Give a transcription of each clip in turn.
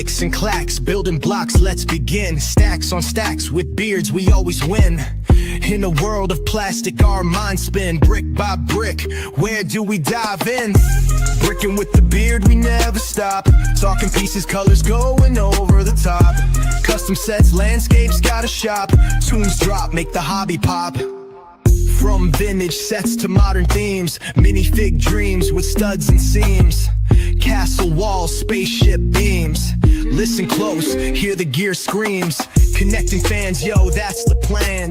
clicks and clacks, building blocks, let's begin. Stacks on stacks, with beards we always win. In a world of plastic, our minds spin. Brick by brick, where do we dive in? Brickin' with the beard, we never stop. Talking pieces, colors going over the top. Custom sets, landscapes, got a shop. Tunes drop, make the hobby pop. From vintage sets to modern themes, minifig dreams with studs and seams. Castle walls, spaceship beams. Listen close, hear the gear screams. Connecting fans, yo, that's the plan.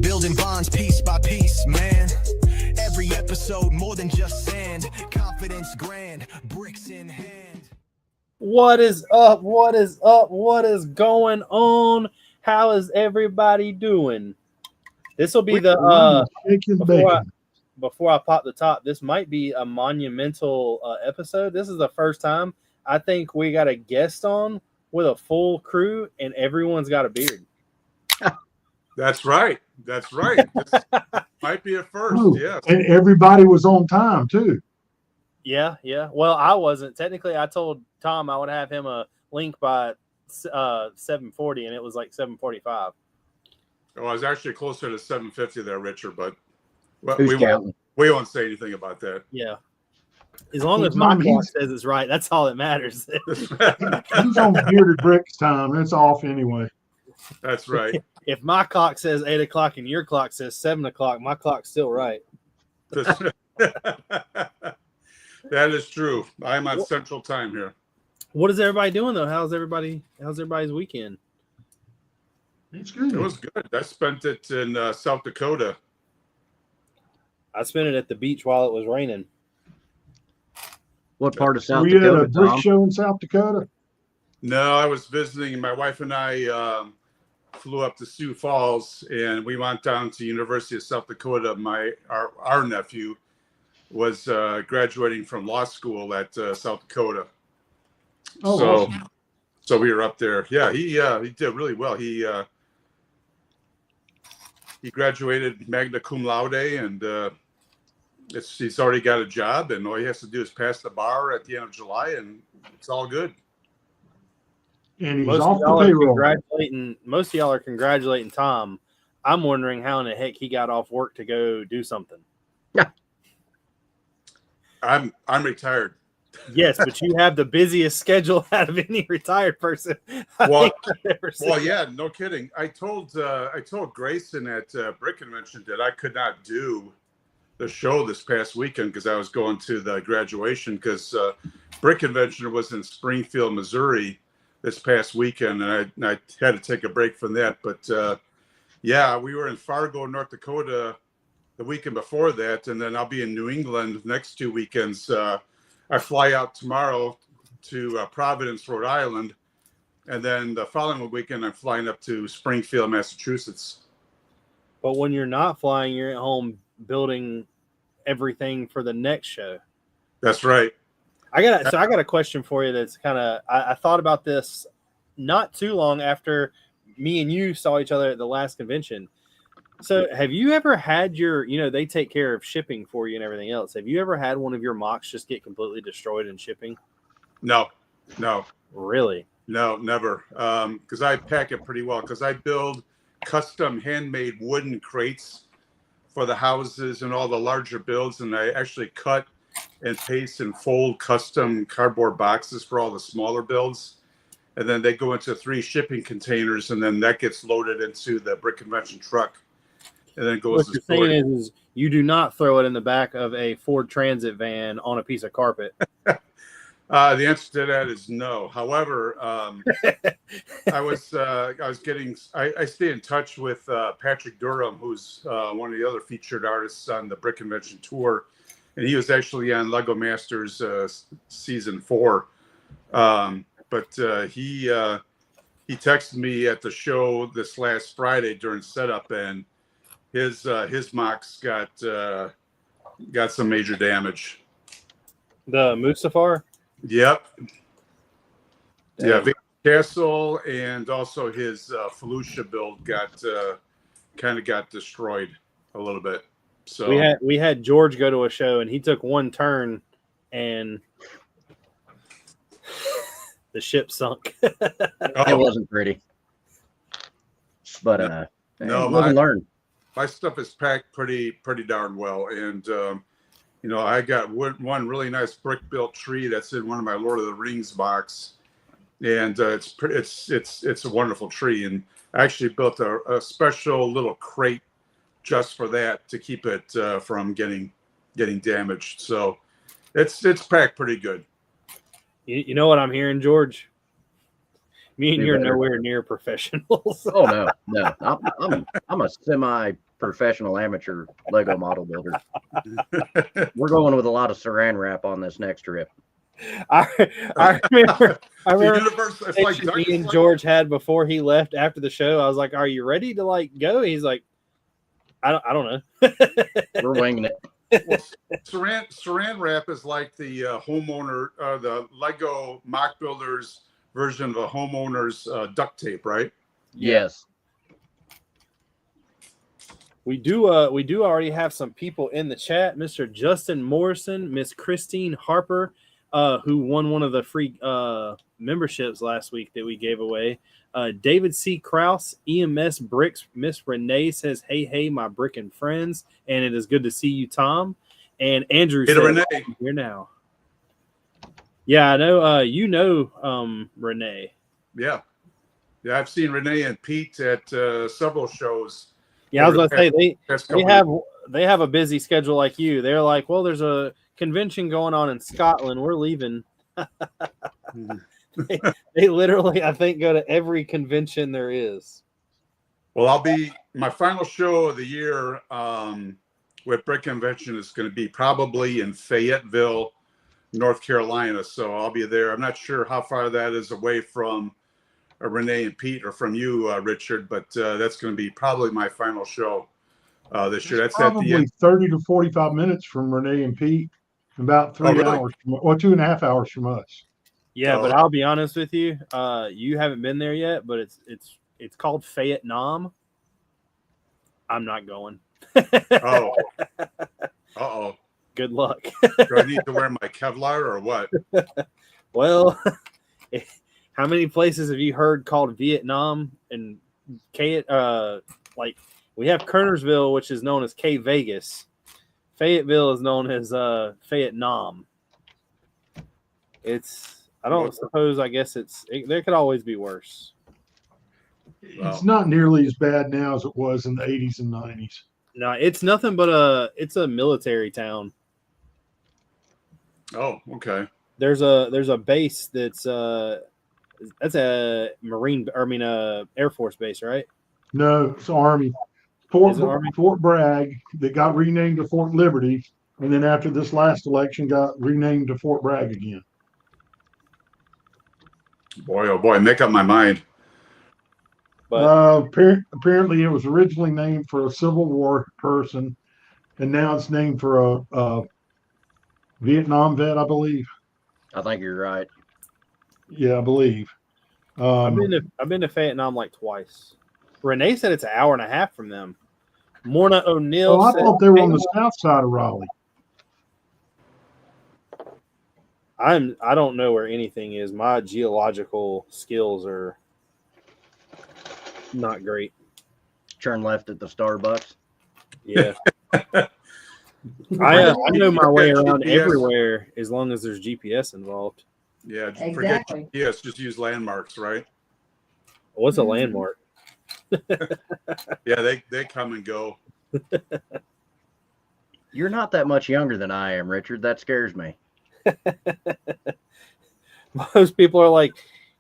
Building bonds piece by piece, man. Every episode more than just sand. Confidence grand, bricks in hand. What is up? What is up? What is going on? How is everybody doing? This will be the before I pop the top. This might be a monumental episode. This is the first time I think we got a guest on with a full crew, and everyone's got a beard. That's right. That's right. This might be a first. Yeah, and everybody was on time too. Yeah. Well, I wasn't. Technically, I told Tom I would have him a link by 7:40, and it was like 7:45. Well, I was actually closer to 7:50 there, Richard, but we won't say anything about that. Yeah. As long as my clock says it's right, that's all that matters. He's on bearded Bricks time. It's off anyway. That's right. If my clock says 8 o'clock and your clock says 7 o'clock, my clock's still right. That is true. I'm on Central Time here. What is everybody doing though? How's everybody's weekend? It's good. It was good. I spent it in South Dakota. I spent it at the beach while it was raining. What part of South Were Dakota? you at a brick show in South Dakota? No, I was visiting. My wife and I flew up to Sioux Falls, and we went down to University of South Dakota. Our nephew was graduating from law school at South Dakota. Oh, so awesome. So we were up there. Yeah, he did really well. He graduated magna cum laude, and he's already got a job, and all he has to do is pass the bar at the end of July, and it's all good. And he was off the payroll. Most of y'all are congratulating Tom. I'm wondering how in the heck he got off work to go do something. Yeah, I'm retired. Yes, but you have the busiest schedule out of any retired person. Well, yeah, no kidding. I told Grayson at Brickin mentioned that I could not do the show this past weekend because I was going to the graduation, because Brick Convention was in Springfield, Missouri this past weekend, and I had to take a break from that. But yeah, we were in Fargo, North Dakota the weekend before that, and then I'll be in New England next 2 weekends. I fly out tomorrow to Providence, Rhode Island, and then the following weekend I'm flying up to Springfield, Massachusetts. But when you're not flying, you're at home building everything for the next show. That's right. I got a question for you that's kind of, I thought about this not too long after me and you saw each other at the last convention. So have you ever had they take care of shipping for you and everything else. Have you ever had one of your mocks just get completely destroyed in shipping? No. Really? No, never. Because I pack it pretty well, because I build custom handmade wooden crates for the houses and all the larger builds, and I actually cut and paste and fold custom cardboard boxes for all the smaller builds, and then they go into 3 shipping containers, and then that gets loaded into the Brick Convention truck, and then it goes. What you're saying is you do not throw it in the back of a Ford Transit van on a piece of carpet. The answer to that is no. However, I stay in touch with Patrick Durham, who's one of the other featured artists on the Brick Convention tour, and he was actually on Lego Masters season 4. But he texted me at the show this last Friday during setup, and his mocks got some major damage. The Mustafar? Yep. Damn. Yeah, Vic Castle and also his Felucia build got destroyed a little bit. So we had George go to a show, and he took one turn, and the ship sunk. It wasn't pretty, but no, live and learn. My stuff is packed pretty darn well, and I got one really nice brick built tree that's in one of my Lord of the Rings box, and it's a wonderful tree, and I actually built a special little crate just for that to keep it from getting damaged. So it's packed pretty good. You know what I'm hearing, George? Me and you're nowhere near professionals. Oh no. I'm a semi-professional amateur Lego model builder. We're going with a lot of saran wrap on this next trip. I remember It's like me and George had before he left after the show. I was like, "Are you ready to go?" He's like, "I don't know." We're winging it. Well, saran wrap is like the homeowner, the Lego mock builders version of a homeowner's duct tape, right? Yes. We do already have some people in the chat. Mr. Justin Morrison, Miss Christine Harper, who won one of the free memberships last week that we gave away. David C. Kraus, EMS Bricks, Miss Renee says, hey, my Brickin friends, and it is good to see you, Tom. And Andrew says, Renee. Here now. Yeah, I know. Renee. Yeah, I've seen Renee and Pete at several shows. Yeah, I was going to say they have a busy schedule like you. They're like, well, there's a convention going on in Scotland. We're leaving. They literally, I think, go to every convention there is. Well, my final show of the year with Brick Convention is going to be probably in Fayetteville, North Carolina. So I'll be there. I'm not sure how far that is away from Renee and Pete or from you, Richard, but that's going to be probably my final show this year. That's probably at the end. 30 to 45 minutes from Renee and Pete, about 3 really? hours, or 2.5 hours from us. Yeah, but I'll be honest with you. You haven't been there yet, but it's called Vietnam. I'm not going. Oh. Uh-oh. Good luck. Do I need to wear my Kevlar or what? Well, how many places have you heard called Vietnam? And we have Kernersville, which is known as K Vegas. Fayetteville is known as Vietnam. I guess there could always be worse. It's not nearly as bad now as it was in the 80s and 90s. No, it's nothing but it's a military town. Oh, okay. There's a base that's a Air Force base, right? No, it's Army. Fort Bragg that got renamed to Fort Liberty, and then after this last election got renamed to Fort Bragg again. Boy, oh boy, make up my mind. But apparently it was originally named for a Civil War person, and now it's named for a Vietnam vet, I believe. I think you're right. Yeah, I believe. I've been to Vietnam like twice. Renee said it's an hour and a half from them. Morna O'Neill. I thought they were on the south side of Raleigh. I don't know where anything is. My geological skills are not great. Turn left at the Starbucks. Yeah. I know my way around everywhere as long as there's GPS involved. Yeah, forget GPS, just use landmarks, right? What's a landmark? Yeah, they come and go. You're not that much younger than I am, Richard. That scares me. Most people are like,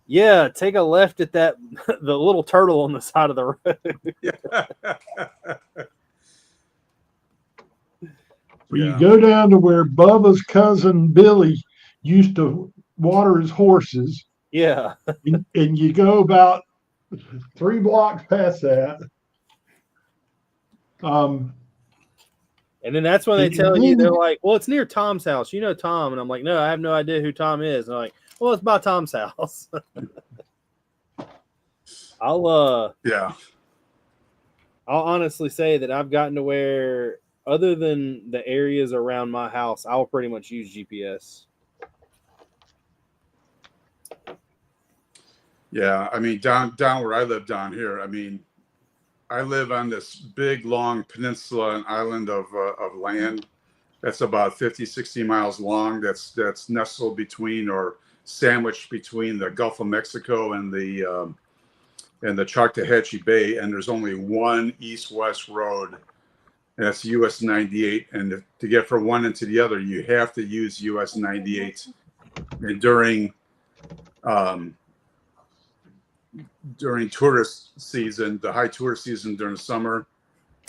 yeah, take a left at the little turtle on the side of the road. You go down to where Bubba's cousin Billy used to water his horses. Yeah. And you go about 3 blocks past that. And then that's when they tell you, they're like, well, it's near Tom's house. You know Tom. And I'm like, no, I have no idea who Tom is. And they're like, well, it's by Tom's house. I'll honestly say that I've gotten to where, other than the areas around my house, I'll pretty much use GPS. Yeah, I mean, down where I live down here, I mean, I live on this big, long peninsula and island of land that's about 50, 60 miles long. That's nestled between or sandwiched between the Gulf of Mexico and the Choctawhatchee Bay. And there's only one east-west road, and that's US 98. And to get from one end to the other, you have to use US 98. And during tourist season, the high tourist season during the summer,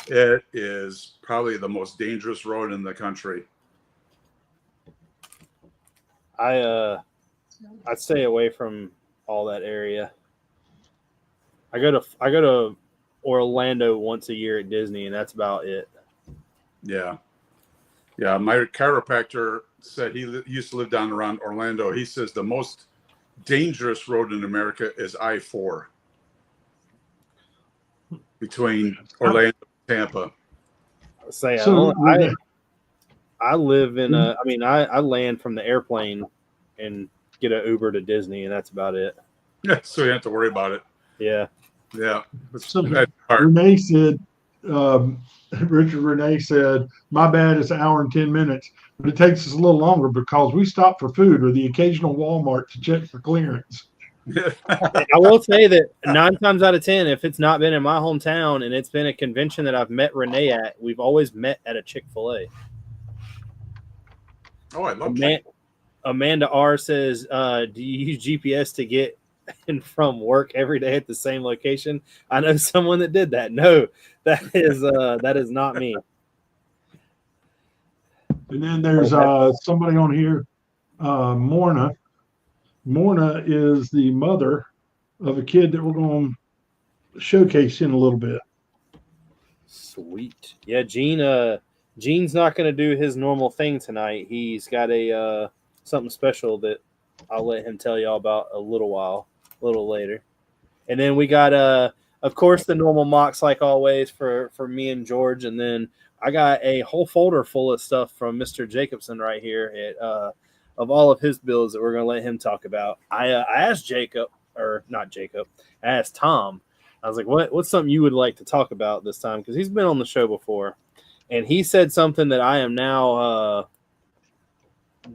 it is probably the most dangerous road in the country. I stay away from all that area. I go to Orlando once a year at Disney, and that's about it. Yeah. Yeah, my chiropractor said he used to live down around Orlando. He says the most dangerous road in America is I-4 between Orlando and Tampa. I live in I land from the airplane and get an Uber to Disney, and that's about it. Yeah, so you don't have to worry about it. Yeah. Yeah. Renee said, Richard Renee said, my bad, it's an hour and 10 minutes, but it takes us a little longer because we stop for food or the occasional Walmart to check for clearance. I will say that 9 times out of 10, if it's not been in my hometown and it's been a convention that I've met Renee at, we've always met at a Chick-fil-A. Oh, I love that. Amanda R says, do you use GPS to get in from work every day at the same location? I know someone that did that. No, that is not me. And then there's somebody on here, Morna. Morna is the mother of a kid that we're going to showcase in a little bit. Sweet. Yeah, Gene's not going to do his normal thing tonight. He's got a something special that I'll let him tell y'all about a little later. And then we got of course the normal mocks like always for me and George, and then I got a whole folder full of stuff from Mr. Jacobson right here at of all of his builds that we're going to let him talk about. I asked I asked Tom. I was like, what's something you would like to talk about this time? Because he's been on the show before. And he said something that I am now,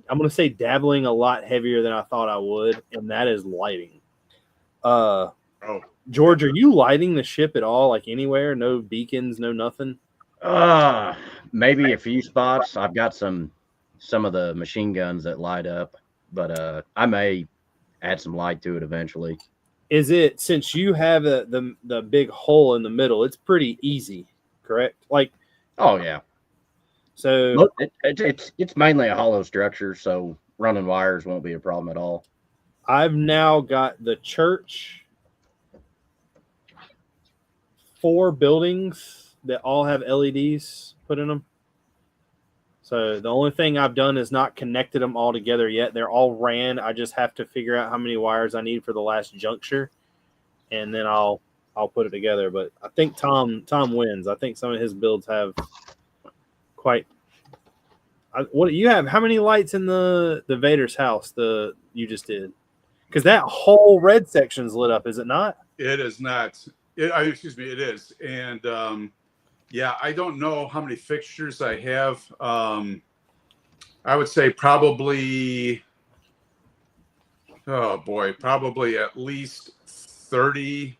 I'm going to say dabbling a lot heavier than I thought I would, and that is lighting. George, are you lighting the ship at all, like anywhere? No beacons, no nothing? Maybe a few spots. I've got some of the machine guns that light up, but I may add some light to it eventually. Is it, since you have the big hole in the middle, it's pretty easy, correct? Like, oh yeah. So it's mainly a hollow structure, so running wires won't be a problem at all. I've now got the church, 4 buildings that all have LEDs put in them. So the only thing I've done is not connected them all together yet. They're all ran. I just have to figure out how many wires I need for the last juncture, and then I'll put it together. But I think Tom wins. I think some of his builds have quite. What do you have? How many lights in the Vader's house? You just did, because that whole red section's lit up. Is it not? It is not. Excuse me. It is, and. Yeah, I don't know how many fixtures I have. I would say probably, probably at least 30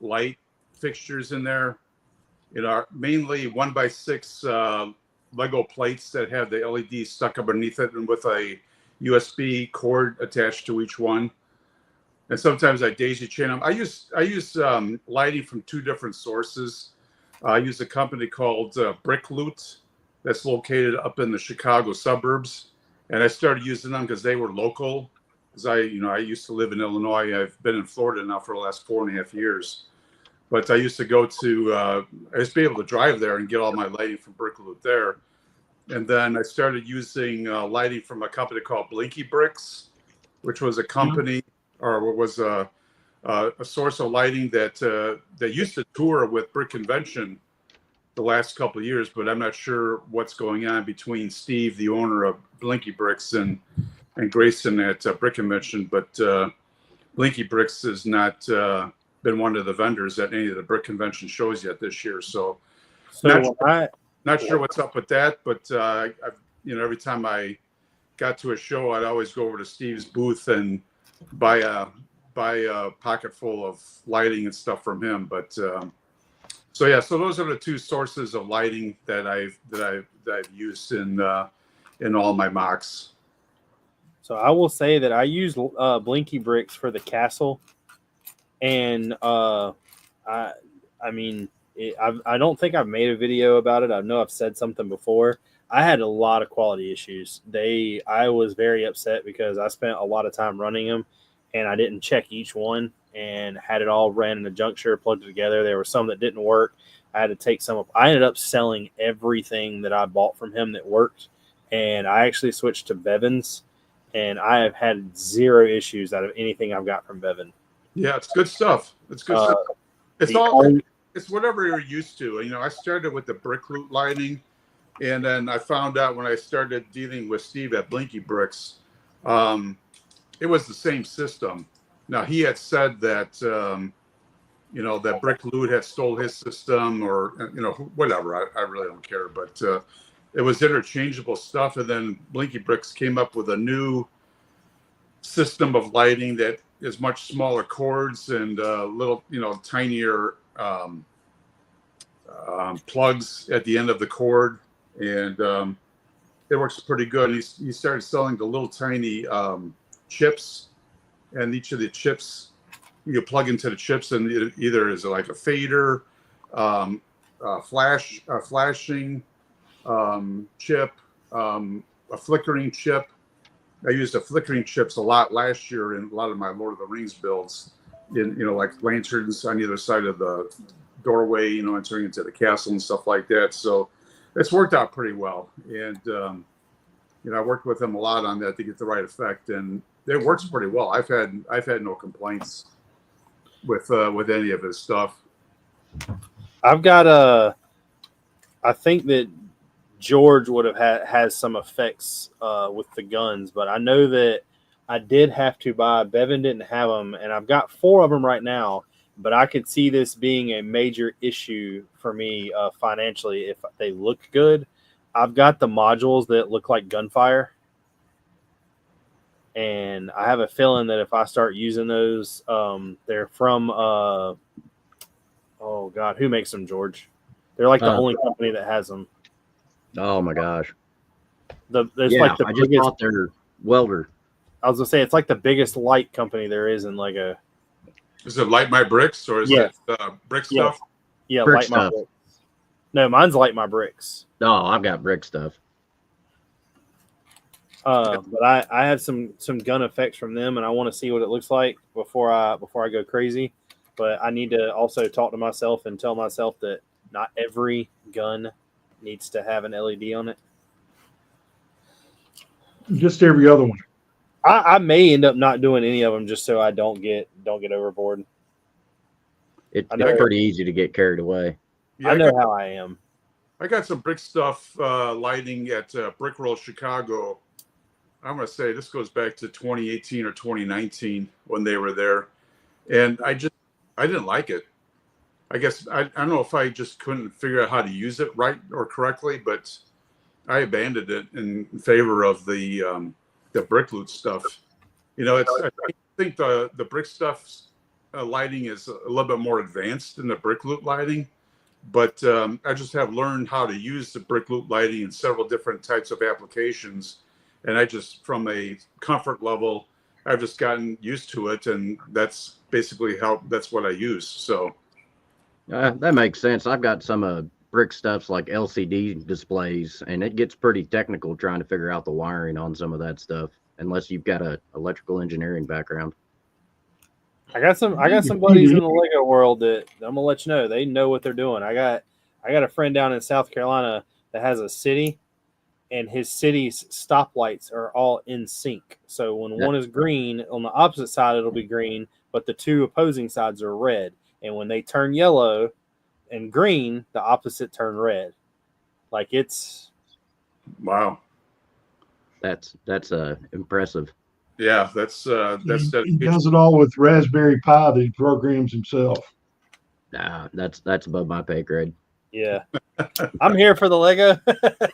light fixtures in there. Mainly 1x6 Lego plates that have the LED stuck underneath it and with a USB cord attached to each one. And sometimes I daisy chain them. I use lighting from 2 different sources. I use a company called Brickin that's located up in the Chicago suburbs, and I started using them because they were local. Because I used to live in Illinois. I've been in Florida now for the last 4.5 years, but I used to go to I used to be able to drive there and get all my lighting from Brickin there, and then I started using lighting from a company called Brix, which was a company or was a source of lighting that used to tour with Brick Convention the last couple of years, but I'm not sure what's going on between Steve, the owner of Blinky Bricks, and Grayson at Brick Convention. But Blinky Bricks has not been one of the vendors at any of the brick convention shows yet this year. So not sure what's up with that, but I've, every time I got to a show, I'd always go over to Steve's booth and buy a pocket full of lighting and stuff from him. But so those are the two sources of lighting that I've used in all my mocks. So I will say that I use Blinky Bricks for the castle, and I don't think I've made a video about it. I know I've said something before. I had a lot of quality issues. I was very upset because I spent a lot of time running them, and I didn't check each one and had it all ran in a juncture, plugged it together. There were some that didn't work. I had to take some up. I ended up selling everything that I bought from him that worked, and I actually switched to Bevan's, and I have had zero issues out of anything I've got from Bevan. Yeah, it's good stuff. It's good stuff. It's whatever you're used to. I started with the brick loot lighting, and then I found out when I started dealing with Steve at Blinky Bricks, it was the same system. Now, he had said that, that Brick Loot had stole his system or, whatever. I really don't care. But it was interchangeable stuff. And then Blinky Bricks came up with a new system of lighting that is much smaller cords and little, tinier plugs at the end of the cord. And it works pretty good. He started selling the little tiny chips, and each of the chips you plug into the chips, and it either is like a fader, flashing chip, a flickering chip. I used the flickering chips a lot last year in a lot of my Lord of the Rings builds, in like lanterns on either side of the doorway, entering into the castle and stuff like that. So it's worked out pretty well, and I worked with him a lot on that to get the right effect, and it works pretty well. I've had no complaints with any of his stuff. I've got I think that George would have has some effects with the guns, but I know that I did have to buy. Bevan didn't have them, and I've got 4 of them right now. But I could see this being a major issue for me financially if they look good. I've got the modules that look like gunfire, and I have a feeling that if I start using those, they're from oh God, who makes them, George? They're like the only company that has them. Oh my gosh! I just bought their welder. I was gonna say it's like the biggest light company there is in Lego. Is it Light My Bricks or is it brick stuff? Yeah, brick Light stuff. My Bricks. No, mine's Light My Bricks. No, I've got brick stuff. But I have some gun effects from them, and I want to see what it looks like before I go crazy. But I need to also talk to myself and tell myself that not every gun needs to have an LED on it. Just every other one. I may end up not doing any of them just so I don't get overboard. It's pretty easy to get carried away. Yeah, I know how I am. I got some brick stuff lighting at Brick Roll Chicago. I'm going to say this goes back to 2018 or 2019 when they were there. And I didn't like it. I guess I don't know if I just couldn't figure out how to use it right or correctly, but I abandoned it in favor of the brick loot stuff. I think the brick stuff lighting is a little bit more advanced than the brick loot lighting, but I just have learned how to use the brick loot lighting in several different types of applications, and I just, from a comfort level, I've just gotten used to it, and that's basically that's what I use. So that makes sense. I've got some brick stuffs like LCD displays, and it gets pretty technical trying to figure out the wiring on some of that stuff, unless you've got a electrical engineering background. I got some buddies in the Lego world that I'm gonna let you know they know what they're doing. I got a friend down in South Carolina that has a city, and his city's stoplights are all in sync. So when one is green, on the opposite side it'll be green, but the 2 opposing sides are red. And when they turn yellow and green, the opposite turn red. Like it's wow. That's impressive. Yeah, that's he does it all with Raspberry Pi that he programs himself. Nah, that's above my pay grade. Yeah. I'm here for the Lego.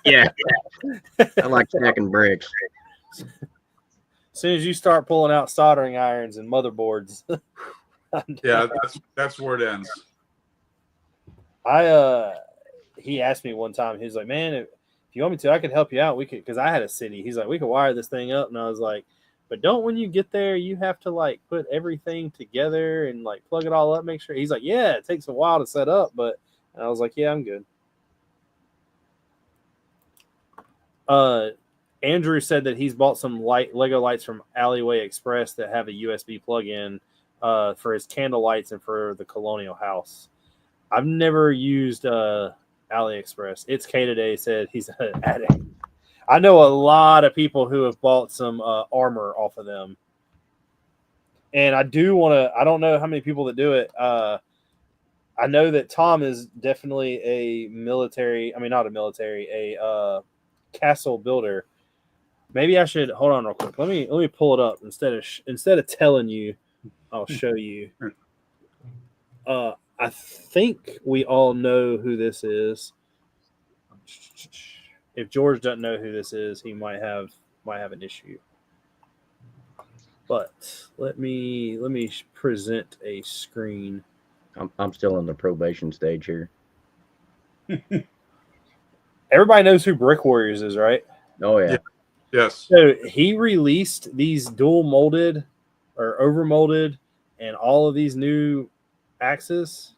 Yeah. I like stacking bricks. As soon as you start pulling out soldering irons and motherboards. Yeah, that's where it ends. He asked me one time, he was like, man, if you want me to, I could help you out. We could, because I had a city. He's like, we could wire this thing up. And I was like, but don't, when you get there, you have to like put everything together and like plug it all up, make sure. He's like, yeah, it takes a while to set up, but and I was like, yeah, I'm good. Andrew said that he's bought some Lego lights from Alleyway Express that have a USB plug-in for his candle lights and for the Colonial House. I've never used AliExpress. It's K today said he's an addict. I know a lot of people who have bought some armor off of them. And I do want to, I don't know how many people that do it. I know that Tom is definitely a military, I mean, not a military, a castle builder. Maybe I should, hold on real quick. Let me pull it up instead of telling you, I'll show you. I think we all know who this is. If George doesn't know who this is, he might have an issue. But let me present a screen. I'm still in the probation stage here. Everybody knows who Brick Warriors is, right? Oh yeah. Yes. So he released these dual molded or over molded and all of these new axes.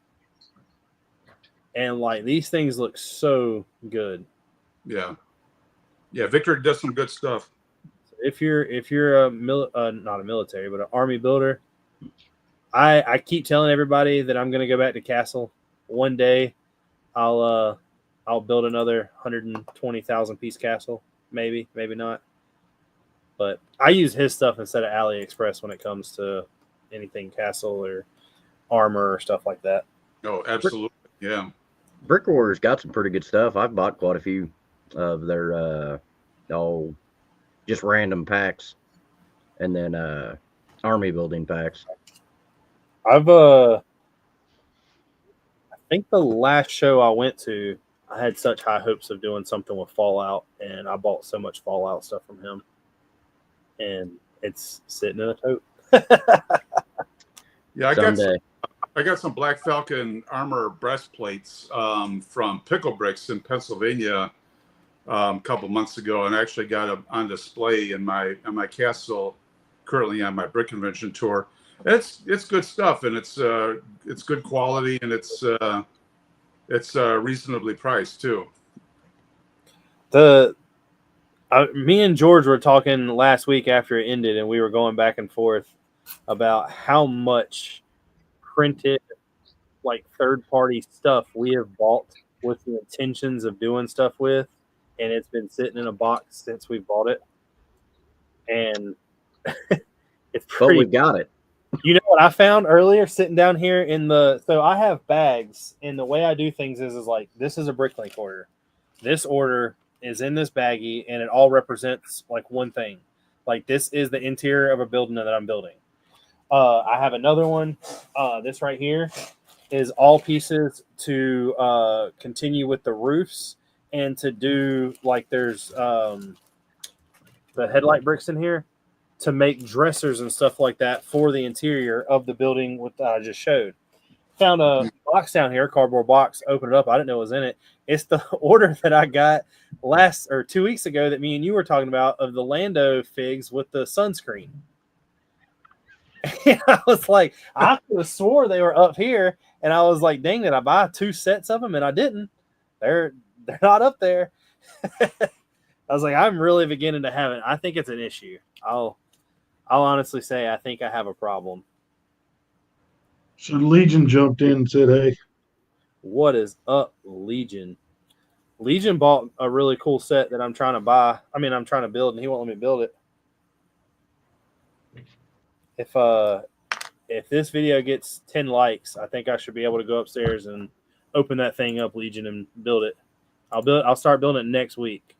And like these things look so good. Yeah. Yeah, Victor does some good stuff. If you're not a military, but an army builder, I keep telling everybody that I'm going to go back to Castle one day. I'll build another 120,000 piece castle, maybe not. But I use his stuff instead of AliExpress when it comes to anything castle or armor or stuff like that. Oh, absolutely, yeah. Brick Warriors got some pretty good stuff. I've bought quite a few of their just random packs, and then army building packs. I think the last show I went to, I had such high hopes of doing something with Fallout, and I bought so much Fallout stuff from him, and it's sitting in a tote. Yeah, I got some Black Falcon armor breastplates from Pickle Bricks in Pennsylvania a couple months ago, and I actually got them on display in my castle currently on my Brick Convention tour. It's good stuff, and it's good quality, and it's reasonably priced too. Me and George were talking last week after it ended, and we were going back and forth about how much printed, like third-party stuff we have bought with the intentions of doing stuff with, and it's been sitting in a box since we bought it, and it's pretty. But we got it. You know what I found earlier sitting down here so I have bags, and the way I do things is like, this is a Bricklink order. This order is in this baggie, and it all represents like one thing. Like this is the interior of a building that I'm building. I have another one. This right here is all pieces to continue with the roofs and to do like there's the headlight bricks in here to make dressers and stuff like that for the interior of the building with I just showed. Found a box down here, cardboard box, opened it up. I didn't know it was in it. It's the order that I got 2 weeks ago that me and you were talking about of the Lando figs with the sunscreen. And I was like, I could have swore they were up here, and I was like, dang it, I buy 2 sets of them, and I didn't. They're not up there. I was like, I'm really beginning to have it. I think it's an issue. I'll honestly say I think I have a problem. So Legion jumped in and said, hey. What is up, Legion? Legion bought a really cool set that I'm trying to buy. I mean, I'm trying to build, and he won't let me build it. If this video gets 10 likes, I think I should be able to go upstairs and open that thing up, Legion, and build it. I'll start building it next week.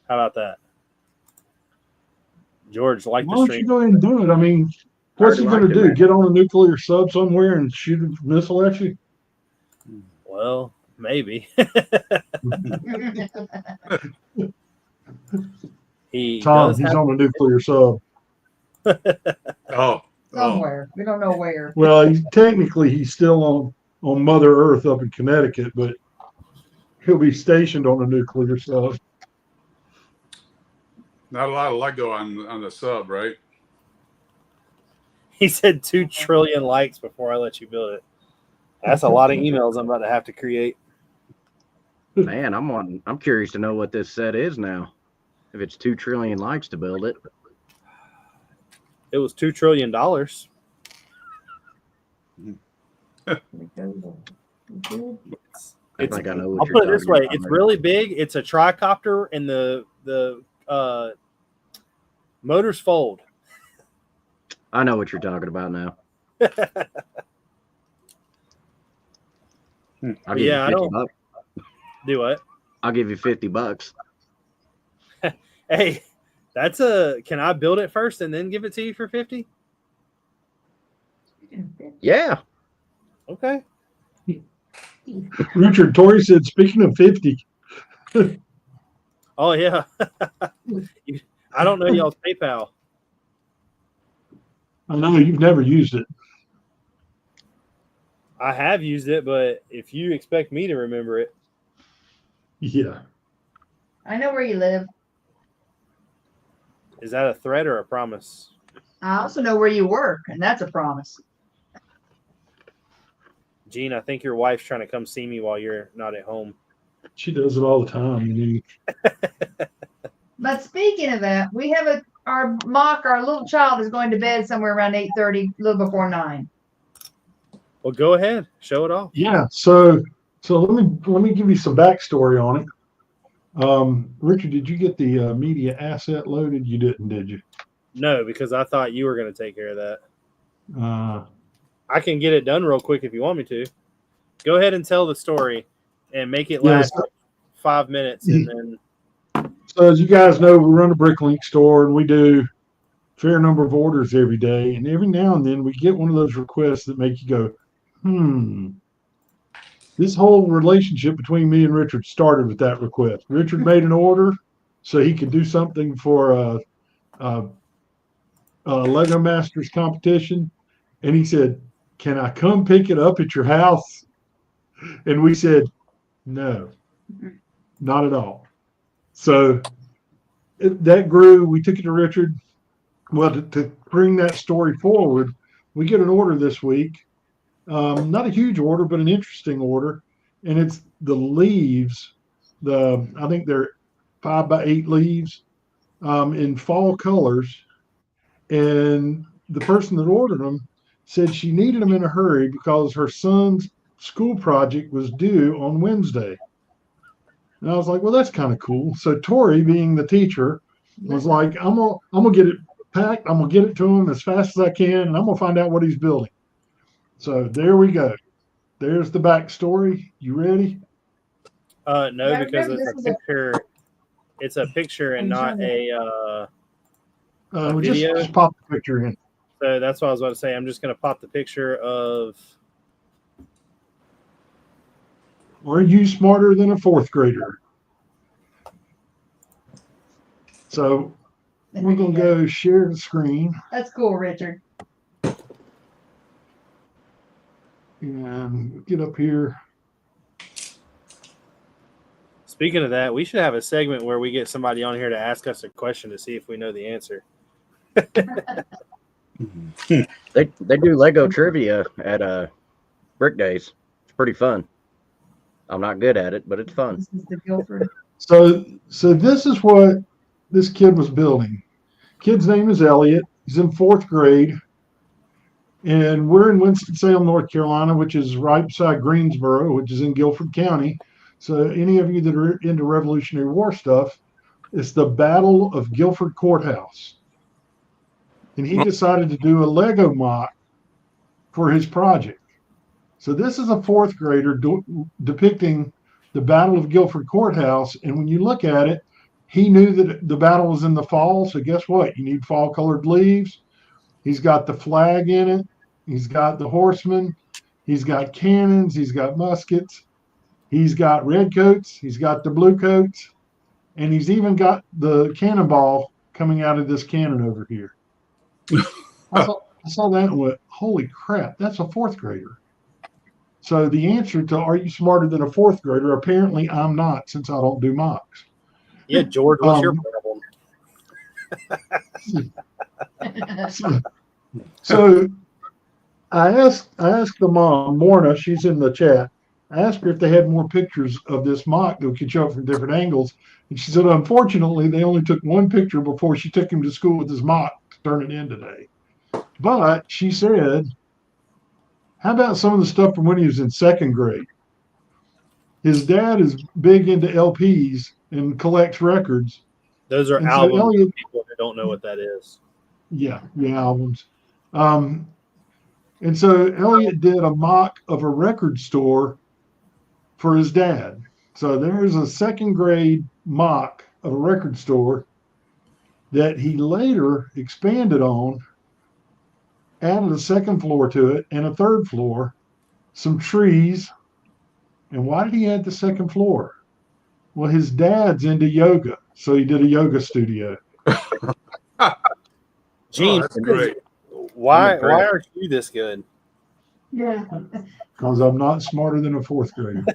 How about that? George, like Why the don't stream. you go ahead and do it? I mean, what's he going to do? Get on a nuclear sub somewhere and shoot a missile at you? Well, maybe. He's on a nuclear sub. Somewhere. We don't know where. Well, he's still on Mother Earth up in Connecticut, but he'll be stationed on a nuclear sub. Not a lot of Lego on the sub, right? He said 2 trillion likes before I let you build it. That's a lot of emails I'm about to have to create. Man, I'm curious to know what this set is now. If it's 2 trillion likes to build it. It was $2 trillion. I think I know what I'll you're put it this way: about, it's right? really big. It's a tricopter, and the motors fold. I know what you're talking about now. I'll give you 50 bucks. Do what? I'll give you $50. Hey, can I build it first and then give it to you for 50? Yeah. Okay. Richard Torrey said, speaking of 50. Oh yeah. I don't know y'all's PayPal. I know you've never used it. I have used it, but if you expect me to remember it. Yeah. I know where you live. Is that a threat or a promise? I also know where you work, and that's a promise. Gene, I think your wife's trying to come see me while you're not at home. She does it all the time. But speaking of that, we have our little child is going to bed somewhere around 8:30, a little before 9. Well, go ahead. Show it off. Yeah. So let me give you some backstory on it. Richard, did you get the media asset loaded? You didn't, did you? No, because I thought you were going to take care of that. Uh, I can get it done real quick if you want me to. Go ahead and tell the story and make it last 5 minutes. And then. So as you guys know, we run a Bricklink store and we do a fair number of orders every day. And every now and then we get one of those requests that make you go, This whole relationship between me and Richard started with that request. Richard made an order so he could do something for a Lego Masters competition. And he said, can I come pick it up at your house? And we said, no, not at all. So that grew. We took it to Richard. Well, to bring that story forward, we get an order this week. Not a huge order, but an interesting order. And it's the leaves. I think they're 5x8 leaves in fall colors. And the person that ordered them said she needed them in a hurry because her son's school project was due on Wednesday. And I was like, well, that's kind of cool. So Tori, being the teacher, was like, I'm gonna get it packed. I'm gonna get it to him as fast as I can, and I'm gonna find out what he's building. So there we go. There's the backstory. You ready? No, because it's a picture. It's a picture and not a video. Just pop the picture in. So that's what I was about to say. I'm just going to pop the picture of. Are you smarter than a fourth grader? So we're going to go share the screen. That's cool, Richard. And get up here. Speaking of that, we should have a segment where we get somebody on here to ask us a question to see if we know the answer. They do Lego trivia at Brick Days. It's pretty fun. I'm not good at it, but it's fun. This is the Guilford. So this is what this kid was building. Kid's name is Elliot. He's in 4th grade. And we're in Winston-Salem, North Carolina, which is right beside Greensboro, which is in Guilford County. So any of you that are into Revolutionary War stuff, it's the Battle of Guilford Courthouse. And he decided to do a Lego mock for his project. So this is a 4th grader depicting the Battle of Guilford Courthouse. And when you look at it, he knew that the battle was in the fall. So guess what? You need fall colored leaves. He's got the flag in it. He's got the horsemen. He's got cannons. He's got muskets. He's got red coats. He's got the blue coats. And he's even got the cannonball coming out of this cannon over here. I saw that and went, holy crap, that's a fourth grader. So the answer to are you smarter than a fourth grader? Apparently I'm not, since I don't do mocks. Yeah, George, what's your problem? So I asked the mom, Morna, she's in the chat. I asked her if they had more pictures of this mock that we could show it from different angles. And she said, unfortunately, they only took one picture before she took him to school with his mock to turn it in today. But she said, how about some of the stuff from when he was in second grade? His dad is big into LPs and collects records. Those are albums for people who don't know what that is. Yeah, albums. And so Elliot did a mock of a record store for his dad. So there's a second grade mock of a record store that he later expanded on, added a second floor to it and a third floor, some trees. And why did he add the second floor? Well, his dad's into yoga, so he did a yoga studio. Gene, that's great. Why aren't you this good? Yeah. Because I'm not smarter than a fourth grader.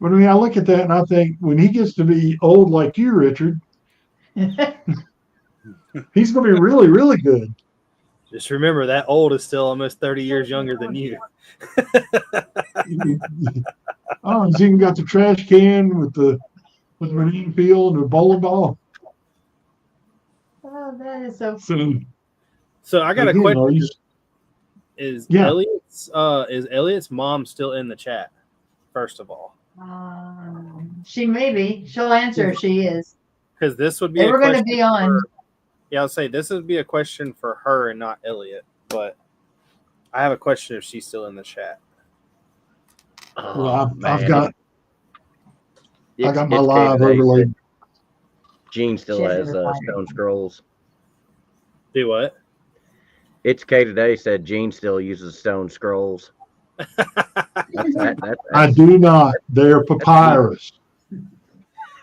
But I mean, I look at that and I think when he gets to be old like you, Richard, he's going to be really, really good. Just remember that old is still almost 30 years younger than you. Oh, he's even got the trash can with the marine field and the bowling ball. Oh, that is so. So I got a question. Is Elliot's mom still in the chat? First of all, she may be. She'll answer if she is. Because this would be. They were going to be on. Yeah, I'll say this would be a question for her and not Elliot. But I have a question if she's still in the chat. Well, I got my live overlaid. Gene still has Stone Scrolls. Do what? It's K today said Gene still uses Stone Scrolls. I do not. They're papyrus.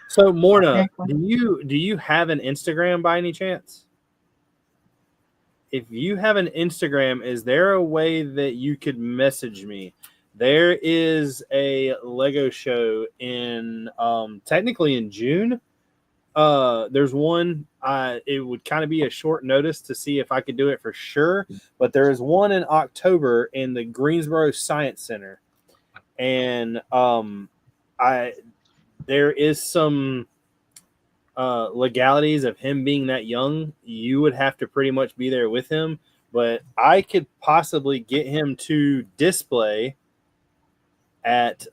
So Morna, do you have an Instagram by any chance? If you have an Instagram, is there a way that you could message me? There is a Lego show in technically in June. There's one. It would kind of be a short notice to see if I could do it for sure. But there is one in October in the Greensboro Science Center, and there is some legalities of him being that young. You would have to pretty much be there with him, but I could possibly get him to display at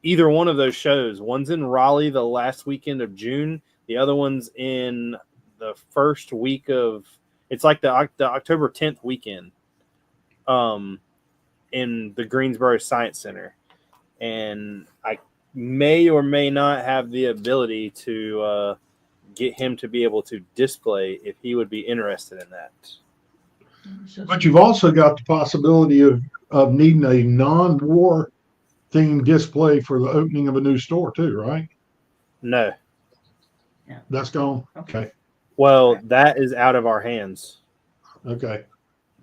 either one of those shows. One's in Raleigh the last weekend of June. The other one's in the first week of, it's like the October 10th weekend in the Greensboro Science Center. And I may or may not have the ability to get him to be able to display if he would be interested in that. But you've also got the possibility of needing a non-war themed display for the opening of a new store too, right? No. Yeah. That's gone? Okay. Well, that is out of our hands. Okay.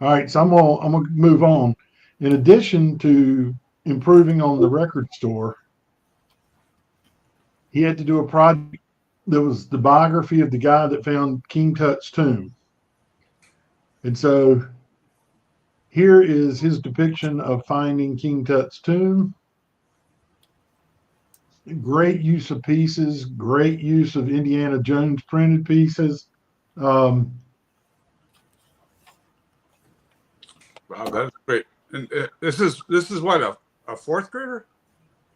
All right. So I'm gonna move on. In addition to improving on the record store, he had to do a project that was the biography of the guy that found King Tut's tomb. And so here is his depiction of finding King Tut's tomb. Great use of pieces, great use of Indiana Jones printed pieces. Wow, that's great. And this is what, a fourth grader?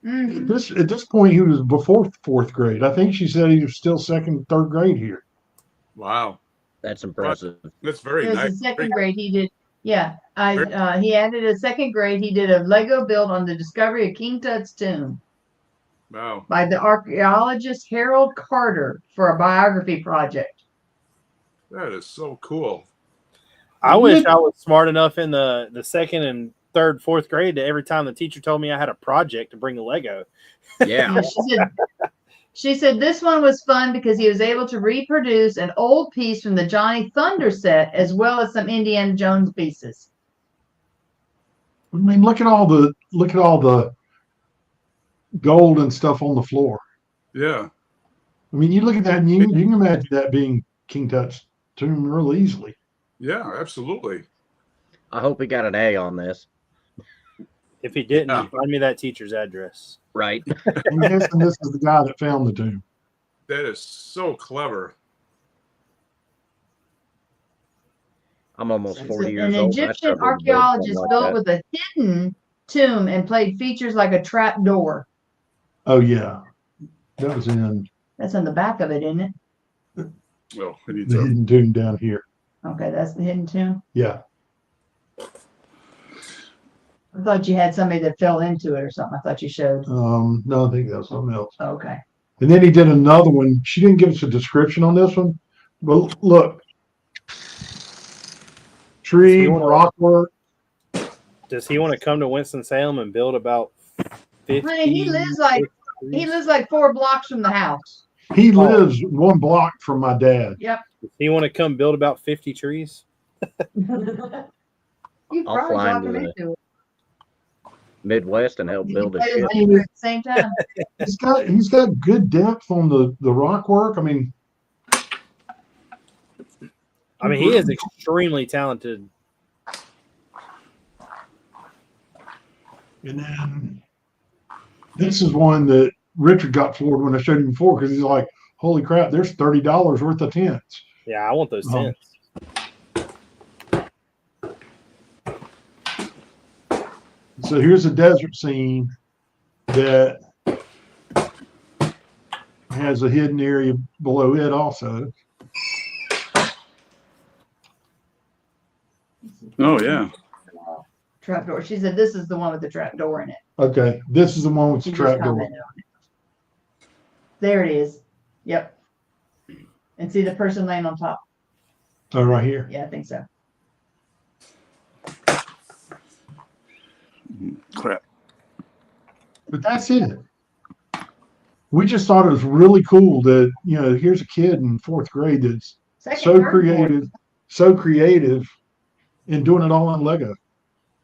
Mm-hmm. At this point, he was before fourth grade. I think she said he was still second, third grade here. Wow, that's impressive. That's very It was nice. in second grade. He did. Yeah, he added a second grade. He did a Lego build on the discovery of King Tut's tomb. Wow. by the archaeologist Harold Carter for a biography project. That is so cool. I wish I was smart enough in the second and third, fourth grade that every time the teacher told me I had a project to bring a Lego. Yeah. She said this one was fun because he was able to reproduce an old piece from the Johnny Thunder set as well as some Indiana Jones pieces. I mean, look at all the gold and stuff on the floor. Yeah. I mean, you look at that and you can imagine that being King Tut's tomb real easily. Yeah, absolutely. I hope he got an A on this. If he didn't, find me that teacher's address. Right. I'm guessing this is the guy that found the tomb. That is so clever. I'm almost 40 years An old. Egyptian archaeologist built with a hidden tomb and played features like a trap door. Oh yeah, that was in. That's on the back of it, isn't it? Well, the hidden tomb down here. Okay, that's the hidden tomb. Yeah. I thought you had somebody that fell into it or something. I thought you showed. No, I think that was something else. Okay. And then he did another one. She didn't give us a description on this one, but look, tree, rock work. Does he want to come to Winston-Salem and build about 50? Honey, he lives like 4 blocks from the house. He lives 1 block from my dad. Yep. Does he want to come build about 50 trees? You I'll probably fly talk him into into it. Midwest and help build a Play ship. his at the same time. He's got good depth on the rock work. I mean, he is extremely talented. And then this is one that Richard got floored when I showed him before because he's like, "Holy crap! There's $30 worth of tents." Yeah, I want those tents. So here's a desert scene that has a hidden area below it also. Oh yeah. Trap door. She said this is the one with the trap door in it. Okay, this is the one with the She trap just door. commented on it. There it is. Yep. And see the person laying on top. Oh, right here. Yeah, I think so. Crap. But that's it. We just thought it was really cool that, here's a kid in 4th grade that's so creative in doing it all on Lego.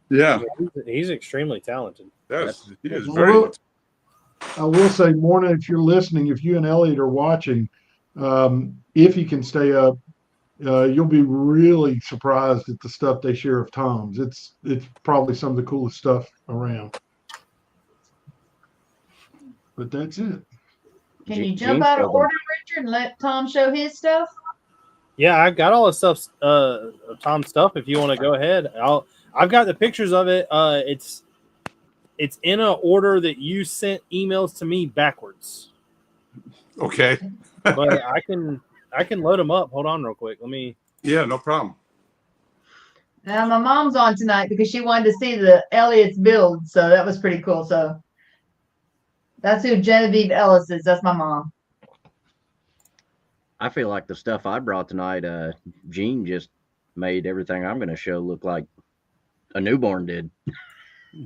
Yeah. He's extremely talented. He is very. I will say, Morna, if you're listening, if you and Elliot are watching, if you can stay up, you'll be really surprised at the stuff they share of Tom's. It's probably some of the coolest stuff around. But that's it. Can you jump out of order, Richard, and let Tom show his stuff? Yeah, I got all the stuff, Tom's stuff. If you want to go ahead, I've got the pictures of it. It's in an order that you sent emails to me backwards. Okay. But I can load them up. Hold on real quick. Let me. Yeah, no problem. Now my mom's on tonight because she wanted to see the Elliot's build, so that was pretty cool. So that's who Genevieve Ellis is. That's my mom. I feel like the stuff I brought tonight, Gene just made everything I'm going to show look like a newborn did.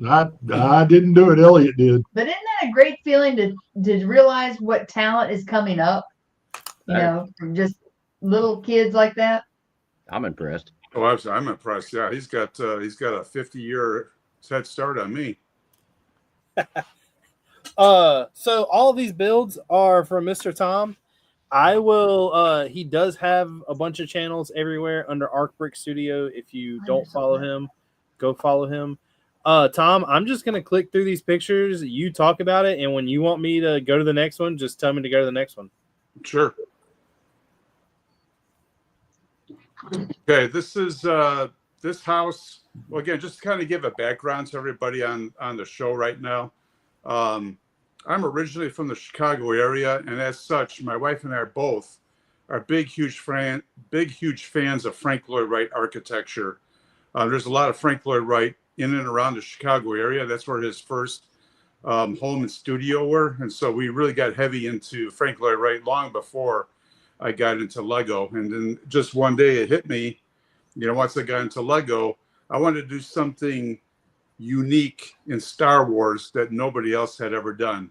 I didn't do it. Elliot did. But isn't that a great feeling to realize what talent is coming up? From just little kids like that. I'm impressed. Oh, I'm impressed. Yeah, he's got a 50-year head start on me. So all of these builds are from Mr. Tom. I will. He does have a bunch of channels everywhere under Arc Brick Studio. If you don't follow him, go follow him. Tom, I'm just gonna click through these pictures. You talk about it, and when you want me to go to the next one, just tell me to go to the next one. Sure. Okay, this is this house. Well, again, just to kind of give a background to everybody on the show right now. I'm originally from the Chicago area, and as such, my wife and I both are big, huge fans of Frank Lloyd Wright architecture. There's a lot of Frank Lloyd Wright in and around the Chicago area. That's where his first home and studio were. And so we really got heavy into Frank Lloyd Wright long before I got into Lego. And then just one day it hit me, once I got into Lego, I wanted to do something unique in Star Wars that nobody else had ever done.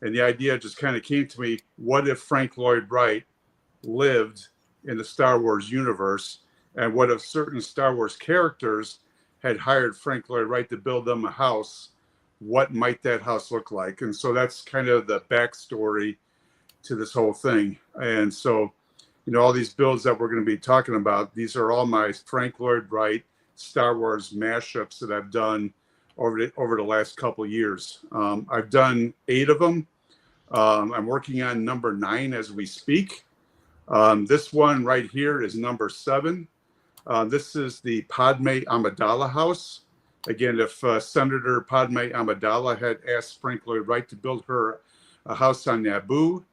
And the idea just kind of came to me, what if Frank Lloyd Wright lived in the Star Wars universe? And what if certain Star Wars characters had hired Frank Lloyd Wright to build them a house? What might that house look like? And so that's kind of the backstory to this whole thing. And so, all these builds that we're going to be talking about, these are all my Frank Lloyd Wright Star Wars mashups that I've done over the last couple of years. I've done 8 of them. I'm working on number 9 as we speak. This one right here is number 7. This is the Padme Amidala house. Again, if Senator Padme Amidala had asked Frank Lloyd Wright to build her a house on Naboo,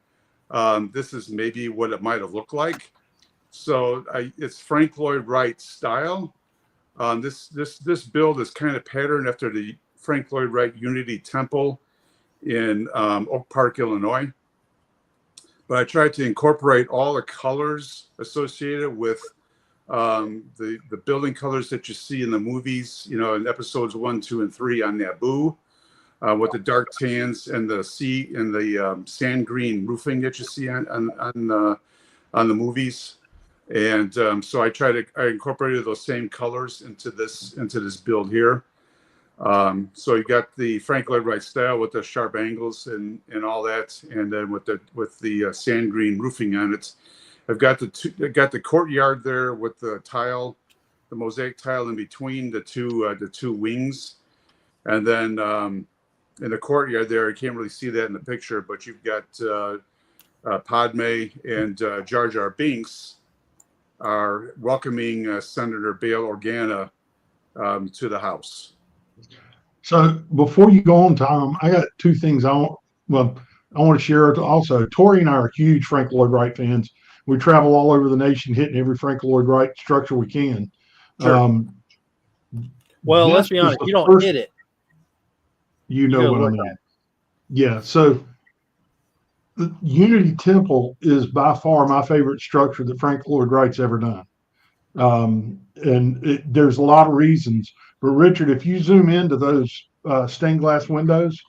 this is maybe what it might have looked like. So it's Frank Lloyd Wright style. This build is kind of patterned after the Frank Lloyd Wright Unity Temple in Oak Park, Illinois. But I tried to incorporate all the colors associated with the building colors that you see in the movies, in episodes 1, 2, and 3 on Naboo, with the dark tans and the sea and the sand green roofing that you see on the movies. And so I incorporated those same colors into this build here. So you got the Frank Lloyd Wright style with the sharp angles and all that, and then with the sand green roofing on it. I've got the courtyard there with the mosaic tile in between the two wings, and then in the courtyard there, I can't really see that in the picture, but you've got Padme and Jar Jar Binks are welcoming Senator Bail Organa to the house. So before you go on, Tom, I got 2 things I want to share also. Tori and I are huge Frank Lloyd Wright fans. We travel all over the nation hitting every Frank Lloyd Wright structure we can. Sure. Well, let's be honest, you don't hit it. You know what I mean. Yeah, so the Unity Temple is by far my favorite structure that Frank Lloyd Wright's ever done. And there's a lot of reasons. But Richard, if you zoom into those stained glass windows,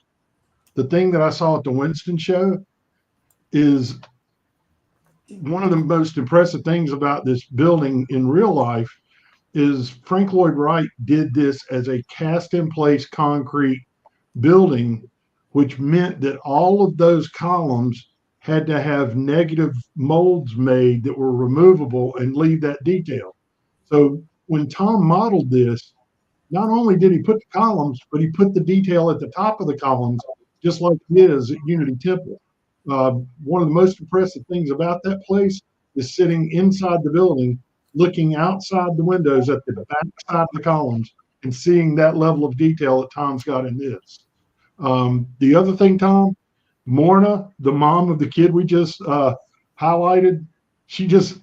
the thing that I saw at the Winston show is one of the most impressive things about this building in real life is Frank Lloyd Wright did this as a cast-in-place concrete building, which meant that all of those columns had to have negative molds made that were removable and leave that detail. So when Tom modeled this, not only did he put the columns, but he put the detail at the top of the columns, just like he is at Unity Temple. One of the most impressive things about that place is sitting inside the building, looking outside the windows at the back side of the columns and seeing that level of detail that Tom's got in this. The other thing, Tom, Morna, the mom of the kid we just highlighted, she just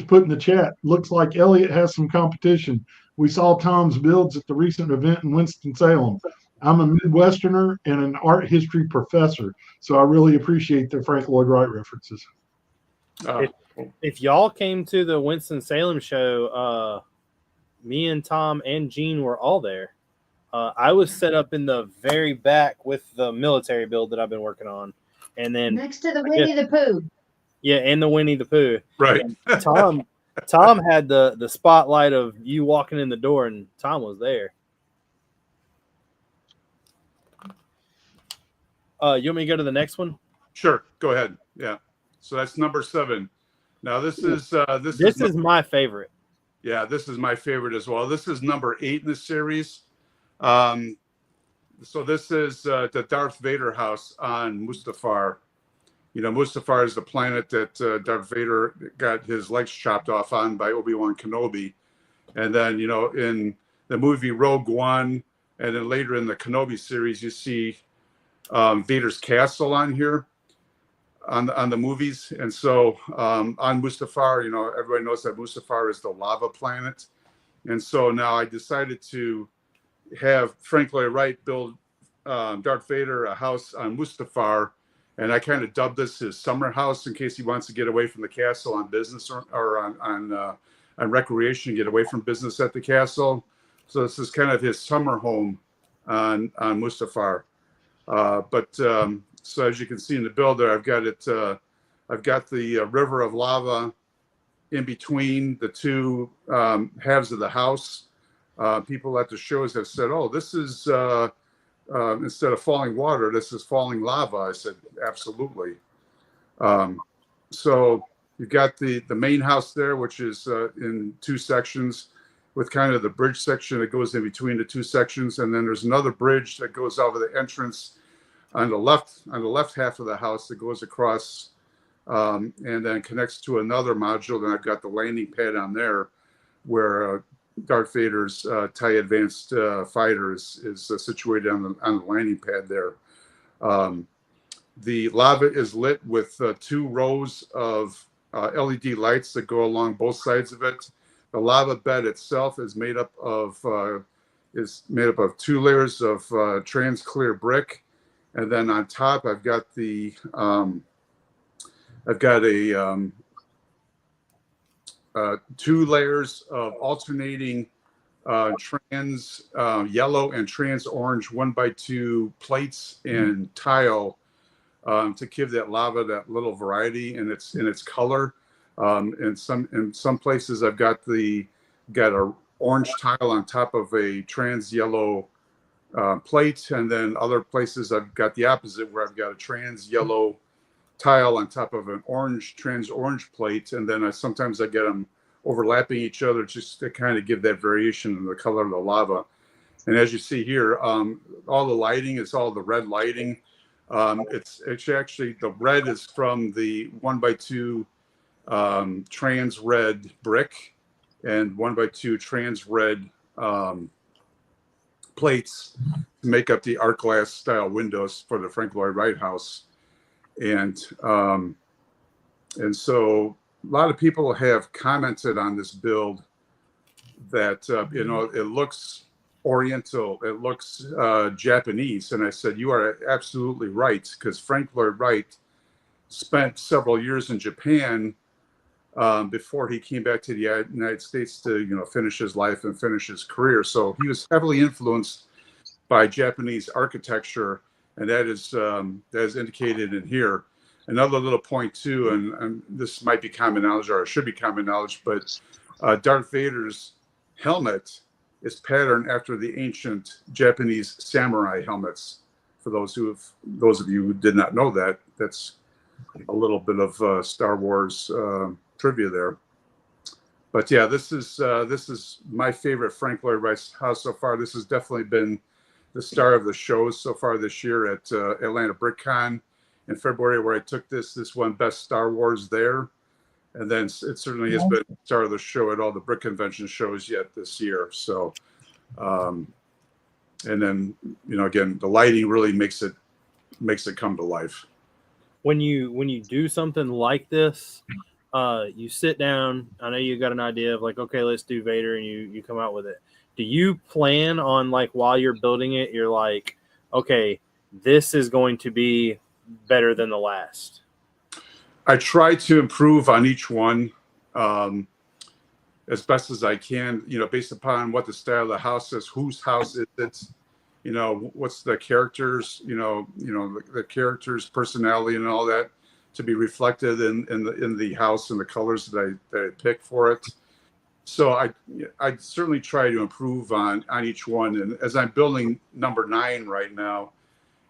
put in the chat, looks like Elliot has some competition. We saw Tom's builds at the recent event in Winston-Salem. I'm a Midwesterner and an art history professor, so I really appreciate the Frank Lloyd Wright references. If y'all came to the Winston-Salem show, me and Tom and Gene were all there. I was set up in the very back with the military build that I've been working on, and then next to the Winnie the Pooh. Yeah, and the Winnie the Pooh. Right. Tom had the spotlight of you walking in the door, and Tom was there. You want me to go to the next one? Sure, go ahead. Yeah. So that's number 7. Now this is my favorite. Yeah, this is my favorite as well. This is number 8 in the series. So this is the Darth Vader house on Mustafar. Mustafar is the planet that Darth Vader got his legs chopped off on by Obi-Wan Kenobi. And then, in the movie Rogue One, and then later in the Kenobi series, you see Vader's castle on here on the movies. And so on Mustafar, everybody knows that Mustafar is the lava planet. And so now I decided to have Frank Lloyd Wright build Darth Vader a house on Mustafar, and I kind of dubbed this his summer house in case he wants to get away from the castle on business or on recreation, get away from business at the castle. So this is kind of his summer home on Mustafar. So as you can see in the build there, I've got it. I've got the river of lava in between the two halves of the house. People at the shows have said, "Oh, this is instead of falling water, this is falling lava." I said, "Absolutely." So you've got the main house there, which is in two sections, with kind of the bridge section that goes in between the two sections, and then there's another bridge that goes over the entrance on the left half of the house that goes across and then connects to another module. Then I've got the landing pad on there where Darth Vader's TIE Advanced fighter is situated on the landing pad there. The lava is lit with 2 rows of LED lights that go along both sides of it. The lava bed itself is made up of 2 layers of trans clear brick, and then on top I've got a 2 layers of alternating trans yellow and trans orange 1x2 plates and tile to give that lava that little variety in its color. In some places I've got a orange tile on top of a trans yellow plate, and then other places I've got the opposite, where I've got a trans yellow tile on top of an trans orange plate, and then sometimes I get them overlapping each other just to kind of give that variation in the color of the lava. And as you see here, all the lighting is all the red lighting. It's actually, the red is from the 1x2 trans red brick and 1x2 trans red plates to make up the art glass style windows for the Frank Lloyd Wright house. And so a lot of people have commented on this build that it looks Oriental, it looks Japanese, and I said, you are absolutely right, because Frank Lloyd Wright spent several years in Japan before he came back to the United States to finish his life and finish his career. So he was heavily influenced by Japanese architecture, and that is indicated in here. Another little point too, and this might be common knowledge, or it should be common knowledge, but Darth Vader's helmet is patterned after the ancient Japanese samurai helmets. For those of you who did not know that, that's a little bit of Star Wars trivia there. But yeah, this is my favorite Frank Lloyd Wright's house so far. This has definitely been the star of the shows so far this year at Atlanta Brickin in February, where I took this won Best Star Wars there. And then it certainly has been the star of the show at all the Brick Convention shows yet this year. So, and then, again, the lighting really makes it come to life. When you do something like this, you sit down, I know you got an idea of like, okay, let's do Vader, and you come out with it. Do you plan on, like, while you're building it, you're like, okay, this is going to be better than the last? I try to improve on each one as best as I can, based upon what the style of the house is, whose house is it, what's the characters, the characters' personality and all that to be reflected in the house and the colors that I pick for it. So I certainly try to improve on each one. And as I'm building number 9 right now,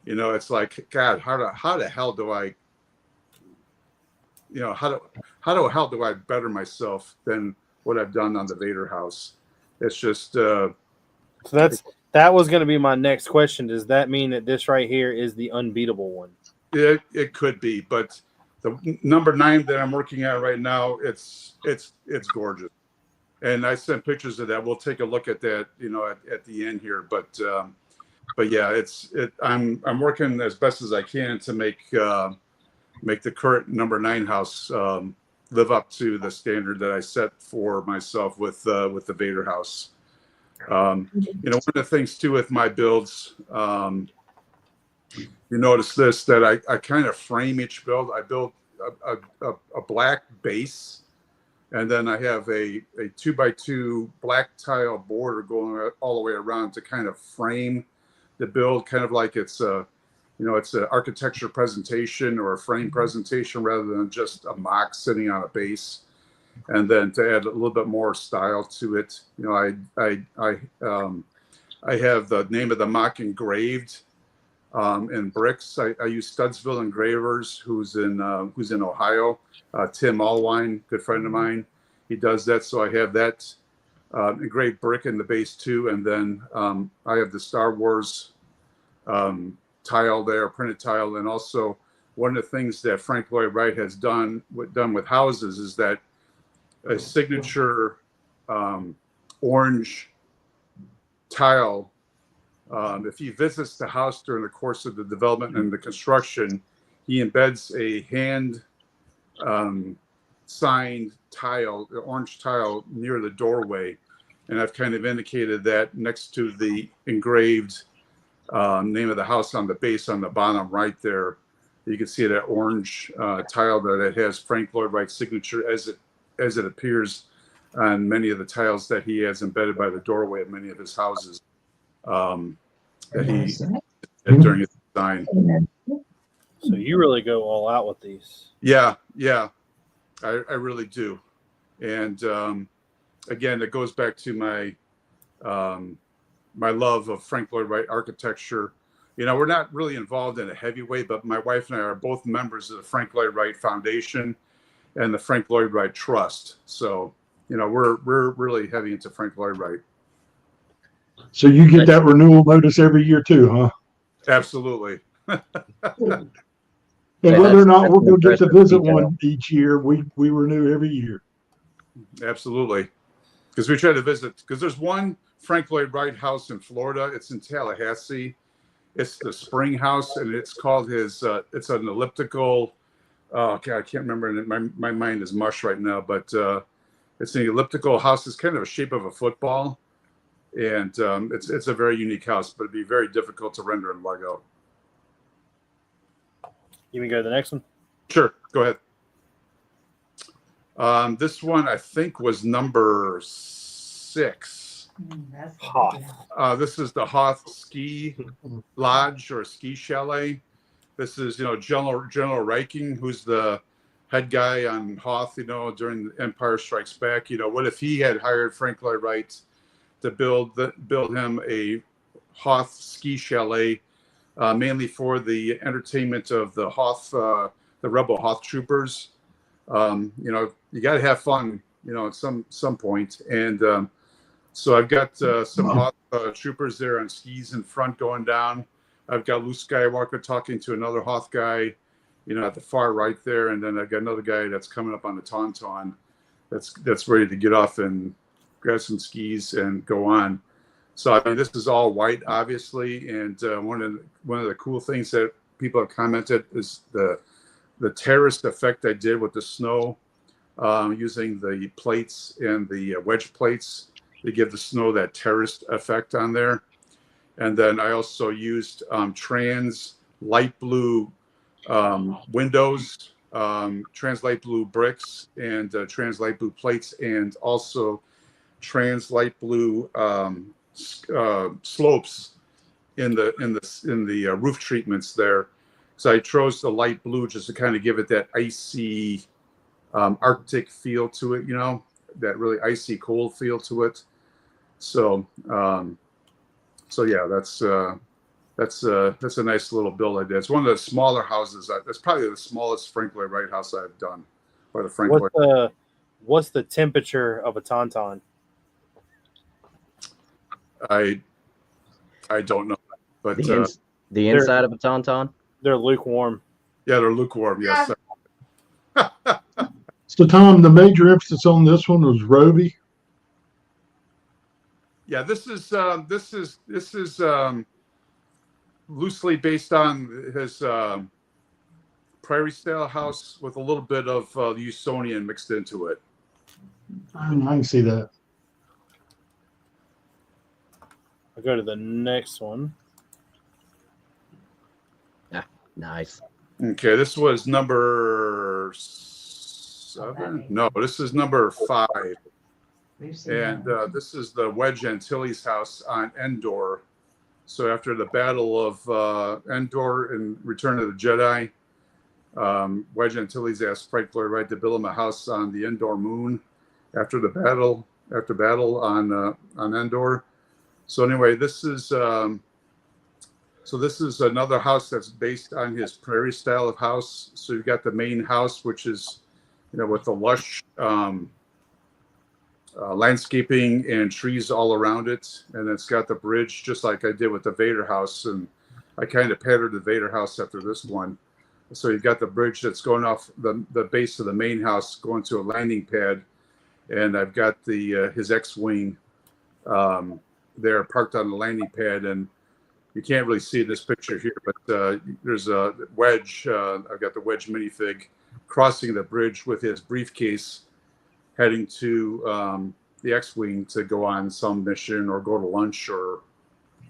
it's like, God, how the hell do I, how the hell do I better myself than what I've done on the Vader house? It's just. So that was going to be my next question. Does that mean that this right here is the unbeatable one? It could be, but the number 9 that I'm working on right now, it's gorgeous. And I sent pictures of that. We'll take a look at that, at the end here. But yeah, I'm working as best as I can to make the current number 9 house live up to the standard that I set for myself with the Vader house. One of the things too with my builds, you notice this, that I kind of frame each build. I build a black base, and then I have a 2x2 black tile border going all the way around to kind of frame the build, kind of like it's a, it's an architecture presentation or a frame presentation rather than just a mock sitting on a base. And then to add a little bit more style to it, I have the name of the mock engraved in Brix. I use Studsville Engravers, who's in Ohio. Tim Allwine, good friend of mine, he does that. So I have that engraved brick in the base too, and then I have the Star Wars tile there, printed tile, and also one of the things that Frank Lloyd Wright has done with houses is that a signature orange tile. If he visits the house during the course of the development and the construction, he embeds a hand signed tile, the orange tile, near the doorway. And I've kind of indicated that next to the engraved name of the house on the base on the bottom right there. You can see that orange tile that it has Frank Lloyd Wright's signature as it appears on many of the tiles that he has embedded by the doorway of many of his houses that he did during his design. So you really go all out with these. Yeah, I really do. And again, it goes back to my my love of Frank Lloyd Wright architecture. We're not really involved in a heavy way, but my wife and I are both members of the Frank Lloyd Wright Foundation and the Frank Lloyd Wright Trust. So, we're really heavy into Frank Lloyd Wright. So you get that renewal notice every year too, huh? Absolutely. And whether or not we're going to get to visit one each year, we renew every year. Absolutely. Because we try to visit, because there's one Frank Lloyd Wright house in Florida. It's in Tallahassee. It's the Spring House, and it's called his, it's an elliptical, okay, I can't remember. My mind is mush right now, but it's an elliptical house. It's kind of a shape of a football. And it's a very unique house, but it'd be very difficult to render in Lego. You can go to the next one? Sure, go ahead. This one I think was number 6. Hoth. This is the Hoth Ski Lodge or Ski Chalet. This is General Reiking, who's the head guy on Hoth. During the Empire Strikes Back. What if he had hired Frank Lloyd Wright to build him a Hoth ski chalet, mainly for the entertainment of the Hoth, the Rebel Hoth troopers. You got to have fun, at some point. And so I've got some Hoth troopers there on skis in front going down. I've got Luke Skywalker talking to another Hoth guy, at the far right there, and then I've got another guy that's coming up on the Tauntaun that's ready to get off and grab some skis and go on. So this is all white, obviously, and one of the cool things that people have commented is the terraced effect I did with the snow, using the plates and the wedge plates to give the snow that terraced effect on there. And then I also used trans light blue windows, trans light blue bricks, and trans light blue plates, and also trans light blue slopes in the roof treatments there. So I chose the light blue just to kind of give it that icy Arctic feel to it, that really icy cold feel to it. So yeah, that's a nice little build I did. It's one of the smaller houses. That's probably the smallest Frank Lloyd Wright house I've done. By the Frank Lloyd. What's the temperature of a Tauntaun? I don't know, but the inside of a Tauntaun, they're lukewarm. Yeah, they're lukewarm. Yes. So Tom, the major emphasis on this one was Roby. Yeah, this is loosely based on his prairie style house with a little bit of Usonian mixed into it. I can see that. I'll go to the next one. Yeah, Nice. Okay, this was number 7. No, this is number 5. And this is the Wedge Antilles house on Endor. So after the Battle of Endor in Return of the Jedi, Wedge Antilles asked Frank Lloyd Wright to build him a house on the Endor moon after battle on Endor. So anyway, this is another house that's based on his prairie style of house. So you've got the main house, which is, with the lush landscaping and trees all around it, and it's got the bridge just like I did with the Vader house, and I kind of patterned the Vader house after this one. So you've got the bridge that's going off the base of the main house going to a landing pad, and I've got his X-wing there parked on the landing pad, and you can't really see this picture here, but there's a Wedge. I've got the Wedge minifig crossing the bridge with his briefcase, heading to the X-wing to go on some mission or go to lunch or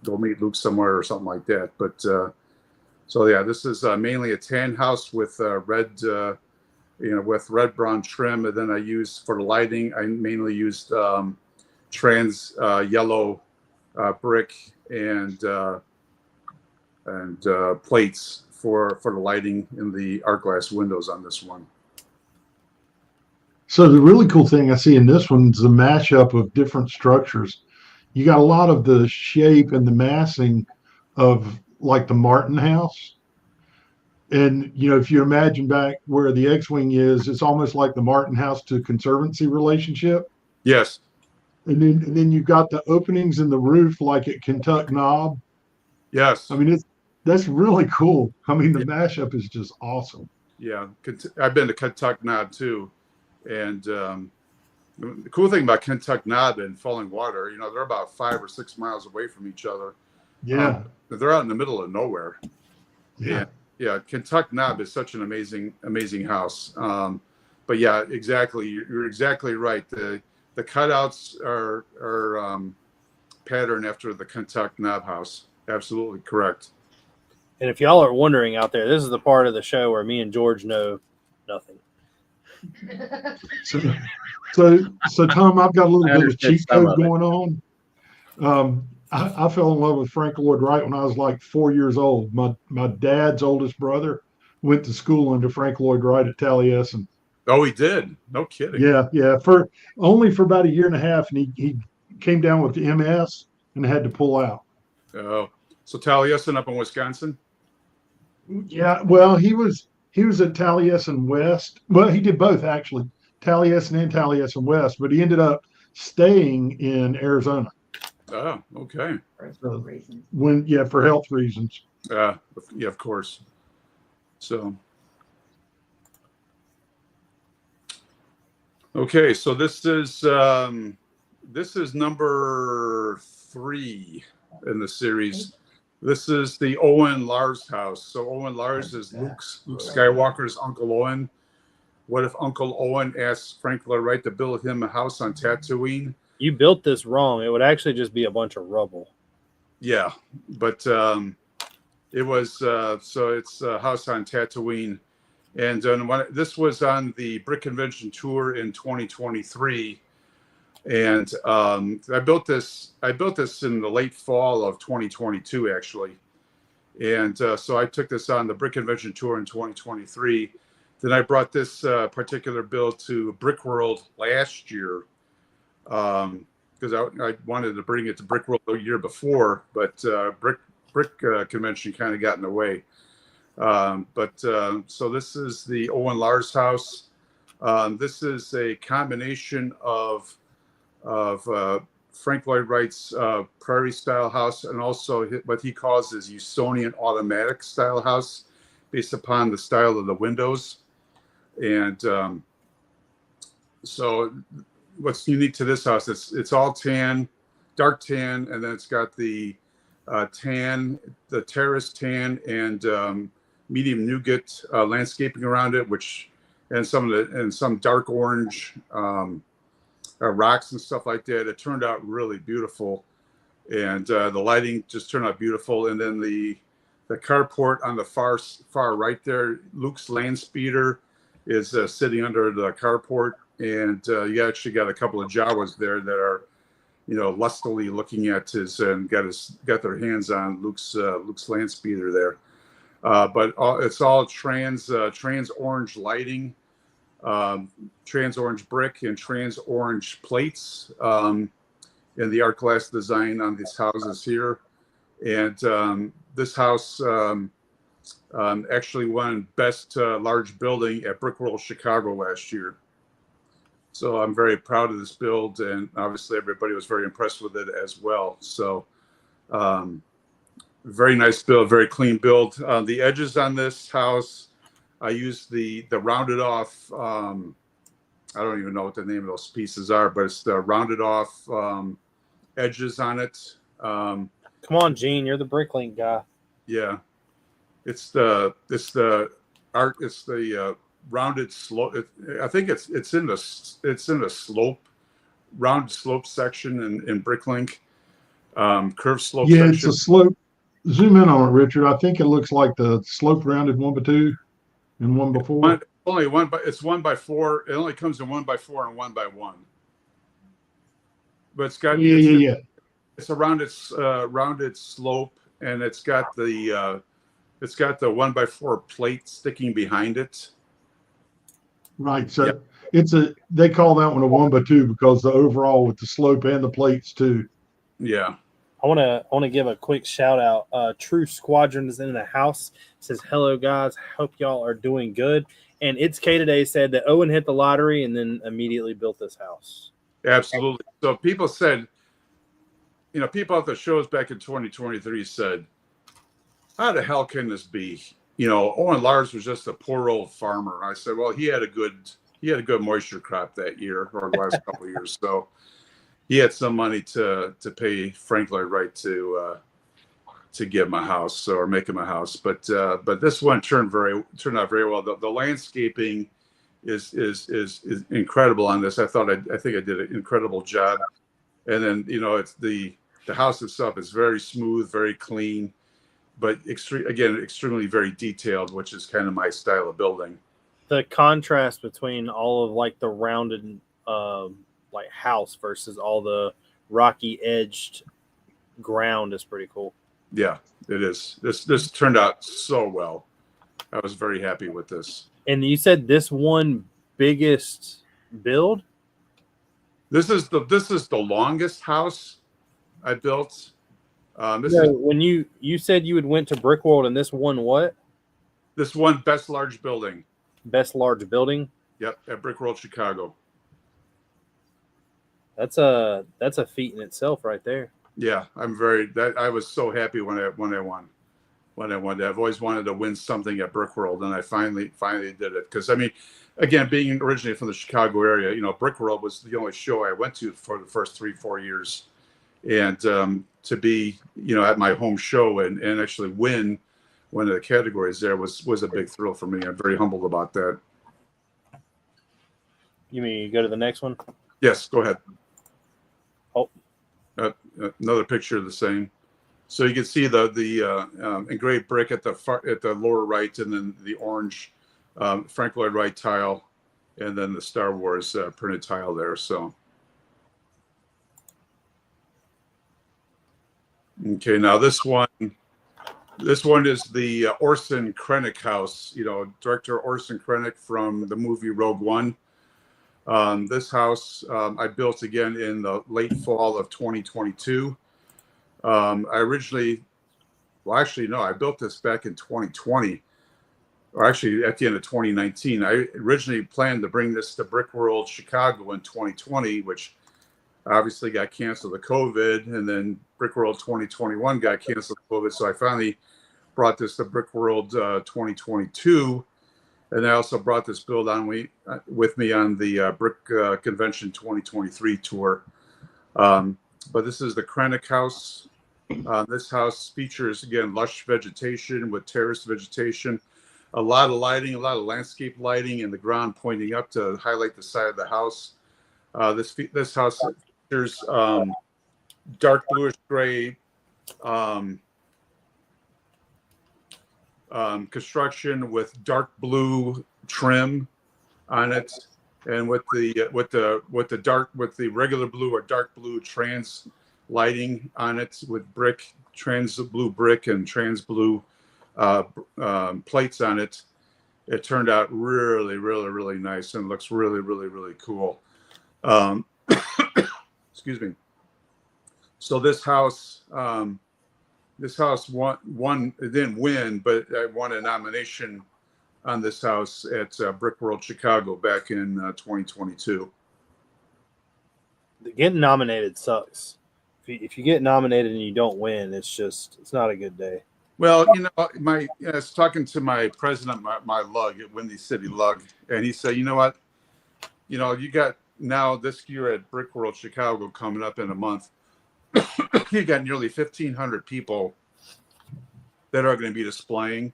go meet Luke somewhere or something like that. But so yeah, this is mainly a tan house with red, with red brown trim, and then I use for the lighting. I mainly used trans yellow brick and plates for the lighting in the art glass windows on this one. So the really cool thing I see in this one is the mashup of different structures. You got a lot of the shape and the massing of like the Martin house. And, if you imagine back where the X-wing is, it's almost like the Martin house to Conservancy relationship. Yes. And then you've got the openings in the roof like at Kentuck Knob. Yes. I mean, that's really cool. I mean, the mashup is just awesome. Yeah. I've been to Kentuck Knob too. And the cool thing about Kentuck Knob and Falling Water, they're about 5 or 6 miles away from each other. Yeah. They're out in the middle of nowhere. Yeah. Yeah. Kentuck Knob is such an amazing house. But yeah, exactly. You're exactly right. The cutouts are patterned after the Kentuck Knob house. Absolutely correct. And if y'all are wondering out there, this is the part of the show where me and George know nothing. So Tom, I've got a little bit of cheat code going on. I fell in love with Frank Lloyd Wright when I was like 4 years old. My dad's oldest brother went to school under Frank Lloyd Wright at Taliesin. Oh, he did? No kidding. Yeah. For about a year and a half, and he came down with the MS and had to pull out. Oh, so Taliesin up in Wisconsin? Yeah. Well, he was at Taliesin West. Well, he did both actually, Taliesin and Taliesin West, but he ended up staying in Arizona. Oh, okay. For health reasons. For health reasons. Yeah, of course. So, okay, so this is number 3 in the series. This is the Owen Lars house. So Owen Lars is Luke Skywalker's Uncle Owen. What if Uncle Owen asked Frank Lloyd Wright to build him a house on Tatooine? You built this wrong. It would actually just be a bunch of rubble. Yeah, but it was so it's a house on Tatooine, and this was on the Brick Convention tour in 2023, and I built this in the late fall of 2022 actually, and so I took this on the Brick Convention tour in 2023. Then I brought this particular build to Brick World last year. Because I wanted to bring it to Brick World the year before, but Brick Convention kind of got in the way. So this is the Owen Lars house. This is a combination of Frank Lloyd Wright's prairie style house and also what he calls his Usonian automatic style house, based upon the style of the windows. And so what's unique to this house, it's all tan, dark tan, and then it's got the tan, the terrace tan, and medium nougat landscaping around it, and some dark orange rocks and stuff like that. It turned out really beautiful, and the lighting just turned out beautiful. And then the the carport on the far right there. Luke's land speeder is sitting under the carport, and you actually got a couple of Jawas there that are, lustily looking at his and got their hands on Luke's land speeder there. But it's all trans orange lighting, trans orange brick, and trans orange plates in the art glass design on these houses here. And this house actually won Best Large Building at Brickworld Chicago last year. So I'm very proud of this build, and obviously everybody was very impressed with it as well. So very nice build, very clean build. The edges on this house, I used the rounded off, I don't even know what the name of those pieces are, but it's the rounded off edges on it. Come on, Gene, you're the Bricklink guy. Yeah, it's the rounded slope. I think it's in the slope, round slope section in Bricklink, curved slope. Yeah, section. It's a slope. Zoom in on it, Richard. I think it looks like the slope rounded 1x2 and 1x4. Only one, but it's 1x4. It only comes in 1x4 and 1x1. But it's got yeah. It's a rounded slope, and it's got the 1x4 plate sticking behind it. Right. So they call that one a 1x2 because the overall with the slope and the plates too. Yeah. I want to give a quick shout out. True Squadron is in the house. Says hello guys. Hope y'all are doing good. And It's K Today said that Owen hit the lottery and then immediately built this house. Absolutely. So people said, people at the shows back in 2023 said, how the hell can this be? Owen Lars was just a poor old farmer. I said, well, he had a good moisture crop that year or the last couple of years. So he had some money to pay Frank Lloyd Wright to give him a house or make him a house. But this one turned out very well. The landscaping is incredible on this. I think I did an incredible job. And then, it's the house itself is very smooth, very clean, but extremely very detailed, which is kind of my style of building. The contrast between all of like the rounded like house versus all the rocky edged ground is pretty cool. Yeah, it is. This turned out so well. I was very happy with this. And you said this one biggest build? This is the longest house I built. When you said you had went to Brickworld and this won what? This won Best Large Building. Best Large Building? Yep, at Brickworld Chicago. That's a feat in itself right there. Yeah, I was so happy when I won. I've always wanted to win something at Brickworld, and I finally did it. Because again, being originally from the Chicago area, Brickworld was the only show I went to for the first 3-4 years, and to be at my home show and actually win one of the categories there was a big thrill for me. I'm very humbled about that. You mean you go to the next one? Yes, go ahead. Oh, another picture of the same. So you can see the engraved brick at the lower right, and then the orange Frank Lloyd Wright tile, and then the Star Wars printed tile there. So, okay, now this one is the Orson Krennic house. Director Orson Krennic from the movie Rogue One. This house I built again in the late fall of 2022. I built this back in 2020, or actually at the end of 2019. I originally planned to bring this to Brickworld Chicago in 2020, which obviously got canceled with COVID, and then Brickworld 2021 got canceled with COVID. So I finally brought this to Brickworld 2022. And I also brought this build on with me on the Brick Convention 2023 tour. But this is the Krennic house. This house features, again, lush vegetation with terraced vegetation, a lot of lighting, a lot of landscape lighting in the ground pointing up to highlight the side of the house. This house features dark bluish gray construction with dark blue trim on it, and with the regular blue or dark blue trans lighting on it with trans blue brick and trans blue plates on it. It turned out really, really, really nice and looks really, really, really cool. Excuse me. So this house won. It didn't win, but I won a nomination on this house at Brick World Chicago back in 2022. Getting nominated sucks. If you get nominated and you don't win, it's not a good day. Well, I was talking to my president, my lug at Windy City Lug, and he said, you know what, you got now this year at Brick World Chicago coming up in a month, you got nearly 1,500 people that are going to be displaying.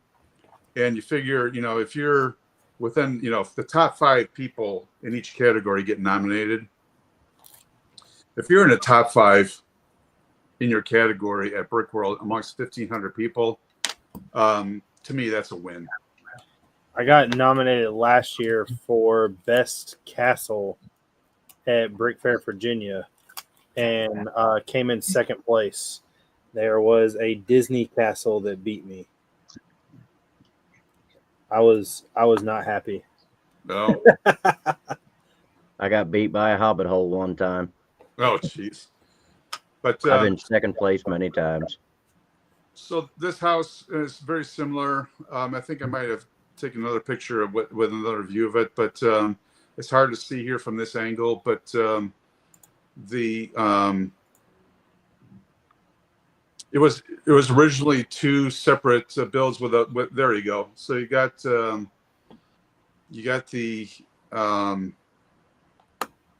And you figure, if you're within, if the top 5 people in each category get nominated, if you're in the top 5 in your category at Brick World amongst 1,500 people, to me, that's a win. I got nominated last year for Best Castle at Brick Fair, Virginia, and came in second place. There was a Disney castle that beat me. I was not happy. No. I got beat by a hobbit hole one time. Oh, jeez. But I've been second place many times. So this house is very similar. I think I might have taken another picture with another view of it, but it's hard to see here from this angle. But it was originally 2 separate builds with there you go. So you got the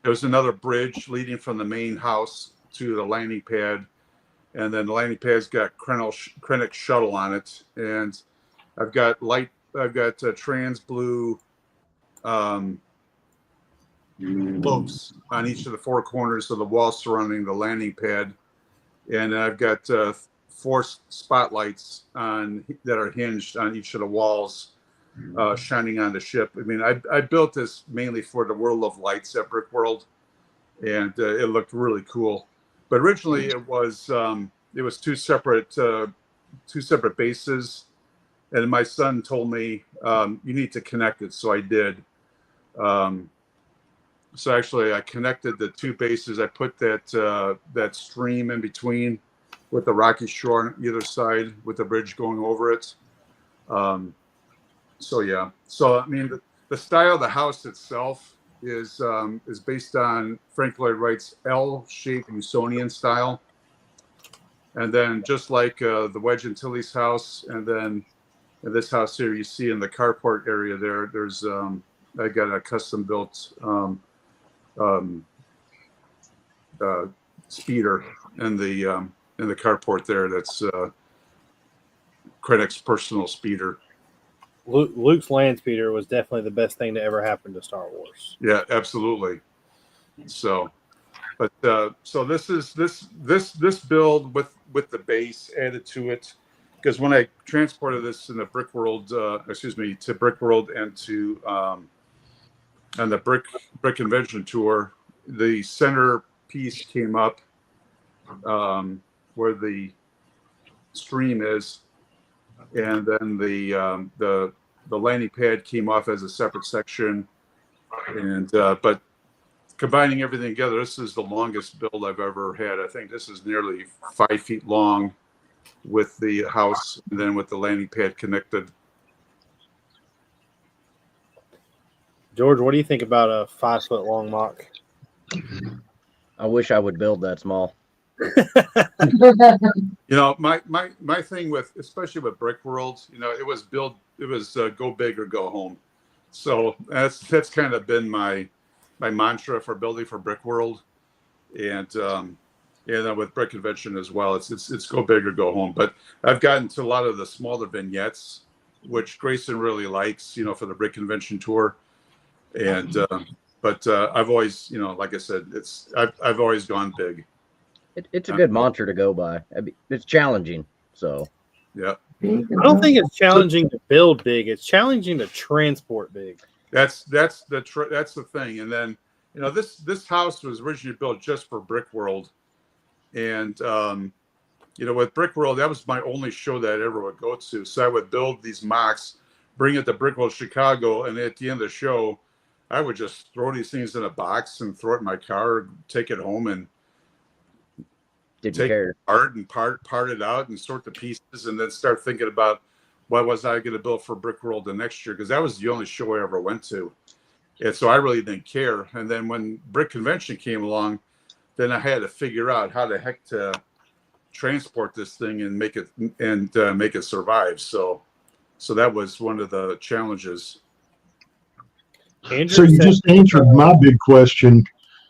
there's another bridge leading from the main house to the landing pad, and then the landing pad's got Krennic shuttle on it, and I've got trans blue loops on each of the 4 corners of the wall surrounding the landing pad. And I've got 4 spotlights that are hinged on each of the walls, shining on the ship. I mean, I built this mainly for the World of Lights at Brick World, and it looked really cool. But originally, it was 2 separate bases, and my son told me you need to connect it, so I did. So actually, I connected the 2 bases. I put that stream in between with the rocky shore on either side with the bridge going over it. So yeah. So I mean, the style of the house itself is based on Frank Lloyd Wright's L-shaped Usonian style. And then just like the Wedge Antilles house, and then in this house here, you see in the carport area there's I got a custom built speeder in the carport there. That's Krennic's personal speeder. Luke's land speeder was definitely the best thing to ever happen to Star Wars. Yeah, absolutely. So, but so this build with the base added to it, because when I transported this in the Brick World, to Brick World and to on the Brick Convention tour, the center piece came up where the stream is, and then the landing pad came off as a separate section. And but combining everything together, this is the longest build I've ever had. I think this is nearly 5 feet long with the house, and then with the landing pad connected. George, what do you think about a 5 foot long mock? I wish I would build that small. My thing with, especially with Brick World, it was go big or go home. So that's kind of been my mantra for building for Brick World, and then with Brick Convention as well. It's go big or go home. But I've gotten to a lot of the smaller vignettes, which Grayson really likes, for the Brick Convention tour. And but I've always, like I said, I've always gone big. It's a good mantra to go by. It's challenging, so yeah. I don't think it's challenging to build big. It's challenging to transport big. That's the thing. And then, you know, this house was originally built just for Brick World, and you know, with Brick World, that was my only show that I ever would go to. So I would build these mocks, bring it to Brick World Chicago, and at the end of the show, I would just throw these things in a box and throw it in my car, take it home, and take it apart and part it out and sort the pieces, and then start thinking about what was I going to build for Brick World the next year, because that was the only show I ever went to, and so I really didn't care. And then when Brick Convention came along, then I had to figure out how the heck to transport this thing and make it survive. So that was one of the challenges. So you just answered my big question.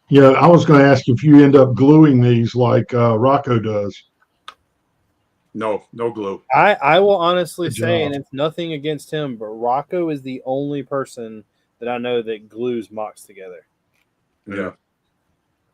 Yeah, I was going to ask if you end up gluing these like Rocco does. No glue. I will honestly say, and it's nothing against him, but Rocco is the only person that I know that glues mocks together. Yeah.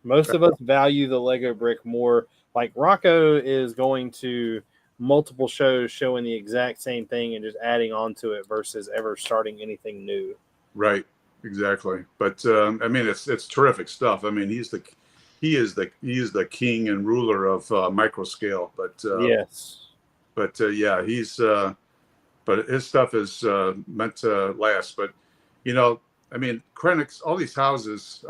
Most of us value the Lego brick more. Like Rocco is going to multiple shows showing the exact same thing and just adding on to it versus ever starting anything new. Right. Exactly. But I mean, it's terrific stuff. I mean, he is the king and ruler of micro scale. But yes. But yeah, but his stuff is meant to last. But you know, I mean, Krennic's, all these houses,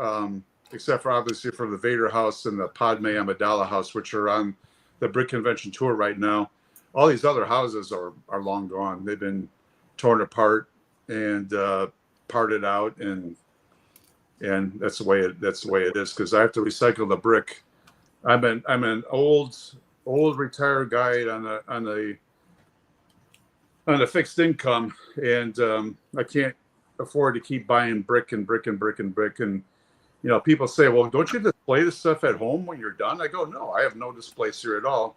except for obviously for the Vader house and the Padme Amidala house, which are on the Brick Convention tour right now, all these other houses are long gone. They've been torn apart and parted out, and that's the way it is, because I have to recycle the brick. I'm an old retired guy on a fixed income, and I can't afford to keep buying brick. And you know, people say, well, don't you display this stuff at home when you're done? I go, no, I have no displays here at all.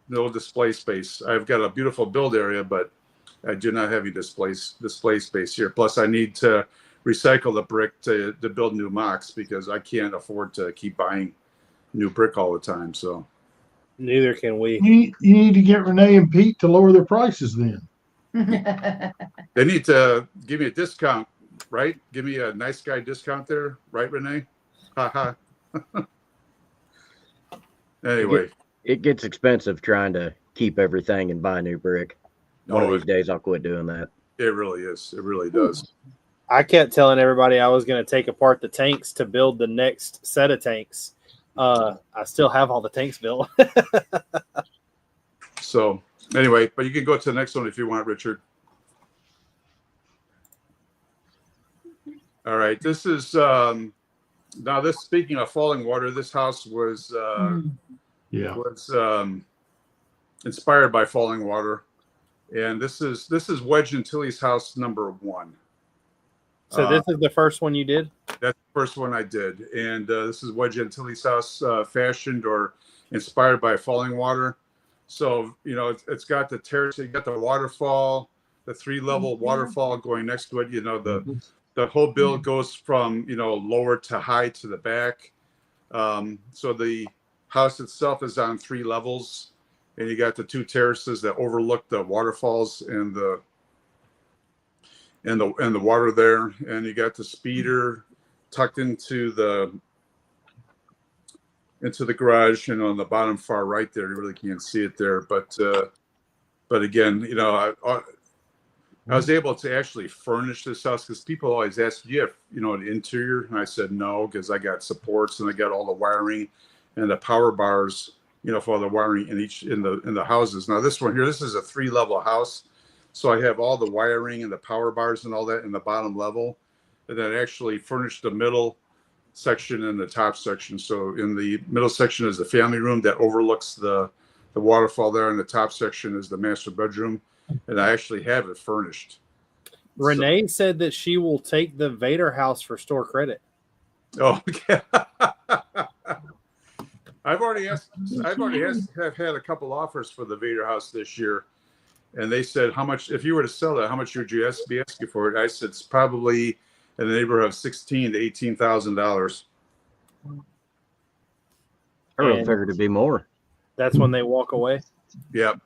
No display space. I've got a beautiful build area, but I do not have any display space here. Plus, I need to recycle the brick to build new mocks, because I can't afford to keep buying new brick all the time. So neither can we. You need to get Renee and Pete to lower their prices then. They need to give me a discount, right? Give me a nice guy discount there, right, Renee? Ha ha. Anyway. It gets expensive trying to keep everything and buy new brick. One of these days I'll quit doing that. It really is. It really does. I kept telling everybody I was going to take apart the tanks to build the next set of tanks. I still have all the tanks built. So anyway, but you can go to the next one if you want, Richard. All right. This is now this, speaking of falling water, this house was inspired by falling water. And this is Wedge and Tilly's house number 1. So this is the first one you did? That's the first one I did. And this is Wedge and Tilly's house, fashioned or inspired by falling water. So, you know, it's got the terrace, you got the waterfall, the 3-level waterfall going next to it. You know, the whole build goes from, you know, lower to high to the back. So the house itself is on 3 levels. And you got the 2 terraces that overlook the waterfalls and the water there. And you got the speeder tucked into the garage, and on the bottom far right there, you really can't see it there. But again, you know, I was able to actually furnish this house, because people always ask, you know, an interior, and I said no, because I got supports and I got all the wiring and the power bars, you know, for all the wiring in the houses. Now this one here, this is a 3-level house, so I have all the wiring and the power bars and all that in the bottom level, and then I actually furnished the middle section and the top section. So in the middle section is the family room that overlooks the waterfall there, and the top section is the master bedroom, and I actually have it furnished. Renee said that she will take the Vader house for store credit. Oh, okay. I've had a couple offers for the Vader house this year, and they said, how much, if you were to sell it, how much would you be asking for it? I said, it's probably in the neighborhood of $16,000 to $18,000. I really figured it'd be more. That's when they walk away. Yep.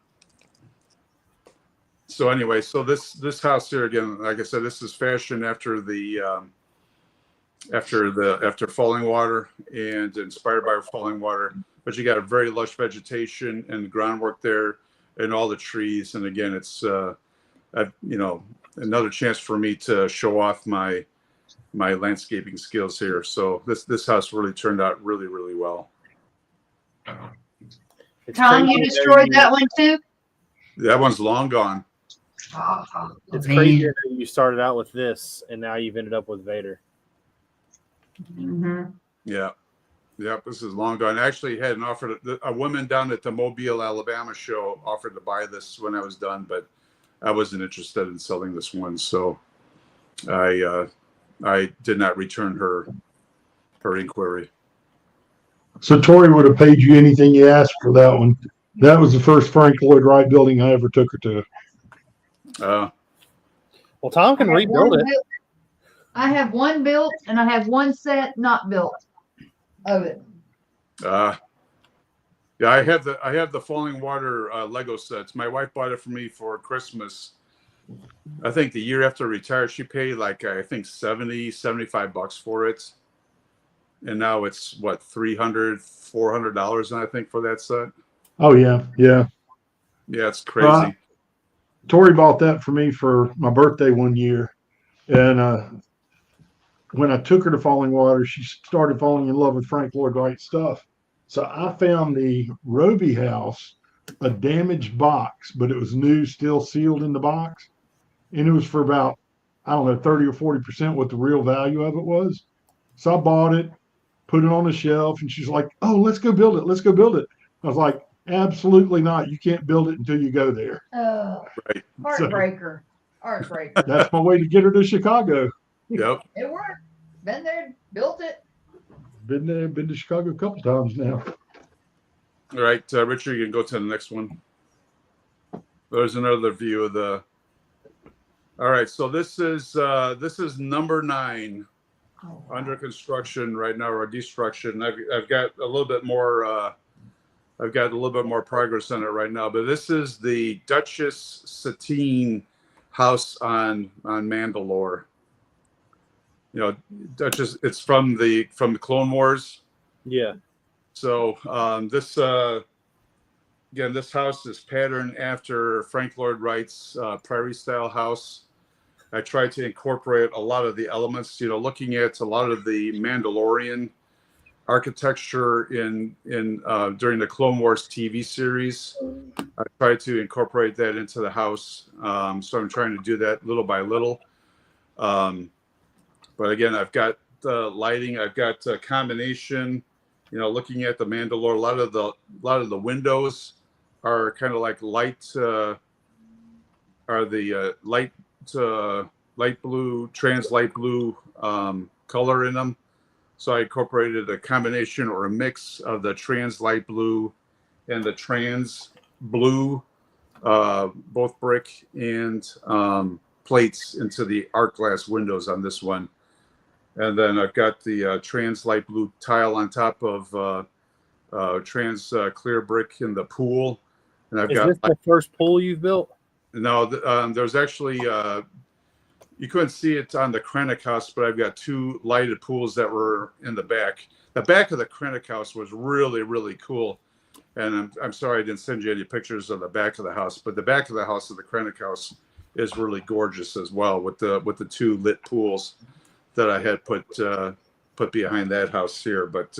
So anyway, so this house here again, like I said, this is fashioned after the after falling water and inspired by falling water. But you got a very lush vegetation and the groundwork there, and all the trees. And again, it's another chance for me to show off my landscaping skills here. So this house really turned out really, really well. Tom, you destroyed that one too? That one's long gone. It's crazy that you started out with this and now you've ended up with Vader. Mm-hmm. Yeah. Yep, this is long gone. I actually had an offer. A woman down at the Mobile, Alabama show offered to buy this when I was done, but I wasn't interested in selling this one, so I did not return her inquiry. So Tori would have paid you anything you asked for that one. That was the first Frank Lloyd Wright building I ever took her to. Well, Tom can rebuild it. I have one built, and I have one set not built of it. Yeah, I have the Falling Water Lego sets. My wife bought it for me for Christmas. I think the year after I retired, she paid like I think $75 for it, and now it's what $300-$400, I think, for that set. Oh yeah. It's crazy. Tori bought that for me for my birthday one year, and when I took her to Falling Water, she started falling in love with Frank Lloyd Wright stuff. So I found the Roby house, a damaged box, but it was new, still sealed in the box. And it was for about, I don't know, 30 or 40% what the real value of it was. So I bought it, put it on the shelf, and she's like, oh, let's go build it. Let's go build it. I was like, absolutely not. You can't build it until you go there. Oh, right. Heartbreaker. Heartbreaker. That's my way to get her to Chicago. Yep. It worked. Been there, built it. Been there, been to Chicago a couple times now. All right, Richard, you can go to the next one. There's another view of the. All right, so this is number 9 under construction right now, or destruction. I've got a little bit more. I've got a little bit more progress on it right now, but this is the Duchess Satine house on Mandalore. You know, Duchess. It's from the Clone Wars. Yeah. So this house is patterned after Frank Lloyd Wright's Prairie Style house. I tried to incorporate a lot of the elements. You know, looking at a lot of the Mandalorian architecture in during the Clone Wars TV series. I tried to incorporate that into the house. So I'm trying to do that little by little. But again, I've got lighting. I've got a combination. You know, looking at the Mandalore, a lot of the windows are kind of like light blue, trans light blue color in them. So I incorporated a combination or a mix of the trans light blue and the trans blue, both brick and plates into the arc glass windows on this one. And then I've got the trans light blue tile on top of trans clear brick in the pool. And I've got this the first pool you've built? No, there's actually you couldn't see it on the Krennic house, but I've got 2 lighted pools that were in the back. The back of the Krennic house was really, really cool. And I'm sorry I didn't send you any pictures of the back of the house, but the back of the house of the Krennic house is really gorgeous as well with the 2 lit pools that I had put behind that house here. But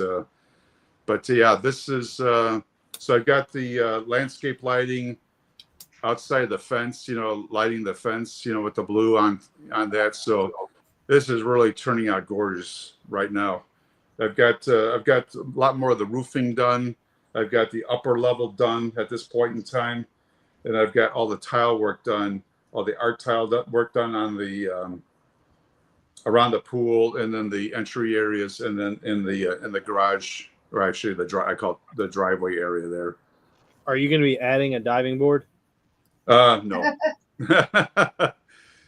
yeah, this is so I've got the landscape lighting outside the fence, you know, lighting the fence, you know, with the blue on that. So this is really turning out gorgeous right now. I've got a lot more of the roofing done. I've got the upper level done at this point in time, and I've got all the tile work done, all the art tile work done on the around the pool, and then the entry areas, and then in the garage, or actually I call it the driveway area there. Are you going to be adding a diving board? No.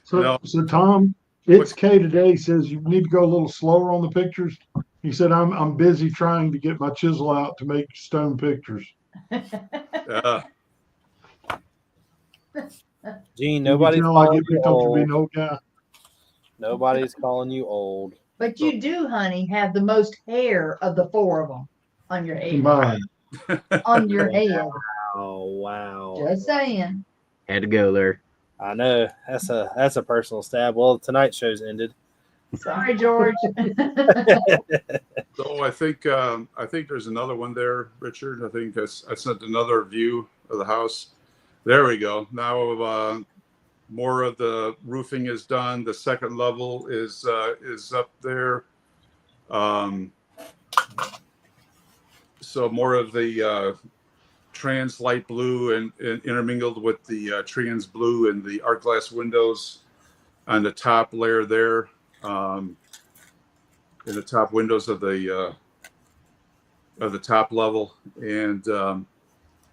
So Tom, it's K today says you need to go a little slower on the pictures. He said I'm busy trying to get my chisel out to make stone pictures. Gene, You can nobody's tell I calling get you picked on for being old. an old guy. Nobody's calling you old. But you do, honey, have the most hair of the four of them on your head. Combined. On your head. Oh wow. Just saying. Had to go there. I know. That's a personal stab. Well, tonight's show's ended. Sorry, George. So I think there's another one there, Richard. I think I sent another view of the house. There we go. Now more of the roofing is done. The second level is up there. So more of the trans light blue and intermingled with the trans blue and the art glass windows on the top layer there. In the top windows of the top level, and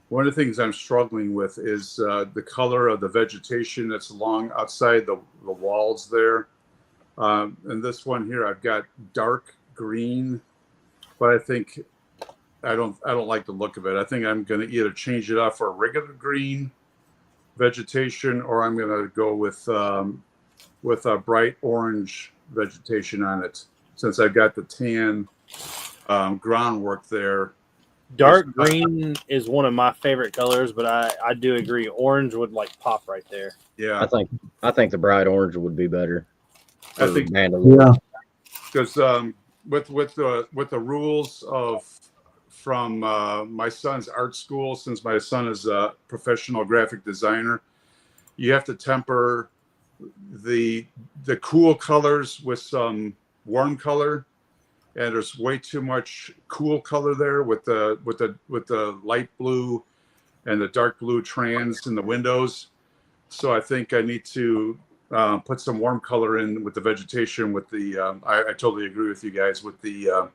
one of the things I'm struggling with is the color of the vegetation that's along outside the walls there. And this one here, I've got dark green, but I think I don't like the look of it. I think I'm going to either change it up for a regular green vegetation, or I'm going to go with a bright orange vegetation on it, since I've got the tan groundwork there. Dark green is one of my favorite colors, but I do agree. Orange would like pop right there. Yeah, I think the bright orange would be better. I think Yeah. because with the rules from my son's art school, since my son is a professional graphic designer, you have to temper the cool colors with some warm color, and there's way too much cool color there with the light blue and the dark blue trans in the windows. So I think I need to put some warm color in with the vegetation. With the I totally agree with you guys with the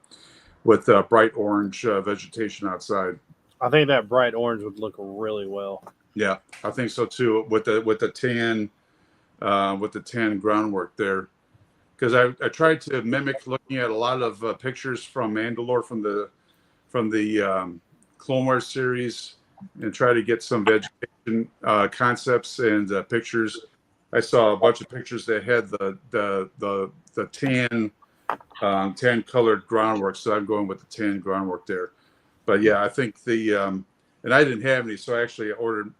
bright orange vegetation outside. I think that bright orange would look really well. Yeah, I think so too. With the tan groundwork there. Because I tried to mimic looking at a lot of pictures from Mandalore from the Clone Wars series, and try to get some vegetation concepts and pictures. I saw a bunch of pictures that had the tan colored groundwork, so I'm going with the tan groundwork there. But yeah, I think and I didn't have any, so I actually ordered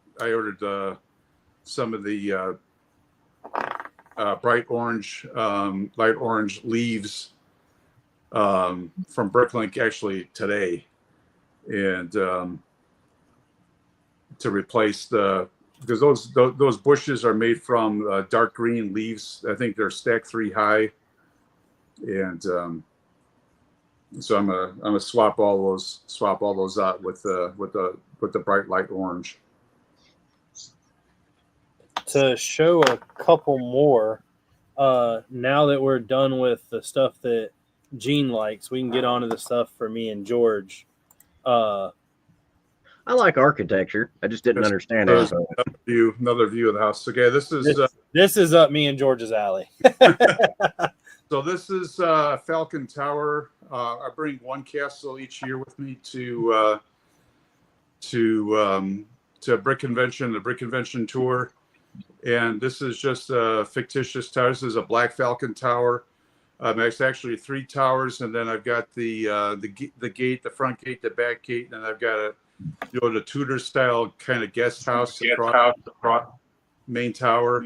some of the bright orange, light orange leaves from Bricklink actually today, and to replace because those bushes are made from dark green leaves. I think they're stacked 3 high, and so I'm gonna swap all those out with the bright light orange. To show a couple more, now that we're done with the stuff that Gene likes, we can get on to the stuff for me and George. I like architecture. I just didn't understand it. Another view of the house. Okay, this is up me and George's alley. So this is Falcon Tower. I bring one castle each year with me to Brick Convention, the Brick Convention tour. And this is just a fictitious tower. This is a Black Falcon Tower. It's actually 3 towers, and then I've got the gate, the front gate, the back gate, and I've got the Tudor style kind of guest house across the main tower.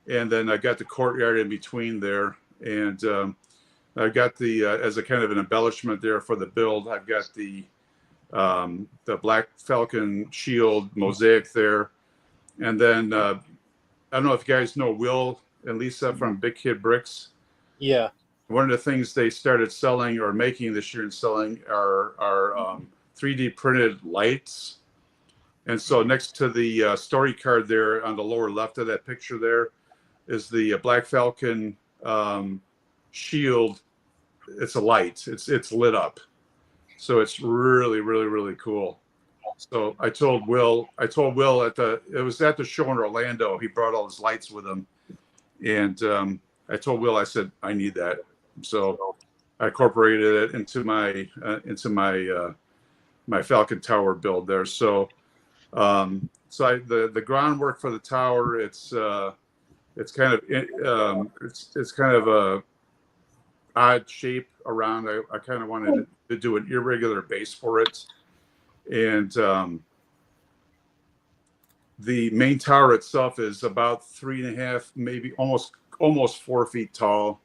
And then I've got the courtyard in between there, and I've got the as a kind of an embellishment there for the build. I've got the Black Falcon shield mosaic there. And then I don't know if you guys know Will and Lisa from Big Kid Bricks. Yeah. One of the things they started selling or making this year and selling are 3D printed lights. And so next to the story card there on the lower left of that picture there is the Black Falcon shield. It's a light. It's lit up. So it's really, really, really cool. So I told Will it was at the show in Orlando. He brought all his lights with him, and I told Will, I said, I need that. So I incorporated it into my my Falcon Tower build there. So So the groundwork for the tower, it's kind of it's kind of a odd shape around. I kind of wanted to do an irregular base for it, and the main tower itself is about 3.5, maybe almost 4 feet tall.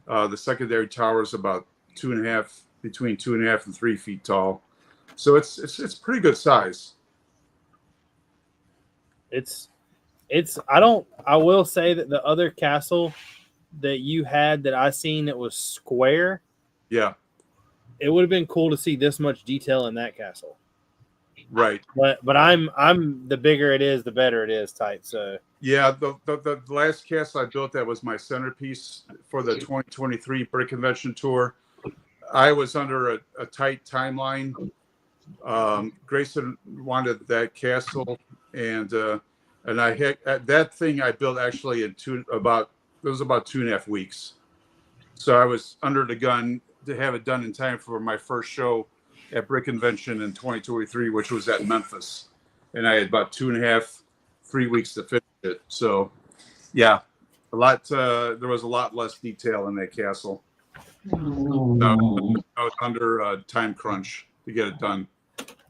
The secondary tower is about 2.5, between 2.5 and 3 feet tall. So it's pretty good size. I will say that the other castle that you had that I seen that was square, Yeah, it would have been cool to see this much detail in that castle. right. But I'm the bigger it is, the better it is type. So yeah, the last castle I built that was my centerpiece for the 2023 Brick Convention Tour. I was under a tight timeline. Grayson wanted that castle, and I had that thing I built actually in about 2.5 weeks. So I was under the gun to have it done in time for my first show at Brick Convention in 2023, which was at Memphis, and I had about 2.5, 3 weeks to finish it. So, yeah, there was a lot less detail in that castle. I was under a time crunch to get it done.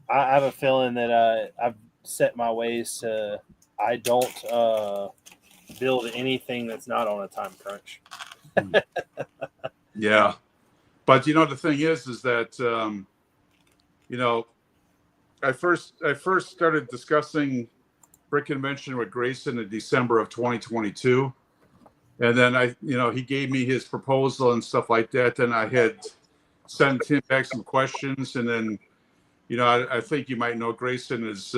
I have a feeling that I've set my ways to I don't build anything that's not on a time crunch. Yeah, but the thing is that I first started discussing Brick Convention with Grayson in December of 2022, and then he gave me his proposal and stuff like that. Then I had sent him back some questions, and then I think you might know Grayson is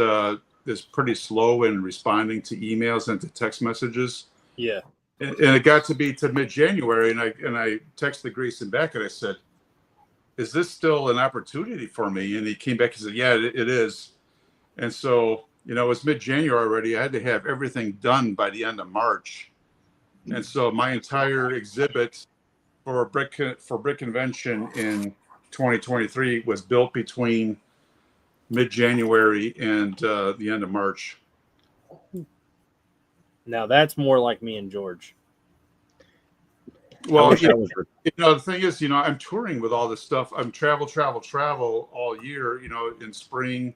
pretty slow in responding to emails and to text messages. Yeah. And it got to be to mid-January, and I texted Grayson back and I said, "Is this still an opportunity for me?" And he came back and said, "Yeah, it is." And so it was mid-January already. I had to have everything done by the end of March, and so my entire exhibit for Brick Convention in 2023 was built between mid-January and the end of March. Now that's more like me and George. Well, the thing is, I'm touring with all this stuff. I'm travel all year, in spring,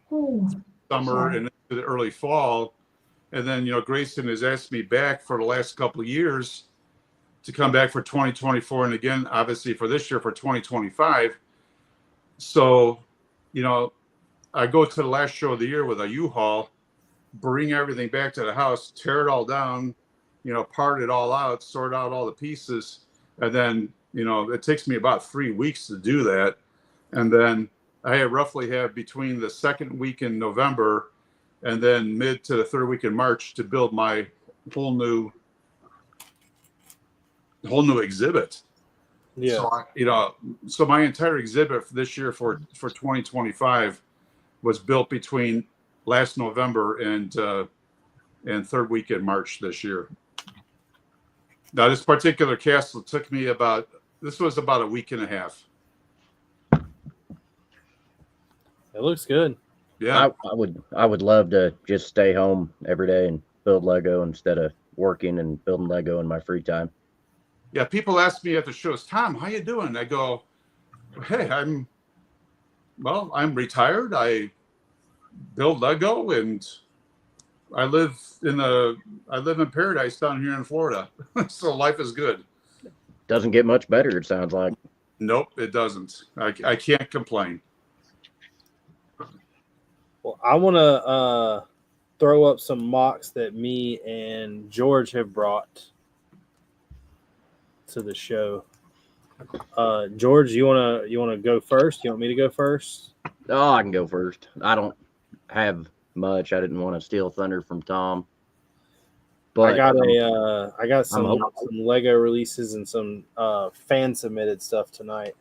summer, and into the early fall. And then, Grayson has asked me back for the last couple of years to come back for 2024. And again, obviously for this year, for 2025. So, I go to the last show of the year with a U-Haul, bring everything back to the house, tear it all down, part it all out, sort out all the pieces. And then, it takes me about 3 weeks to do that. And then I roughly have between the second week in November and then mid to the third week in March to build my whole new exhibit. Yeah. So my entire exhibit for this year for 2025 was built between last November and third week in March this year. Now, this particular castle took me about a week and a half. It looks good. Yeah, I would love to just stay home every day and build Lego instead of working and building Lego in my free time. Yeah, people ask me at the shows, "Tom, how you doing?" I go, "Hey, I'm retired. I build Lego and I live in paradise down here in Florida." So life is good. Doesn't get much better, it sounds like. Nope, it doesn't. I can't complain. Well, I want to throw up some mocks that me and George have brought to the show. George, you wanna go first? You want me to go first? Oh, I can go first. I don't have much. I didn't want to steal thunder from Tom. But I got some Lego releases and some fan submitted stuff tonight.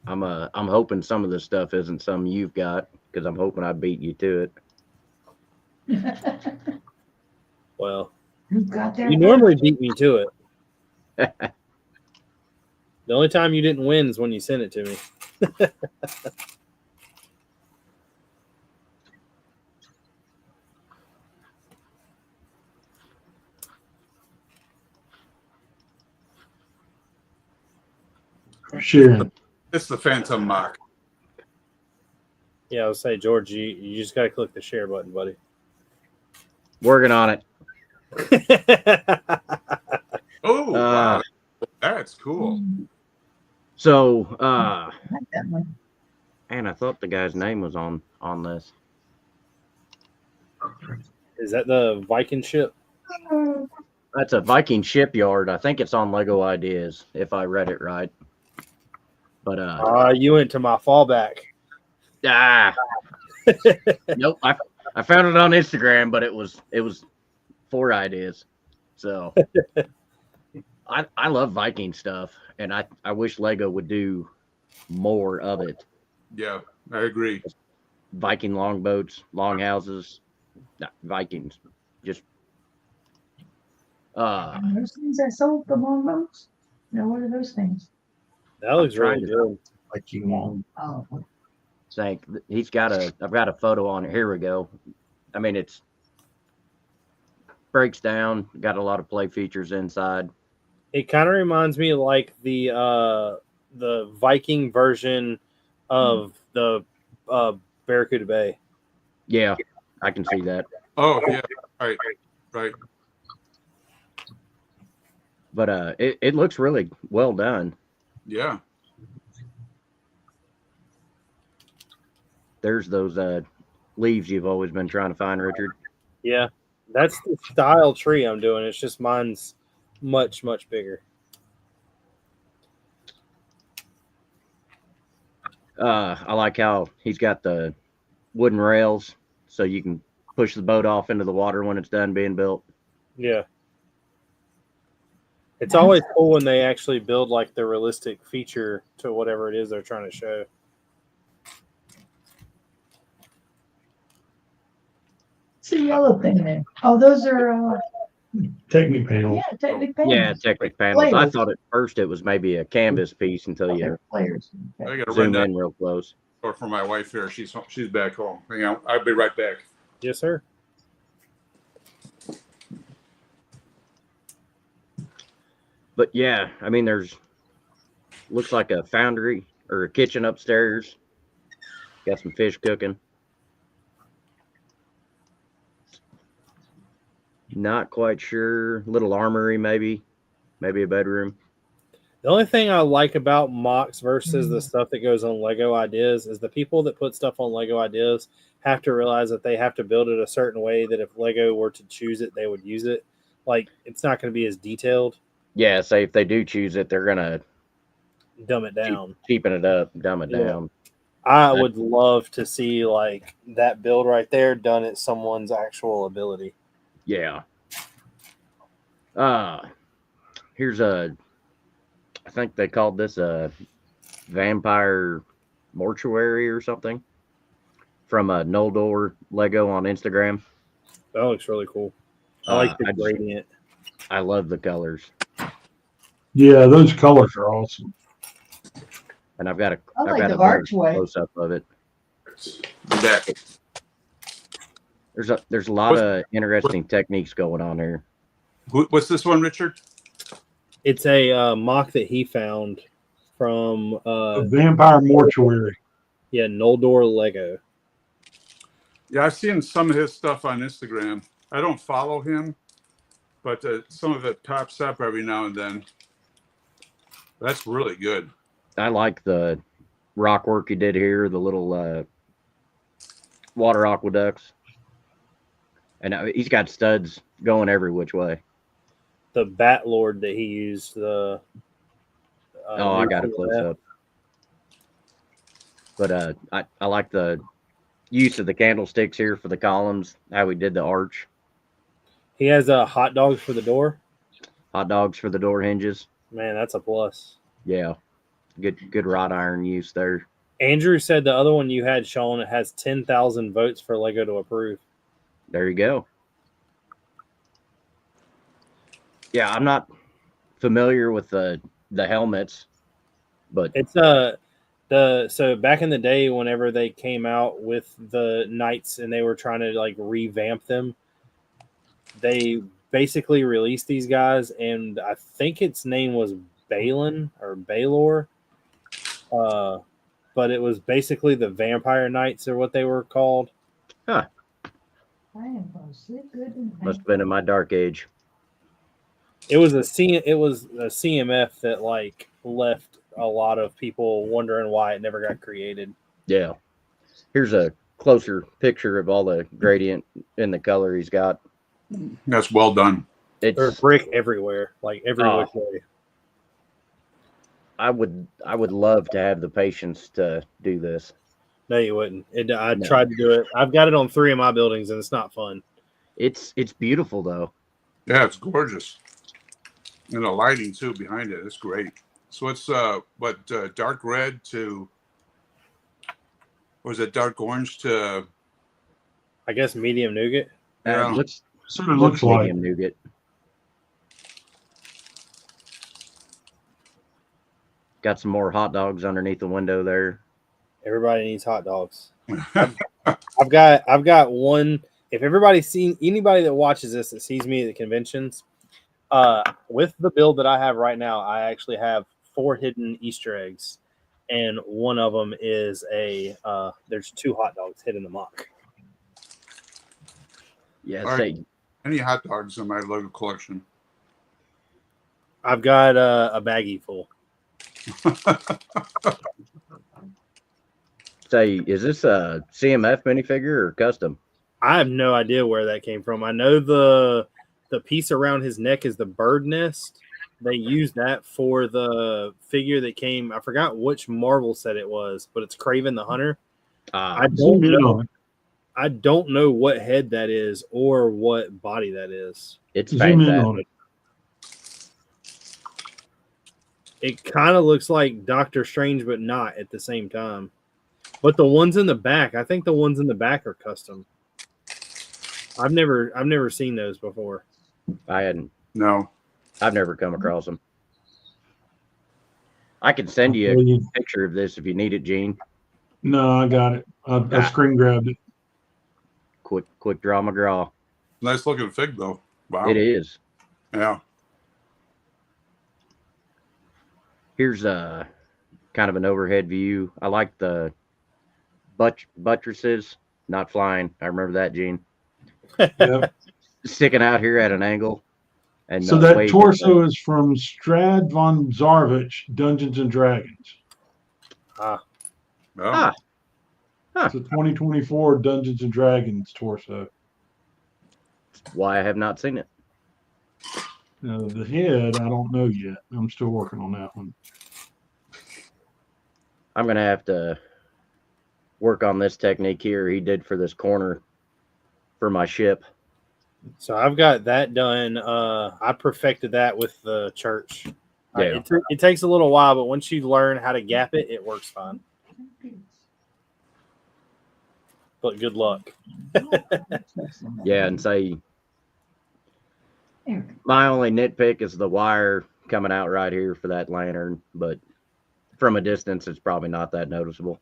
I'm hoping some of this stuff isn't some you've got, because I'm hoping I beat you to it. Well, you normally beat me to it. The only time you didn't win is when you sent it to me. Sharing. It's the Phantom Mock. Yeah, I'll say, George, you just got to click the share button, buddy. Working on it. Oh, wow. That's cool. So, I like that one. man, I thought the guy's name was on this. Is that the Viking ship? That's a Viking shipyard. I think it's on Lego Ideas, if I read it right. But You went to my fallback. Nope. I found it on Instagram, but it was 4 ideas. So I love Viking stuff, and I wish Lego would do more of it. Yeah, I agree. Viking longboats, longhouses, Vikings. Just Those things I sold the long boats. No, what are those things? That looks trying really to- good. Oh, think I've got a photo on it. Here we go. I mean, it's breaks down, got a lot of play features inside. It kind of reminds me of like the Viking version of the Barracuda Bay. Yeah, I can see that. Oh, yeah. Right. But it looks really well done. Yeah. There's those leaves you've always been trying to find, Richard. Yeah, that's the style tree I'm doing. It's just mine's much, much bigger. I like how he's got the wooden rails so you can push the boat off into the water when it's done being built. Yeah. It's always cool when they actually build like the realistic feature to whatever it is they're trying to show. it's a yellow thing there. Oh, those are Technic panels. yeah, Technic panels. Yeah, Technic panels. I Players. thought at first it was maybe a canvas piece until you They're players. I got to run zoom down in real close. for my wife here. She's back home. Hang on. I'll be right back. Yes, sir. But yeah, I mean, looks like a foundry or a kitchen upstairs. Got some fish cooking. Not quite sure. Little armory, maybe a bedroom. The only thing I like about mocks versus the stuff that goes on Lego Ideas is the people that put stuff on Lego Ideas have to realize that they have to build it a certain way that if Lego were to choose it, they would use it. Like, it's not going to be as detailed. Yeah, say if they do choose it, they're gonna Dumb it down. cheapen it up, dumb it Yeah. down. I would love to see like that build right there done at someone's actual ability. Yeah. Here's I think they called this a vampire mortuary or something from a Noldor Lego on Instagram. That looks really cool. I like the I gradient. I love the colors, Yeah, those colors are awesome. and I've got a I like the better archway. close up of it. Back. There's a lot of interesting techniques going on here. What's this one, Richard? It's a mock that he found from A vampire mortuary. Noldor Lego. Yeah, I've seen some of his stuff on Instagram. I don't follow him, but some of it pops up every now and then. That's really good. I like the rock work he did here, the little water aqueducts, and he's got studs going every which way. The Bat Lord that he used. I got a close up. But I like the use of the candlesticks here for the columns, how he did the arch. He has hot dogs for the door. Hot dogs for the door hinges. Man, that's a plus. Yeah. Good wrought iron use there. Andrew said the other one you had, Sean, it has 10,000 votes for Lego to approve. There you go. Yeah, I'm not familiar with the helmets, but It's so back in the day, whenever they came out with the knights and they were trying to like revamp them, they basically released these guys, and I think its name was Balin or Baylor, but it was basically the Vampire Knights, or what they were called. Huh. Must have been in my dark age. It was a CMF that like left a lot of people wondering why it never got created. Yeah. Here's a closer picture of all the gradient in the color he's got. That's well done. There's brick everywhere, like every which way. I would love to have the patience to do this. No, you wouldn't. I tried to do it. I've got it on 3 of my buildings, and it's not fun. It's beautiful though. Yeah, it's gorgeous, and the lighting too behind it. It's great. So it's dark red to, or is it dark orange to? I guess medium nougat. Yeah, Looks looks like medium nougat. Got some more hot dogs underneath the window there. Everybody needs hot dogs. I've got one. If everybody's seen, anybody that watches this that sees me at the conventions, with the build that I have right now, I actually have 4 hidden Easter eggs, and one of them is there's 2 hot dogs hidden amok. Yeah, right. Any hot dogs in my Lego collection? I've got a baggie full. Say, is this a CMF minifigure or custom? I have no idea where that came from. I know the piece around his neck is the bird nest. They used that for the figure that came. I forgot which Marvel set it was, but it's Kraven the Hunter. I don't know what head that is or what body that is. It's fantastic. It kind of looks like Doctor Strange, but not at the same time. But the ones in the back, I think the ones in the back are custom. I've never seen those before. I hadn't. No. I've never come across them. I can send you a picture of this if you need it, Gene. No, I got it. I screen grabbed it. Quick draw McGraw. Nice looking fig though. Wow. It is. Yeah. Here's a kind of an overhead view. I like the buttresses not flying. I remember that, Gene. Yep. Sticking out here at an angle. And so that torso is from Strad von Zarvich, Dungeons and Dragons. Oh. It's a 2024 Dungeons and Dragons torso. Why I have not seen it. The head, I don't know yet. I'm still working on that one. I'm going to have to work on this technique here he did for this corner for my ship. So I've got that done. I perfected that with the church. Yeah. It takes a little while, but once you learn how to gap it, it works fine. But good luck. Yeah, and say my only nitpick is the wire coming out right here for that lantern, but from a distance, it's probably not that noticeable.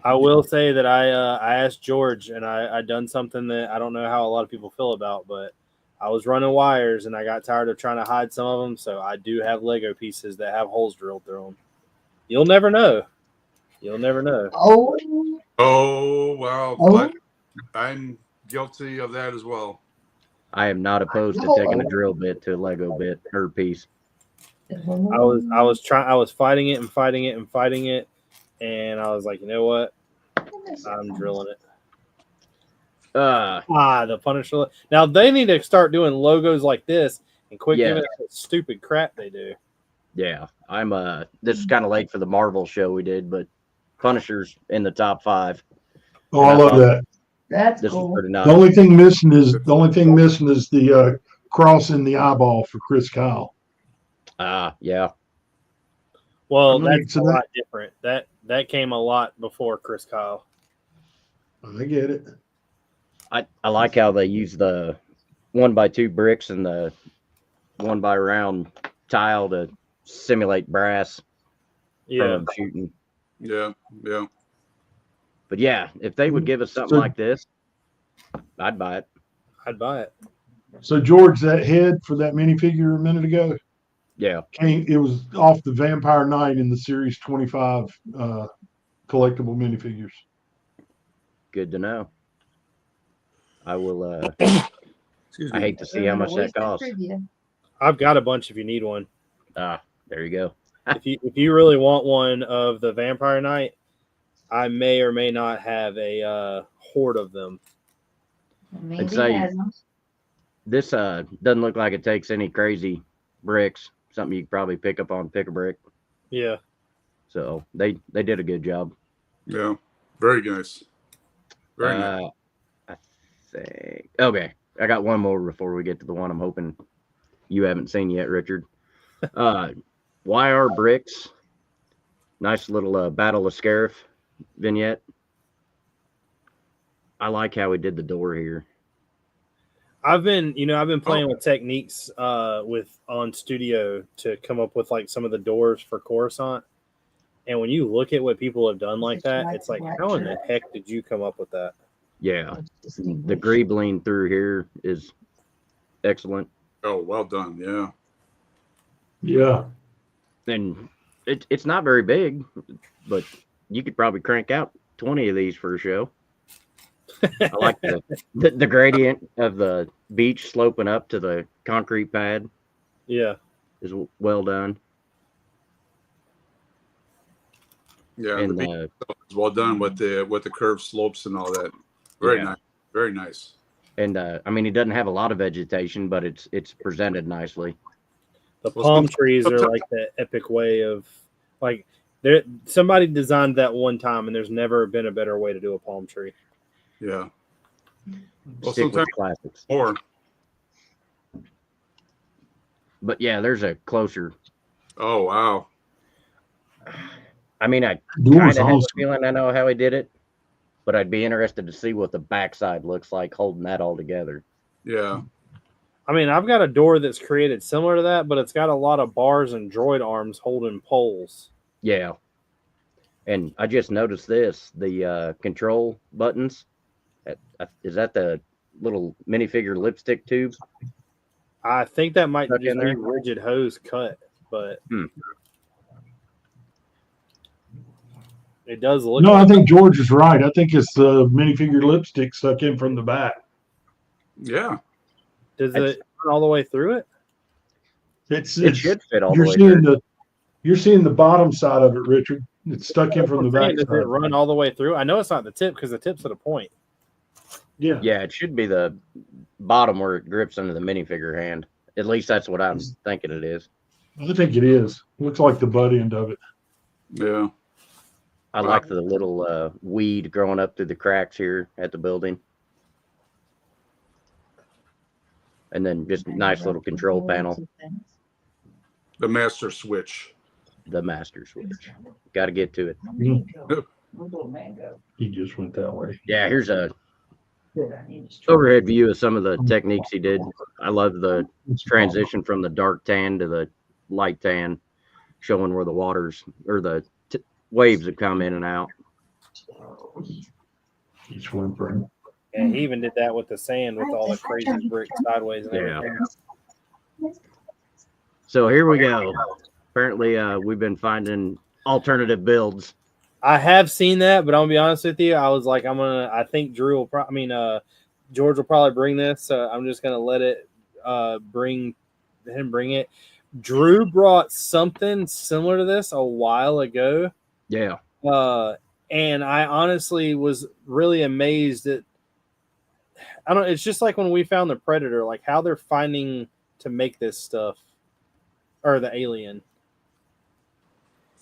I will say that I asked George, and I done something that I don't know how a lot of people feel about, but I was running wires, and I got tired of trying to hide some of them, so I do have Lego pieces that have holes drilled through them. You'll never know. You'll never know. Oh, well, but I'm guilty of that as well. I am not opposed to taking a drill bit to a Lego bit or piece. I was fighting it and fighting it and fighting it, and I was like, you know what? I'm drilling it. The Punisher. Now they need to start doing logos like this and quit giving us that stupid crap they do. Yeah, I'm this is kind of late for the Marvel show we did, but Punisher's in the top 5. Oh, I love that. That's this cool. is pretty nice. The only thing missing is the cross in the eyeball for Chris Kyle. Yeah. Well, that's a lot different. That came a lot before Chris Kyle. I get it. I like how they use the 1x2 bricks and the 1x round tile to simulate brass from shooting. Yeah. But yeah, if they would give us something like this, I'd buy it. I'd buy it. So George, that head for that minifigure a minute ago, Yeah. It was off the Vampire Knight in the Series 25 collectible minifigures. Good to know. I will. Excuse I me. hate to see how much that costs. I've got a bunch if you need one. Ah, there you go. if you really want one of the Vampire Knight, I may or may not have a horde of them. I'd say this doesn't look like it takes any crazy bricks. Something you could probably pick up on Pick-a-Brick. Yeah. So they did a good job. Yeah, very nice. Very nice. I think okay. I got one more before we get to the one I'm hoping you haven't seen yet, Richard. YR Bricks. Nice little Battle of Scarif vignette. I like how he did the door here. I've been playing with techniques on Studio to come up with like some of the doors for Coruscant. And when you look at what people have done like that, it's like, how in the heck did you come up with that? Yeah. The greebling through here is excellent. Oh, well done. Yeah. Yeah. And it's not very big, but you could probably crank out 20 of these for a show. I like the gradient of the beach sloping up to the concrete pad. Yeah. Is well done. Yeah, and the beach is well done with the curved slopes and all that. Very nice. Very nice. And I mean, he doesn't have a lot of vegetation, but it's presented nicely. The palm trees are like the epic way of like somebody designed that one time, and there's never been a better way to do a palm tree. Yeah. Well, Stick with sometimes classics. more. But yeah, there's a closer. Oh wow. I mean, I kind of have a feeling I know how he did it, but I'd be interested to see what the backside looks like holding that all together. Yeah. I mean, I've got a door that's created similar to that, but it's got a lot of bars and droid arms holding poles. Yeah. And I just noticed this, the control buttons. Is that the little minifigure lipstick tube? I think that might Stuck just in be there? rigid hose cut, but it does look. No, I think George is right. I think it's the minifigure lipstick stuck in from the back. Yeah. Does it run all the way through it? It should fit all the way through. You're seeing the bottom side of it, Richard. It's stuck in from the back. Does it run all the way through? I know it's not the tip because the tip's at a point. Yeah. Yeah, it should be the bottom where it grips under the minifigure hand. At least that's what I'm thinking it is. I think it is. Looks like the butt end of it. Yeah. I like the little weed growing up through the cracks here at the building. And then just a nice little control panel. The master switch. The master switch. Got to get to it. He just went that way. Yeah, here's a overhead view of some of the techniques he did. I love the transition from the dark tan to the light tan, showing where the waters or the waves have come in and out. He's whimpering. And he even did that with the sand with all the crazy brick sideways and everything. So here we go. Apparently, we've been finding alternative builds. I have seen that, but I'm gonna be honest with you. I was like, I think Drew will George will probably bring this, so I'm just gonna let it bring it. Drew brought something similar to this a while ago. Yeah. And I honestly was really amazed at it's just like when we found the Predator, like how they're finding to make this stuff, or the Alien.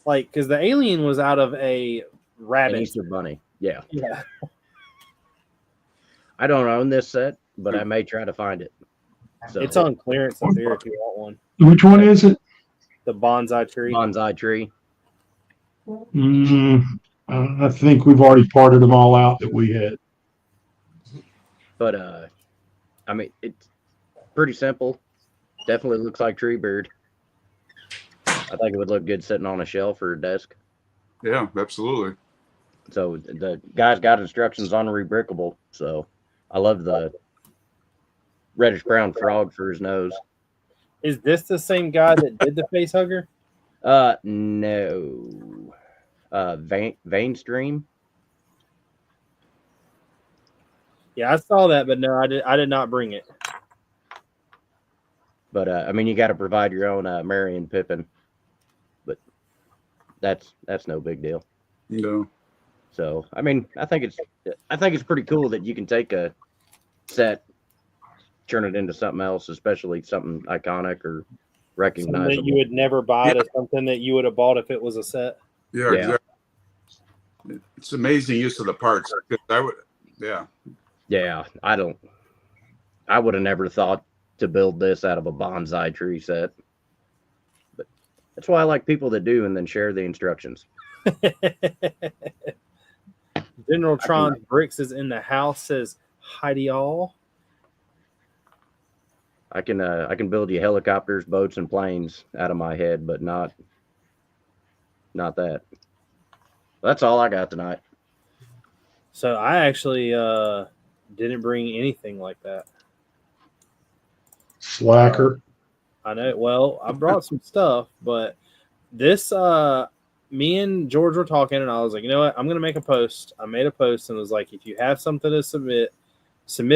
Like, because the Alien was out of a rabbit. An Easter bunny. Yeah. Yeah. I don't own this set, but I may try to find it. So it's on clearance up here if you want one. Which one is it? The bonsai tree. Bonsai tree. I think we've already parted them all out that we had. But I mean, it's pretty simple. Definitely looks like Treebeard. I think it would look good sitting on a shelf or a desk. Yeah, absolutely. So the guy's got instructions on rebrickable. So I love the reddish brown frog for his nose. Is this the same guy that did the face hugger? No. Vein Stream. Yeah, I saw that, but no, I did not bring it. But I mean, you got to provide your own Merry and Pippin. But that's no big deal. No. So I mean, I think it's pretty cool that you can take a set, turn it into something else, especially something iconic or recognizable. Something that you would never buy to something that you would have bought if it was a set. Yeah, exactly. It's amazing use of the parts. Yeah, I would have never thought to build this out of a bonsai tree set. But that's why I like people that do and then share the instructions. General Tron Brix is in the house, says hi to y'all. I can build you helicopters, boats, and planes out of my head, but not that. That's all I got tonight. So I actually didn't bring anything like that. Slacker. I know. Well, I brought some stuff, but this me and George were talking, and I was like, you know what? I'm gonna make a post. I made a post and was like, if you have something to submit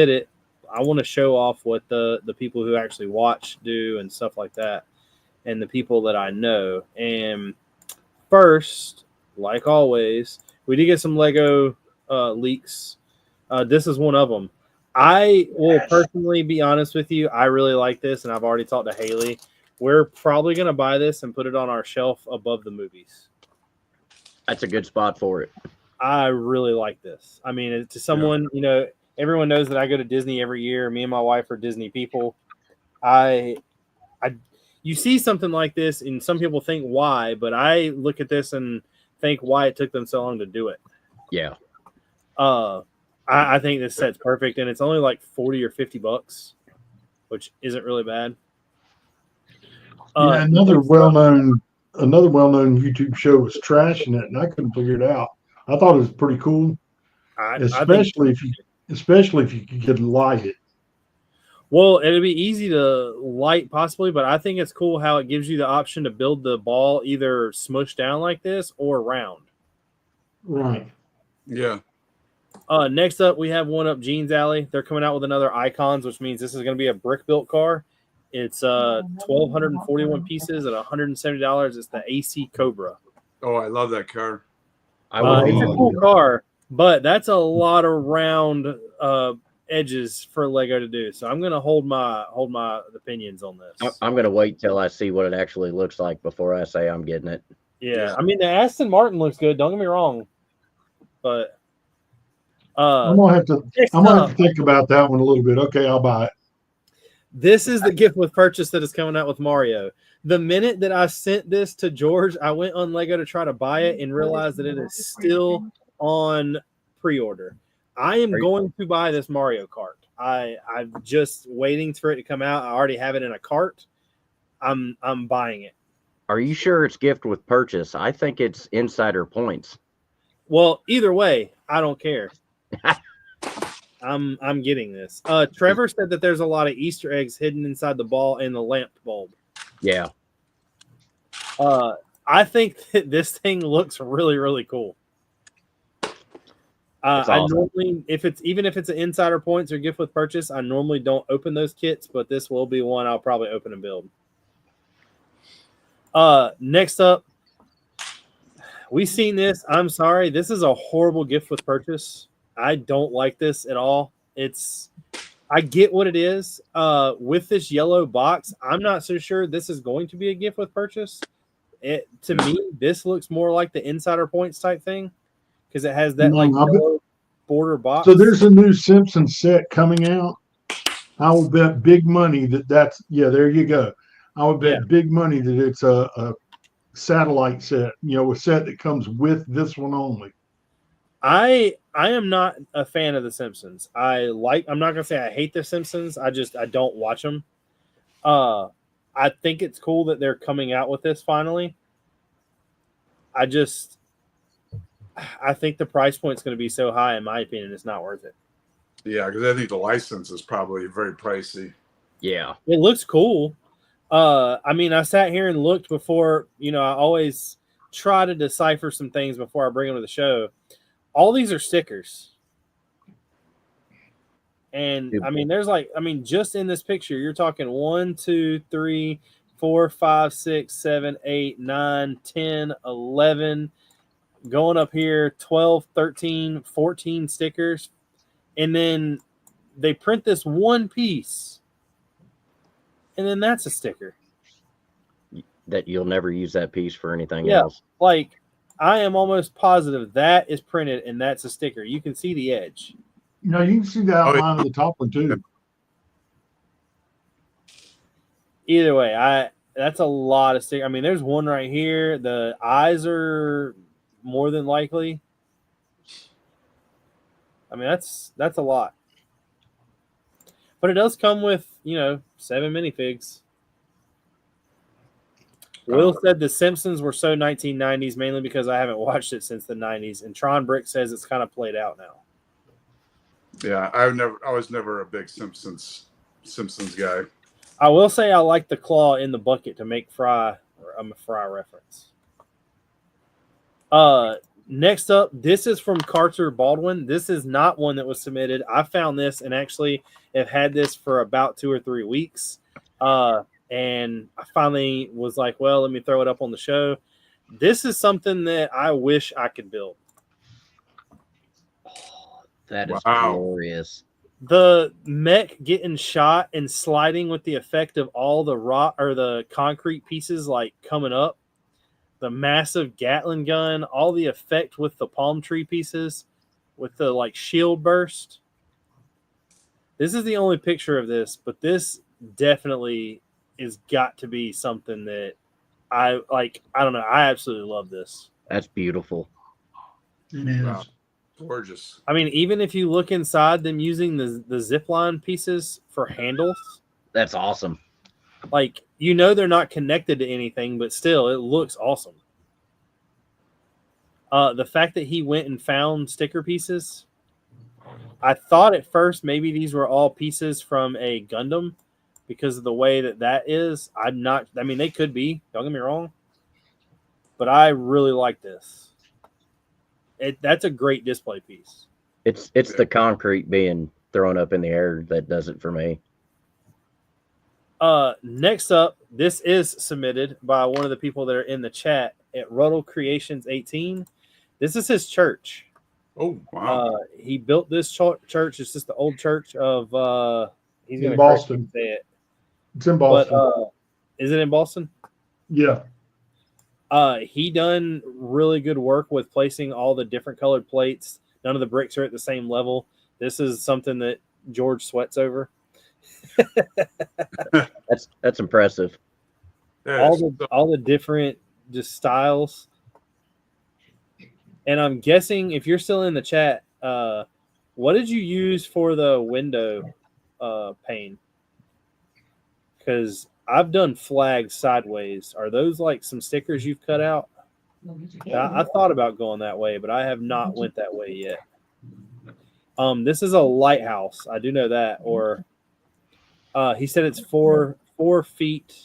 it. I want to show off what the people who actually watch do and stuff like that, and the people that I know. And first, like always, we did get some Lego leaks. This is one of them. I will personally be honest with you. I really like this, and I've already talked to Haley. We're probably going to buy this and put it on our shelf above the movies. That's a good spot for it. I really like this. I mean, to someone, you know, everyone knows that I go to Disney every year. Me and my wife are Disney people. You see something like this, and some people think why, but I look at this and think why it took them so long to do it. Yeah. I think this set's perfect, and it's only like $40 or $50, which isn't really bad. Another well-known YouTube show was trashing it, and I couldn't figure it out. I thought it was pretty cool, especially if you could light it. Well, it'd be easy to light possibly, but I think it's cool how it gives you the option to build the ball either smushed down like this or round. Right. Yeah. Next up, we have one up Gene's Alley. They're coming out with another Icons, which means this is going to be a brick-built car. It's 1,241 pieces at $170. It's the AC Cobra. Oh, I love that car. It's a cool car, but that's a lot of round edges for Lego to do. So I'm going to hold my opinions on this. I'm going to wait till I see what it actually looks like before I say I'm getting it. Yeah. I mean, the Aston Martin looks good. Don't get me wrong, but I'm gonna have to think about that one a little bit. Okay, I'll buy it. This is the gift with purchase that is coming out with Mario. The minute that I sent this to George, I went on Lego to try to buy it and realized that it is still on pre-order. I am going to buy this Mario Kart. I'm just waiting for it to come out. I already have it in a cart. I'm buying it. Are you sure it's gift with purchase? I think it's insider points. Well, either way, I don't care. I'm getting this. Trevor said that there's a lot of Easter eggs hidden inside the ball and the lamp bulb. Yeah. I think that this thing looks really, really cool. Awesome. I normally, if it's an insider points or gift with purchase, I normally don't open those kits, but this will be one I'll probably open and build. Next up, we've seen this. I'm sorry. This is a horrible gift with purchase. I don't like this at all. I get what it is. With this yellow box, I'm not so sure this is going to be a gift with purchase. To me, this looks more like the insider points type thing because it has that yellow border box. So there's a new Simpsons set coming out. I will bet big money that's there you go. I would bet big money that it's a satellite set, a set that comes with this one only. I am not a fan of The Simpsons. I'm not gonna say I hate The Simpsons. I don't watch them. I think it's cool that they're coming out with this finally. I think the price point is going to be so high, in my opinion, it's not worth it. Yeah, because I think the license is probably very pricey. Yeah, it looks cool. I mean, I sat here and looked before. I always try to decipher some things before I bring them to the show. All these are stickers. And I mean, there's just in this picture, you're talking 1, 2, 3, 4, 5, 6, 7, 8, 9, 10, 11, going up here, 12, 13, 14 stickers. And then they print this one piece. And then that's a sticker. That you'll never use that piece for anything Yeah, else. like I am almost positive that is printed and that's a sticker. You can see the edge. You can see the outline of the top one too. Either way, that's a lot of stickers. I mean, there's one right here. The eyes are more than likely. I mean, that's a lot. But it does come with, 7 minifigs. Will said The Simpsons were so 1990s, mainly because I haven't watched it since the 90s. And Tron Brick says it's kind of played out now. Yeah, I was never a big Simpsons guy. I will say I like the claw in the bucket to make Fry reference. Next up, this is from Carter Baldwin. This is not one that was submitted. I found this and actually have had this for about 2 or 3 weeks. And I finally was like, well, let me throw it up on the show. This is something that I wish I could build. Oh, that is glorious. The mech getting shot and sliding with the effect of all the rock or the concrete pieces like coming up. The massive Gatling gun, all the effect with the palm tree pieces, with the like shield burst. This is the only picture of this, but this definitely is got to be something that I like. I don't know. I absolutely love this. That's beautiful. It is. Wow. Gorgeous. I mean, even if you look inside them using the Zipline pieces for handles. That's awesome. Like, they're not connected to anything, but still, it looks awesome. The fact that he went and found sticker pieces, I thought at first maybe these were all pieces from a Gundam because of the way that is. I mean, they could be. Don't get me wrong. But I really like this. That's a great display piece. It's the concrete being thrown up in the air that does it for me. Next up, this is submitted by one of the people that are in the chat at Ruddle Creations 18. This is his church. Oh, wow. He built this church. It's just the old church of he's in Boston. Say it. It's in Boston. But, is it in Boston? Yeah. He done really good work with placing all the different colored plates. None of the bricks are at the same level. This is something that George sweats over. That's impressive. All the different just styles. And I'm guessing if you're still in the chat, what did you use for the window pane? Because I've done flags sideways. Are those like some stickers you've cut out? I thought about going that way, but I have not went that way yet. This is a lighthouse. I do know that. Or he said it's 4 feet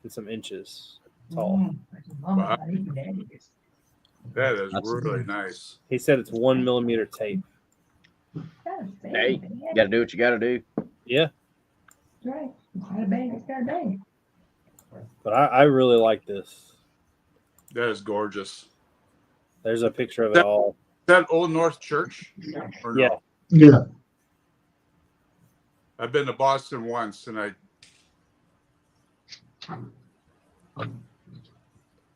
and some inches tall. Wow. That is really nice. He said it's 1 millimeter tape. Hey, you got to do what you got to do. Yeah. Right. It's got a bang. But I really like this. That is gorgeous. There's a picture of it all. Is that Old North Church? Or no? Yeah. Yeah. I've been to Boston once, and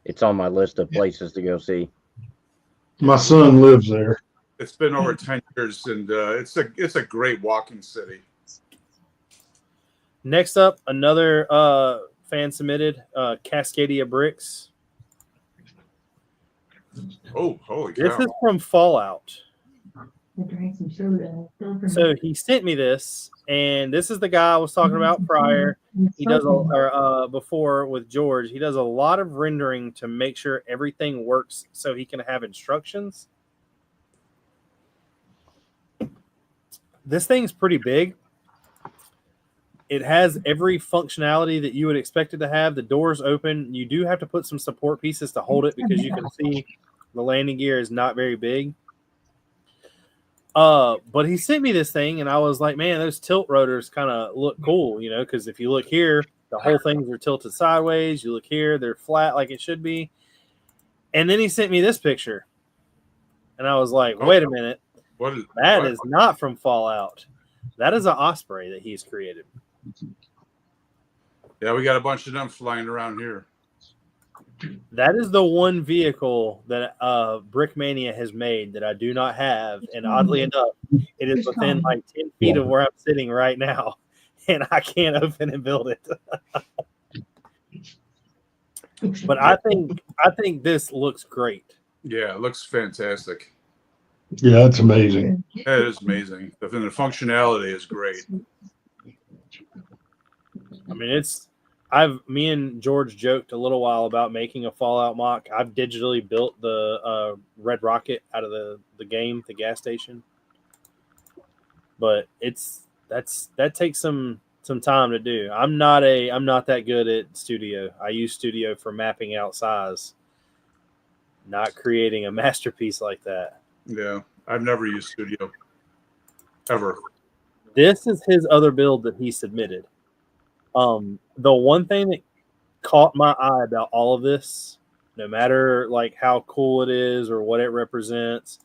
It's on my list of places to go see. My son lives there. It's been over 10 years, and it's a great walking city. Next up, another fan submitted, Cascadia Bricks. Oh, holy cow. This is from Fallout. Drank some soda. So he sent me this, and this is the guy I was talking about prior. He does before with George. He does a lot of rendering to make sure everything works so he can have instructions. This thing's pretty big. It has every functionality that you would expect it to have. The doors open. You do have to put some support pieces to hold it because you can see the landing gear is not very big. But he sent me this thing, and I was like, man, those tilt rotors kind of look cool, you know, because if you look here, the whole things are tilted sideways. You look here, they're flat like it should be. And then he sent me this picture, and I was like, wait a minute. That is not from Fallout. That is an Osprey that he's created. Yeah, we got a bunch of them flying around here. That is the one vehicle that Brickmania has made that I do not have, and oddly enough, it is within like 10 feet of where I'm sitting right now, and I can't open and build it. But I think this looks great. Yeah, it looks fantastic. Yeah, it's amazing. It is amazing. The functionality is great. I mean, me and George joked a little while about making a Fallout mock. I've digitally built the Red Rocket out of the game, the gas station. But that takes some time to do. I'm not that good at Studio. I use Studio for mapping out size, not creating a masterpiece like that. Yeah, I've never used Studio ever. This is his other build that he submitted. The one thing that caught my eye about all of this, no matter like how cool it is or what it represents,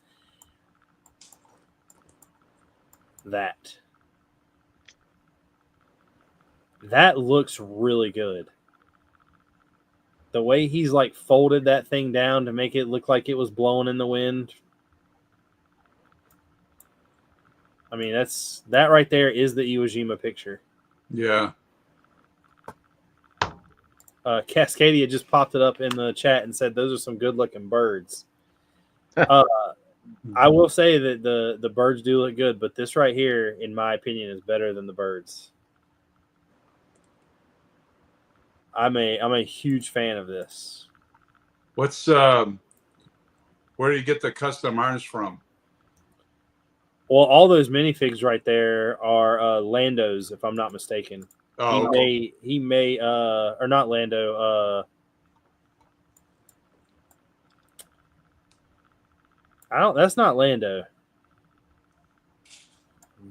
that looks really good. The way he's like folded that thing down to make it look like it was blowing in the wind. I mean, that right there is the Iwo Jima picture. Yeah. Cascadia just popped it up in the chat and said those are some good looking birds. I will say that the birds do look good, but this right here, in my opinion, is better than the birds. I'm a huge fan of this. What's where do you get the custom arms from? Well, all those minifigs right there are Lando's, if I'm not mistaken. Oh, he may or not Lando. That's not Lando.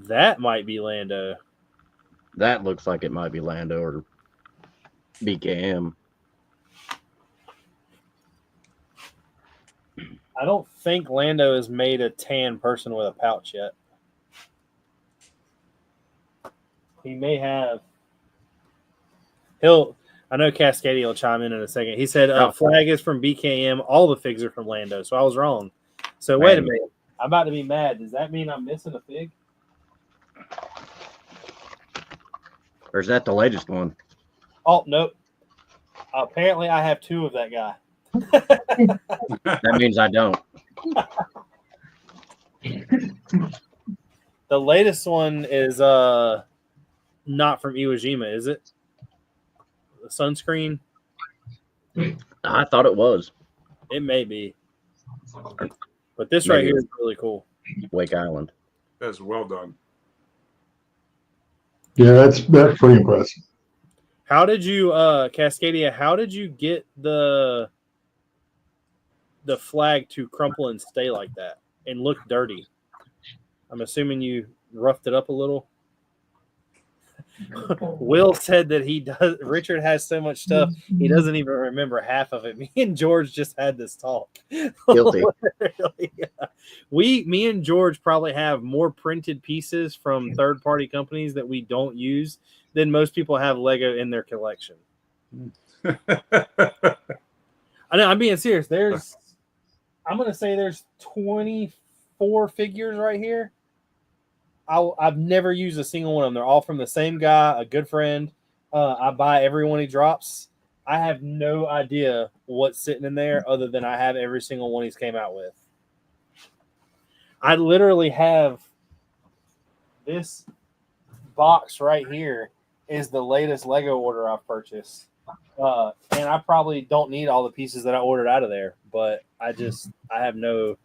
That might be Lando. That looks like it might be Lando or BKM. I don't think Lando has made a tan person with a pouch yet. He may have. I know Cascadia will chime in a second. He said flag is from BKM. All the figs are from Lando, so I was wrong. So wait a minute. I'm about to be mad. Does that mean I'm missing a fig? Or is that the latest one? Oh, nope. Apparently, I have two of that guy. That means I don't. The latest one is not from Iwo Jima, is it? The sunscreen? I thought it was. It may be. But this right here is really cool. Wake Island. That's well done. Yeah, that's pretty impressive. How did you, Cascadia, how did you get the flag to crumple and stay like that and look dirty? I'm assuming you roughed it up a little. Will said that Richard has so much stuff he doesn't even remember half of it. Me and George just had this talk. Guilty. Me and George probably have more printed pieces from third-party companies that we don't use than most people have Lego in their collection. I know, I'm being serious. I'm going to say there's 24 figures right here. I've never used a single one of them. They're all from the same guy, a good friend. I buy every one he drops. I have no idea what's sitting in there other than I have every single one he's came out with. I literally have this box right here is the latest Lego order I've purchased. And I probably don't need all the pieces that I ordered out of there, but I don't know.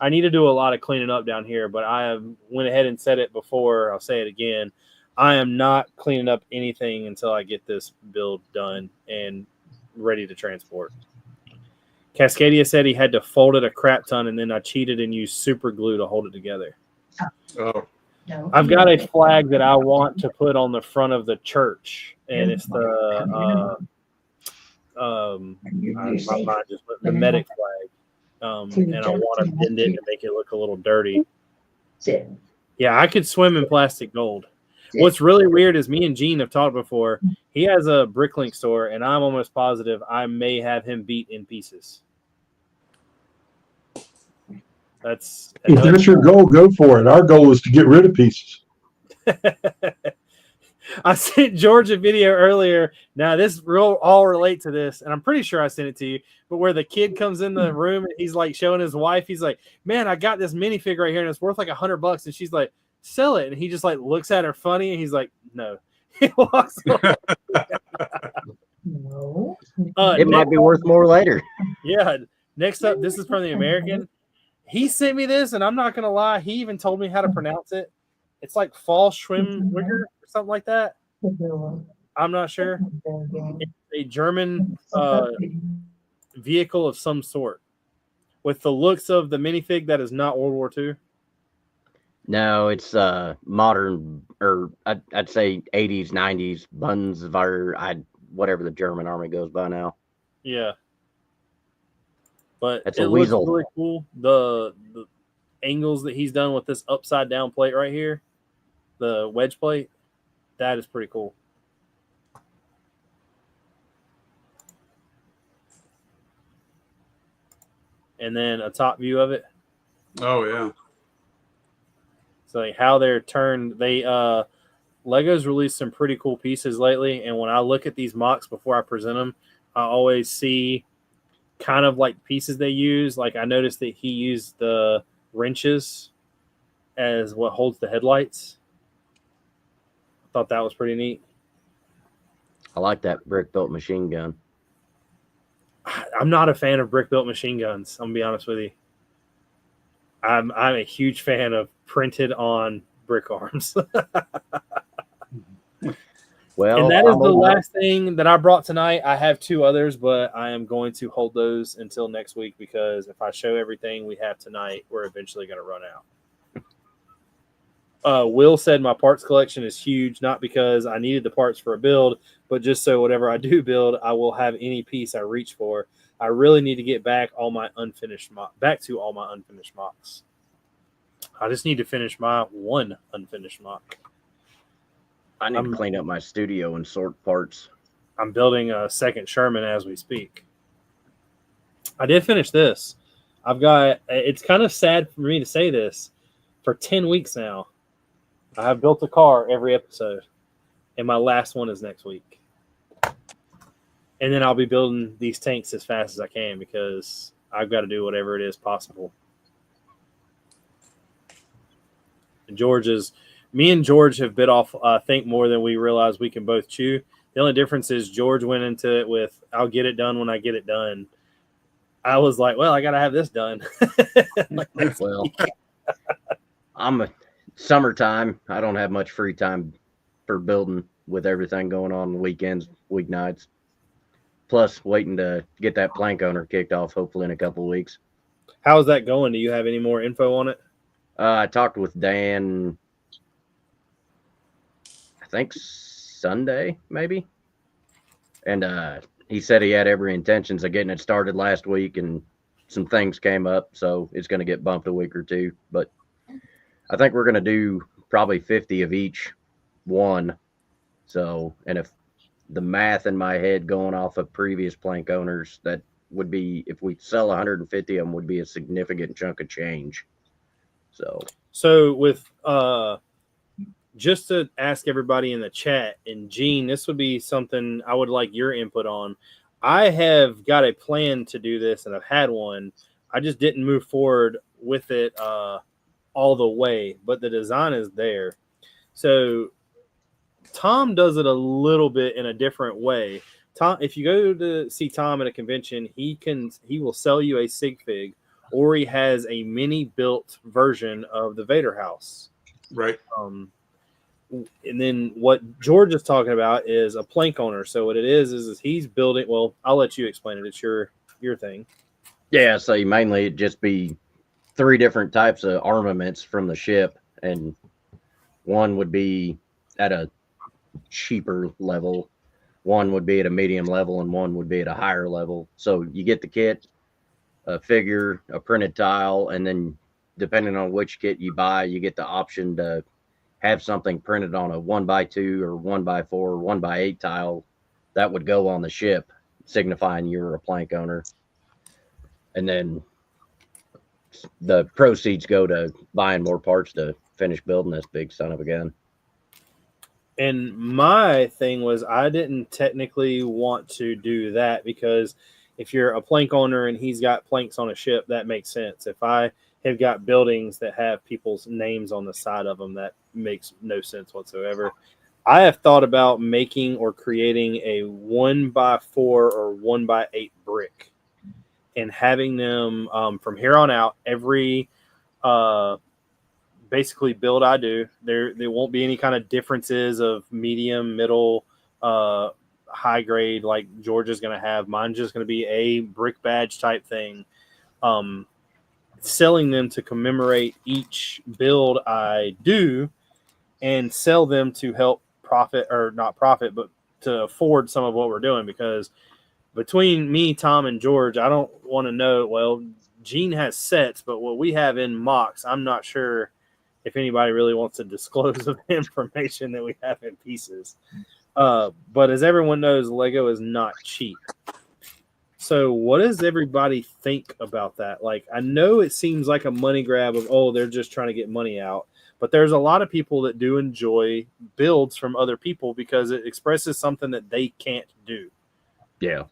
I need to do a lot of cleaning up down here, but I have went ahead and said it before. I'll say it again. I am not cleaning up anything until I get this build done and ready to transport. Cascadia said he had to fold it a crap ton, and then I cheated and used super glue to hold it together. Oh. I've got a flag that I want to put on the front of the church, and it's the the medic flag. And I want to bend it to make it look a little dirty. Yeah, I could swim in plastic gold. What's really weird is me and Gene have talked before. He has a Bricklink store, and I'm almost positive I may have him beat in pieces. If that's your goal, go for it. Our goal is to get rid of pieces. I sent George a video earlier. Now, this all relate to this, and I'm pretty sure I sent it to you, but where the kid comes in the room and he's like showing his wife, he's like, man, I got this minifig right here, and it's worth like $100. And she's like, sell it. And he just like looks at her funny, and he's like, no. He walks away. No. It might be worth more later. Yeah. Next up, this is from the American. He sent me this, and I'm not going to lie. He even told me how to pronounce it. It's like Fall Schwimmwigger or something like that. I'm not sure. It's a German vehicle of some sort with the looks of the minifig that is not World War II. No, it's modern, or I'd say 80s, 90s, Bundeswehr, whatever the German army goes by now. Yeah. But it's it a looks weasel. really cool. The angles that he's done with this upside down plate right here, the wedge plate, that is pretty cool. And then a top view of it. Oh yeah. So like how they're turned, Lego's released some pretty cool pieces lately, and when I look at these mocks before I present them, I always see kind of like pieces they use. Like I noticed that he used the wrenches as what holds the headlights. I thought that was pretty neat. I like that brick-built machine gun. I'm not a fan of brick-built machine guns. I'm gonna be honest with you. I'm a huge fan of printed on brick arms. Well, and that is the last thing that I brought tonight. I have 2 others, but I am going to hold those until next week because if I show everything we have tonight, we're eventually going to run out. Will said my parts collection is huge, not because I needed the parts for a build, but just so whatever I do build, I will have any piece I reach for. I really need to get back to all my unfinished mocks. I just need to finish my one unfinished mock. I need to clean up my studio and sort parts. I'm building a second Sherman as we speak. I did finish this. It's kind of sad for me to say this. For 10 weeks now, I have built a car every episode, and my last one is next week. And then I'll be building these tanks as fast as I can because I've got to do whatever it is possible. Me and George have bit off, I think, more than we realize we can both chew. The only difference is George went into it with, I'll get it done when I get it done. I was like, well, I got to have this done. I'm a summertime. I don't have much free time for building with everything going on the weekends, weeknights. Plus, waiting to get that plank owner kicked off, hopefully in a couple of weeks. How's that going? Do you have any more info on it? I talked with Dan, I think Sunday, maybe. And he said he had every intentions of getting it started last week, and some things came up, so it's going to get bumped a week or two. But I think we're going to do probably 50 of each one. So, and if the math in my head going off of previous plank owners, that would be, if we sell 150 of them, would be a significant chunk of change. So with just to ask everybody in the chat, and Gene, this would be something I would like your input on. I have got a plan to do this, and I've had one. I just didn't move forward with it all the way, but the design is there. So Tom does it a little bit in a different way. Tom, if you go to see Tom at a convention, he will sell you a sig fig or he has a mini built version of the Vader house. Right. And then what George is talking about is a plank owner. So what it is he's building. Well, I'll let you explain it. It's your thing. Yeah. So mainly it'd just be 3 different types of armaments from the ship, and one would be at a cheaper level, one would be at a medium level, and one would be at a higher level. So you get the kit, a figure, a printed tile, and then depending on which kit you buy, you get the option to have something printed on a 1x2 or 1x4 or 1x8 tile that would go on the ship, signifying you're a plank owner. And then the proceeds go to buying more parts to finish building this big son of a gun. And my thing was I didn't technically want to do that because if you're a plank owner and he's got planks on a ship, that makes sense. If I have got buildings that have people's names on the side of them, that makes no sense whatsoever. I have thought about making or creating a 1x4 or 1x8 brick and having them from here on out, every basically build I do, there won't be any kind of differences of medium, middle, high grade like George is going to have. Mine's just going to be a brick badge type thing. Selling them to commemorate each build I do and sell them to help profit, or not profit, but to afford some of what we're doing, because between me, Tom, and George, I don't want to know. Well, Gene has sets, but what we have in mocks, I'm not sure if anybody really wants to disclose the information that we have in pieces. But as everyone knows, Lego is not cheap. So what does everybody think about that? Like, I know it seems like a money grab of, oh, they're just trying to get money out. But there's a lot of people that do enjoy builds from other people because it expresses something that they can't do. Yeah.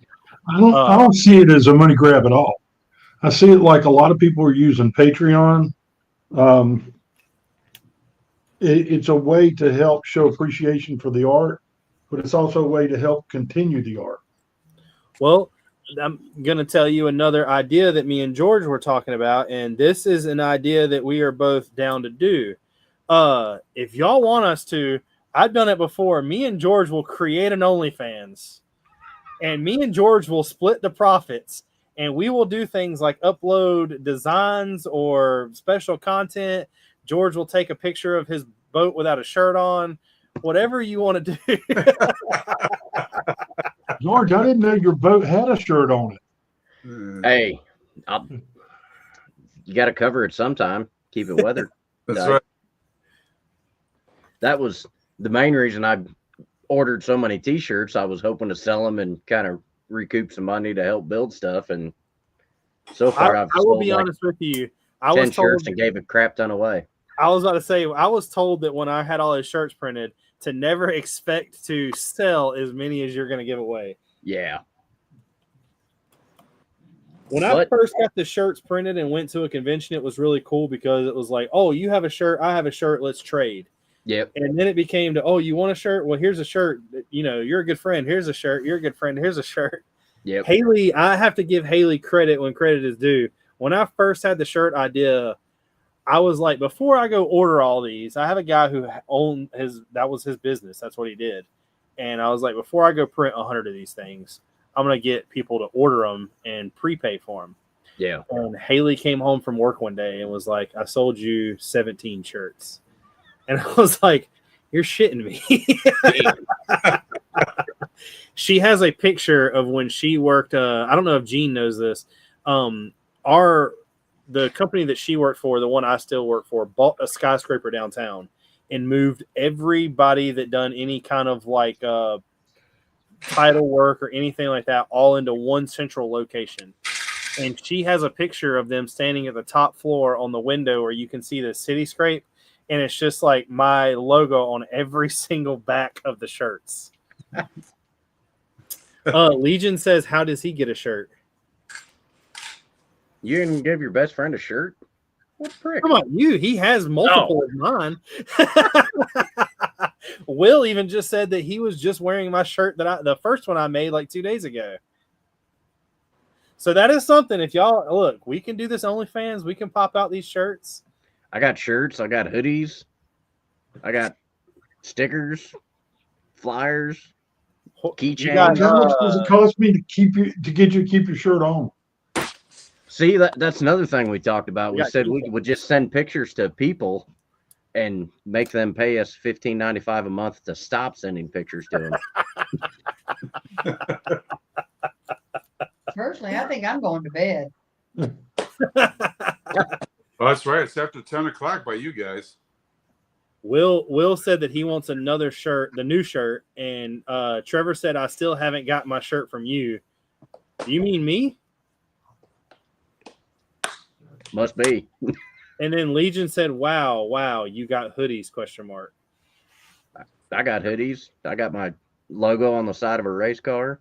I don't see it as a money grab at all. I see it like a lot of people are using Patreon. It's a way to help show appreciation for the art, but it's also a way to help continue the art. Well, I'm going to tell you another idea that me and George were talking about, and this is an idea that we are both down to do. If y'all want us to, I've done it before. Me and George will create an OnlyFans, and me and George will split the profits, and we will do things like upload designs or special content. George will take a picture of his boat without a shirt on, whatever you want to do. George, I didn't know your boat had a shirt on it. Hey, you got to cover it sometime. Keep it weathered. That's right. That was the main reason I ordered so many T-shirts. I was hoping to sell them and kind of recoup some money to help build stuff. And so far, I will be honest with you. I 10 was told, shirts and gave a crap ton away. I was about to say, I was told that when I had all those shirts printed, to never expect to sell as many as you're going to give away. Yeah. When I first got the shirts printed and went to a convention, it was really cool because it was like, oh, you have a shirt, I have a shirt, let's trade. Yep. And then it became to, oh, you want a shirt? Well, here's a shirt. You know, you're a good friend. Here's a shirt. You're a good friend. Here's a shirt. Yep. Haley, I have to give Haley credit when credit is due. When I first had the shirt idea, I was like, before I go order all these, I have a guy who owned that was his business. That's what he did. And I was like, before I go print 100 of these things, I'm going to get people to order them and prepay for them. Yeah. And Haley came home from work one day and was like, I sold you 17 shirts. And I was like, you're shitting me. She has a picture of when she worked. I don't know if Gene knows this. The company that she worked for, the one I still work for, bought a skyscraper downtown and moved everybody that done any kind of like title work or anything like that all into one central location. And she has a picture of them standing at the top floor on the window where you can see the cityscape. And it's just like my logo on every single back of the shirts. Legion says, how does he get a shirt? You didn't give your best friend a shirt? What prick? Come on, you. He has multiple of mine. Will even just said that he was just wearing my shirt the first one I made like 2 days ago. So that is something. If y'all look, we can do this OnlyFans. We can pop out these shirts. I got shirts. I got hoodies. I got stickers, flyers, keychains. How much does it cost me to get you to keep your shirt on? See, that's another thing we talked about. We said we would just send pictures to people and make them pay us $15.95 a month to stop sending pictures to them. Personally, I think I'm going to bed. Well, that's right. It's after 10 o'clock by you guys. Will said that he wants another shirt, the new shirt, and Trevor said, I still haven't got my shirt from you. Do you mean me? Must be. And then Legion said, wow, you got hoodies, ? I got hoodies. I got my logo on the side of a race car.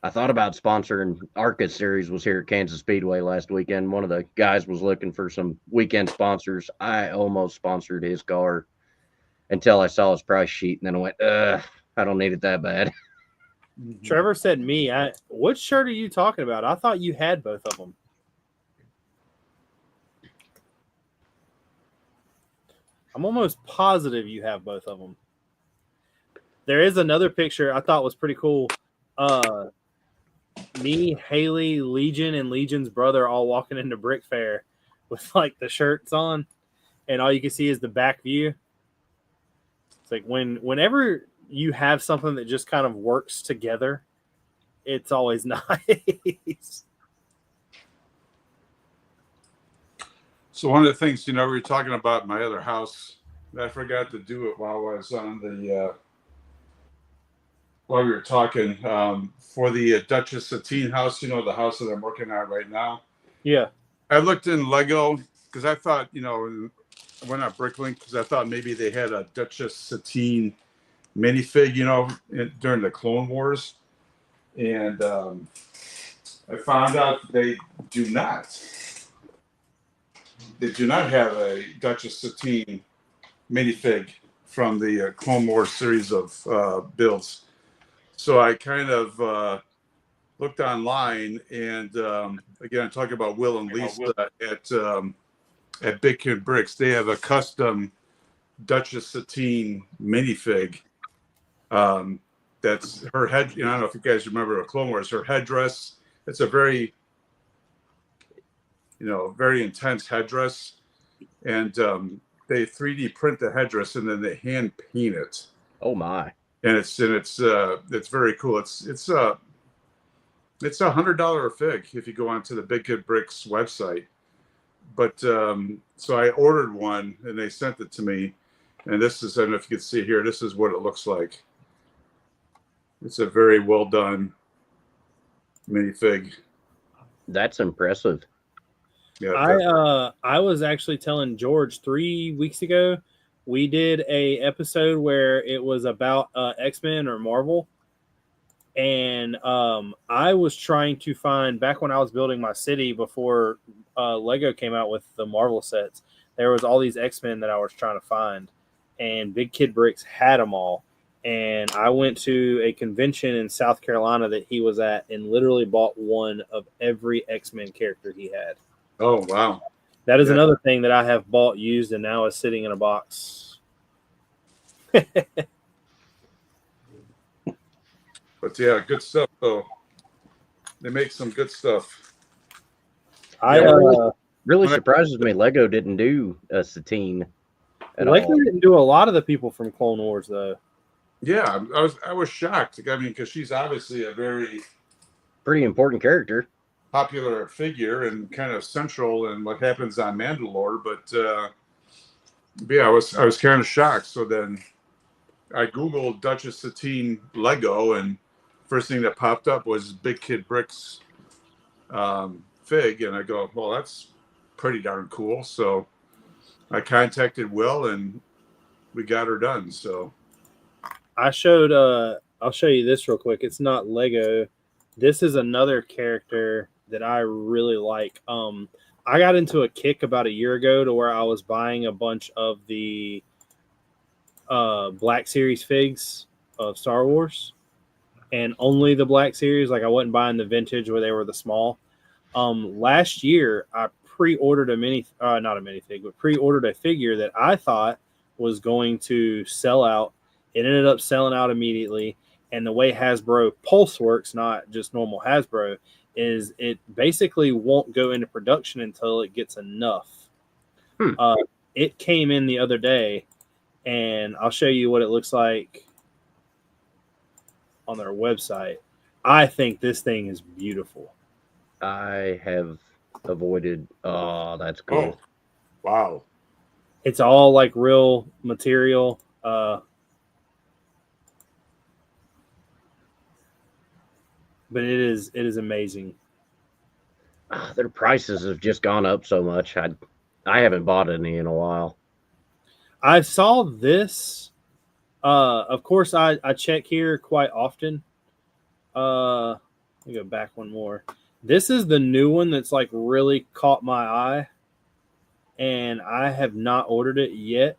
I thought about sponsoring ARCA Series was here at Kansas Speedway last weekend. One of the guys was looking for some weekend sponsors. I almost sponsored his car until I saw his price sheet, and then I went, I don't need it that bad. Trevor said me. What shirt are you talking about? I thought you had both of them. I'm almost positive you have both of them. There is another picture I thought was pretty cool. Me, Haley, Legion, and Legion's brother all walking into Brick Fair with like the shirts on, and all you can see is the back view. It's like whenever you have something that just kind of works together, it's always nice. So one of the things, we were talking about my other house. I forgot to do it while I was on the while we were talking for the Duchess Satine house. The house that I'm working on right now. Yeah, I looked in Lego because I thought, I went on Bricklink because I thought maybe they had a Duchess Satine minifig, during the Clone Wars, and I found out they do not. They do not have a Duchess Satine minifig from the Clone Wars series of builds. So I kind of looked online, and again, I'm talking about Will and Lisa at Big Kid Bricks. They have a custom Duchess Satine minifig. That's her head. I don't know if you guys remember a Clone Wars. Her headdress. It's a very, very intense headdress, and they 3D print the headdress and then they hand paint it. Oh my! And it's very cool. It's $100 a fig if you go onto the Big Kid Bricks website. But so I ordered one and they sent it to me, and this is, I don't know if you can see here. This is what it looks like. It's a very well done minifig. That's impressive. Yeah, I was actually telling George 3 weeks ago, we did a episode where it was about X-Men or Marvel, and I was trying to find, back when I was building my city before Lego came out with the Marvel sets, there was all these X-Men that I was trying to find, and Big Kid Bricks had them all. And I went to a convention in South Carolina that he was at and literally bought one of every X-Men character he had. Oh, wow. That is another thing that I have bought used and now is sitting in a box. But yeah, good stuff, though. They make some good stuff. Really surprises me Lego didn't do a Satine at Lego all. didn't do a lot of the people from Clone Wars, though. Yeah, I was shocked. I mean, because she's obviously a very Pretty important character. popular figure and kind of central in what happens on Mandalore. But yeah, I was kind of shocked. So then I Googled Duchess Satine Lego, and first thing that popped up was Big Kid Bricks fig, and I go, well, that's pretty darn cool. So I contacted Will, and we got her done. So I showed I'll show you this real quick. It's not Lego. This is another character that I really like. I got into a kick about a year ago to where I was buying a bunch of the Black Series figs of Star Wars. and only the Black Series. Like I wasn't buying the vintage where they were the small. Last year I pre-ordered not a minifig, but pre-ordered a figure that I thought was going to sell out. It ended up selling out immediately. And the way Hasbro Pulse works, not just normal Hasbro, is it basically won't go into production until it gets enough. It came in the other day, and I'll show you what it looks like on their website. I think this thing is beautiful. I have avoided. Oh, that's cool. Oh, wow. It's all like real material. But it is amazing. Their prices have just gone up so much. I haven't bought any in a while. I saw this. Of course, I check here quite often. Let me go back one more. This is the new one that's like really caught my eye, and I have not ordered it yet.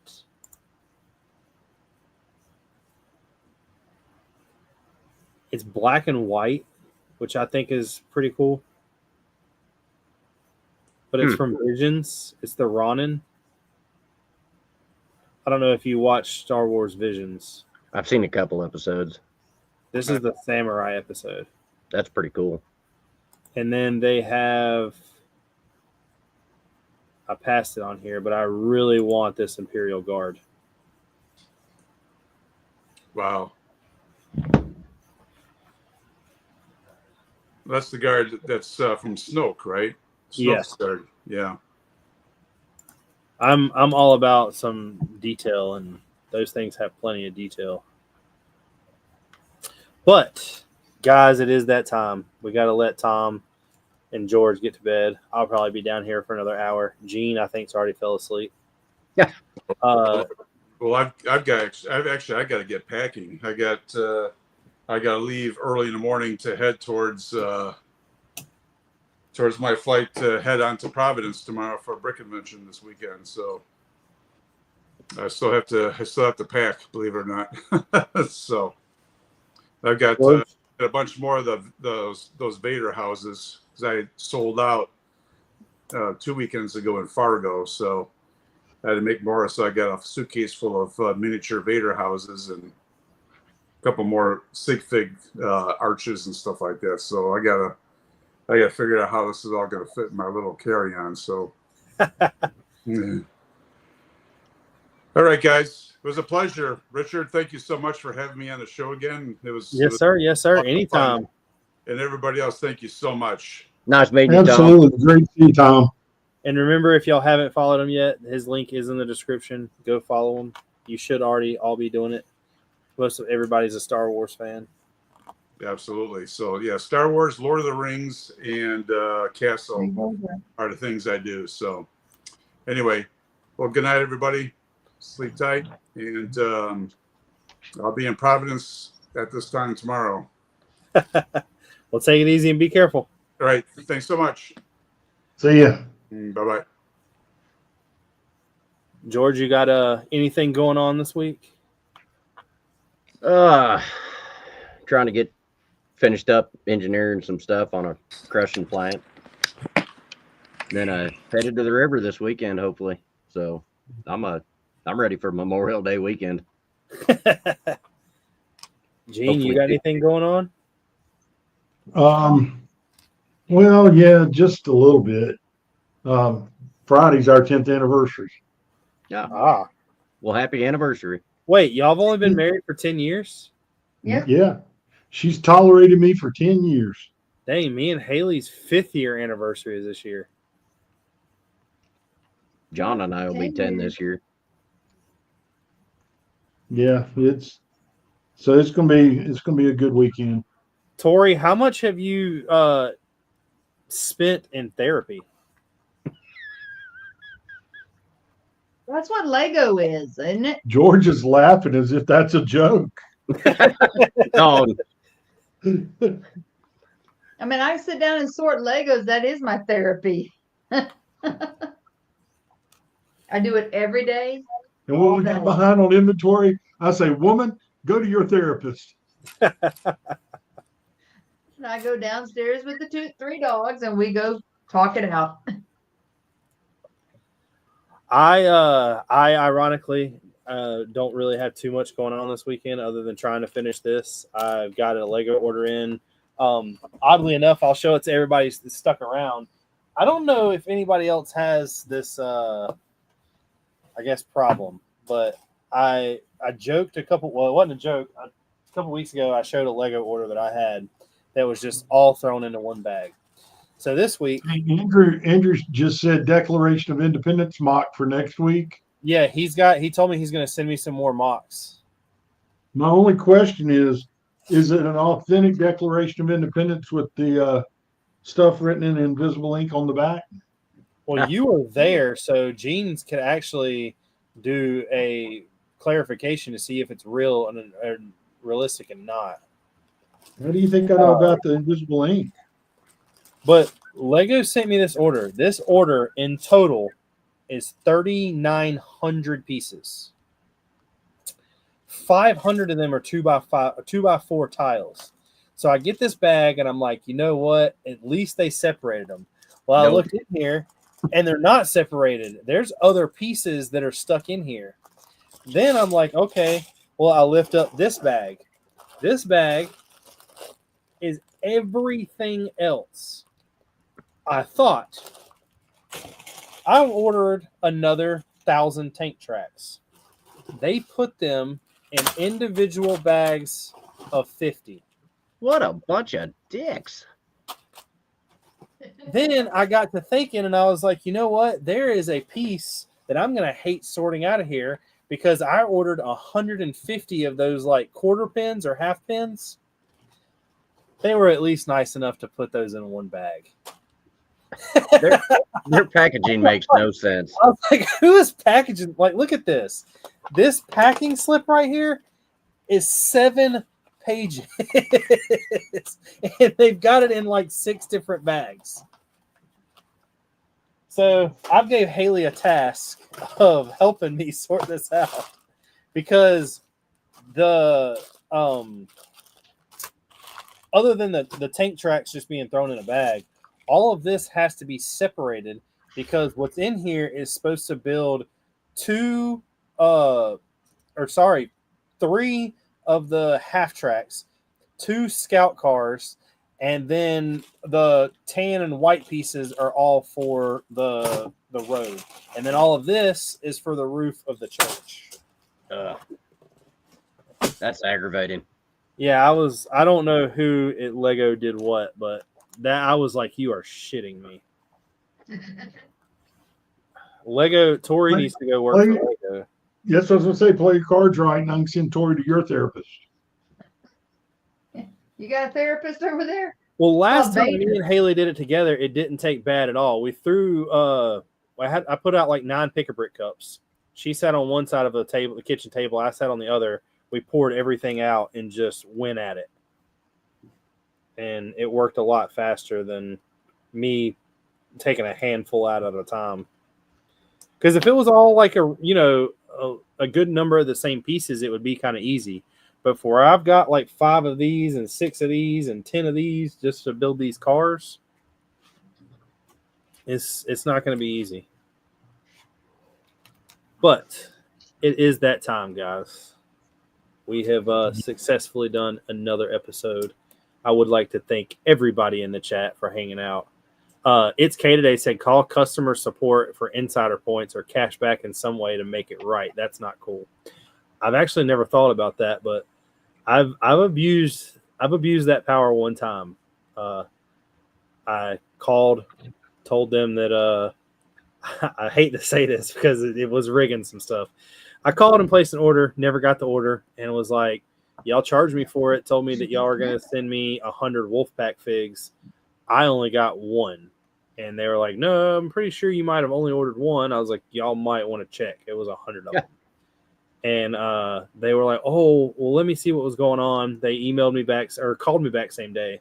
It's black and white, which I think is pretty cool. But it's from Visions. It's the Ronin. I don't know if you watch Star Wars Visions. I've seen a couple episodes. This is the Samurai episode. That's pretty cool. And then they have... I passed it on here, but I really want this Imperial Guard. Wow. That's the guard that's from Snoke, right? Snoke's Yes. guard. Yeah. I'm all about some detail, and those things have plenty of detail. But, guys, it is that time. We got to let Tom and George get to bed. I'll probably be down here for another hour. Gene, I think, already fell asleep. Yeah. Well, I got to get packing. I got to leave early in the morning to head towards my flight to head on to Providence tomorrow for a Brick convention this weekend. So I still have to pack, believe it or not. So I've got a bunch more of those Vader houses because I sold out 2 weekends ago in Fargo. So I had to make more. So I got a suitcase full of miniature Vader houses and a couple more sig fig arches and stuff like that. So I gotta figure out how this is all gonna fit in my little carry-on. So, yeah. All right, guys, it was a pleasure. Richard, thank you so much for having me on the show again. Yes, sir. Anytime. And everybody else, thank you so much. Nice meeting you, Tom. Absolutely. Great to see you, Tom. And remember, if y'all haven't followed him yet, his link is in the description. Go follow him. You should already all be doing it. Most of everybody's a Star Wars fan. Absolutely. So, yeah, Star Wars, Lord of the Rings, and Castle are the things I do. So, anyway, well, good night, everybody. Sleep tight. And I'll be in Providence at this time tomorrow. Well, take it easy and be careful. All right. Thanks so much. See ya. Bye-bye. George, you got anything going on this week? Trying to get finished up engineering some stuff on a crushing plant. Then I headed to the river this weekend, hopefully. So I'm ready for Memorial Day weekend. Gene, you got anything going on? Well, yeah, just a little bit. Friday's our 10th anniversary. Yeah. Well, happy anniversary. Wait, y'all have only been married for 10 years? Yeah. Yeah. She's tolerated me for 10 years. Dang, me and Haley's 5th year anniversary is this year. John and I will be 10 this year. Yeah, it's gonna be a good weekend. Tori, how much have you spent in therapy? That's what Lego is, isn't it? George is laughing as if that's a joke. Oh, I mean, I sit down and sort Legos. That is my therapy. I do it every day. And when we get behind on inventory, I say, woman, go to your therapist. And I go downstairs with the 3 dogs, and we go talk it out. I ironically don't really have too much going on this weekend other than trying to finish this. I've got a Lego order in. Oddly enough, I'll show it to everybody that's stuck around. I don't know if anybody else has this, I guess, problem, but I joked it wasn't a joke. A couple weeks ago, I showed a Lego order that I had that was just all thrown into one bag. So this week, Andrew just said Declaration of Independence mock for next week. yeah, he told me he's going to send me some more mocks. My only question is it an authentic Declaration of Independence with the stuff written in invisible ink on the back? Well, you were there, so Jeans could actually do a clarification to see if it's real and realistic and not. How do you think I know about the invisible ink? But Lego sent me this order. This order in total is 3,900 pieces. 500 of them are 2x4 tiles. So I get this bag and I'm like, you know what? At least they separated them. Well, I looked in here and they're not separated. There's other pieces that are stuck in here. Then I'm like, okay, well, I'll lift up this bag. This bag is everything else. I thought I ordered another 1,000 tank tracks. They put them in individual bags of 50. What a bunch of dicks. Then I got to thinking and I was like, you know what? There is a piece that I'm going to hate sorting out of here because I ordered 150 of those like quarter pins or half pins. They were at least nice enough to put those in one bag. Their packaging makes no sense. I was like, who is packaging? Like, look at this. This packing slip right here is 7 pages. And they've got it in like 6 different bags. So I gave Haley a task of helping me sort this out because the other than the tank tracks just being thrown in a bag, all of this has to be separated because what's in here is supposed to build 3 of the half tracks, 2 scout cars, and then the tan and white pieces are all for the road. And then all of this is for the roof of the church. That's aggravating. Yeah, I don't know who at Lego did what, but that I was like, you are shitting me. Lego, Tori needs to go work for Lego. Yes, I was going to say, play your cards right, and I can send Tori to your therapist. You got a therapist over there? Well, last time me and Haley did it together, it didn't take bad at all. We threw, I put out like 9 pick-a-brick cups. She sat on one side of the table, the kitchen table. I sat on the other. We poured everything out and just went at it. And it worked a lot faster than me taking a handful out at a time. Because if it was all like a good number of the same pieces, it would be kind of easy. But for I've got like 5 of these and 6 of these and 10 of these just to build these cars, it's not going to be easy. But it is that time, guys. We have successfully done another episode. I would like to thank everybody in the chat for hanging out. It's K today said call customer support for insider points or cash back in some way to make it right. That's not cool. I've actually never thought about that, but I've abused that power one time. I called, told them that I hate to say this because it was rigging some stuff. I called and placed an order, never got the order, and was like, y'all charged me for it, told me that y'all are going to send me 100 Wolfpack figs. I only got 1. And they were like, no, I'm pretty sure you might have only ordered 1. I was like, y'all might want to check. It was 100 of them. And they were like, oh, well, let me see what was going on. They emailed me back or called me back same day.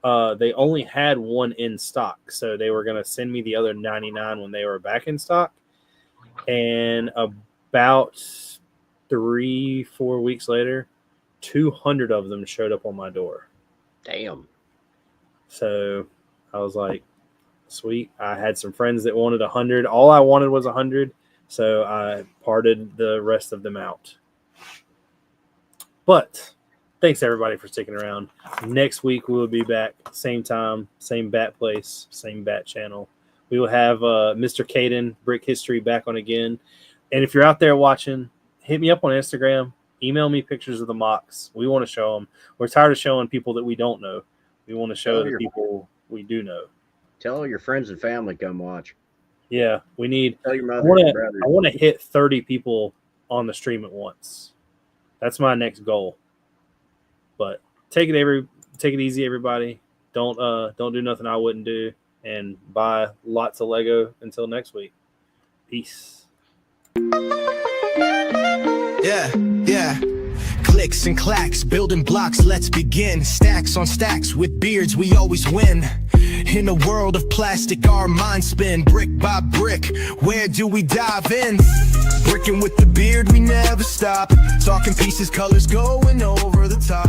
They only had 1 in stock. So they were going to send me the other 99 when they were back in stock. And about 3-4 weeks later, 200 of them showed up on my door. Damn. So I was like, sweet. I had some friends that wanted 100. All I wanted was 100. So I parted the rest of them out. But thanks everybody for sticking around. Next week we will be back, same time, same bat place, same bat channel. We will have Mr. Caden, Brick History, back on again. And if you're out there watching, hit me up on Instagram. Email me pictures of the mocks. We want to show them. We're tired of showing people that we don't know. We want to show the people we do know. Tell all your friends and family come watch. Yeah, we need. Tell your mother and brother. I want to hit 30 people on the stream at once. That's my next goal. But take it easy, everybody. Don't do nothing I wouldn't do, and buy lots of Lego until next week. Peace. Yeah. Clicks and clacks, building blocks, let's begin. Stacks on stacks, with beards we always win. In a world of plastic, our minds spin. Brick by brick, where do we dive in? Brickin' with the beard, we never stop. Talking pieces, colors going over the top.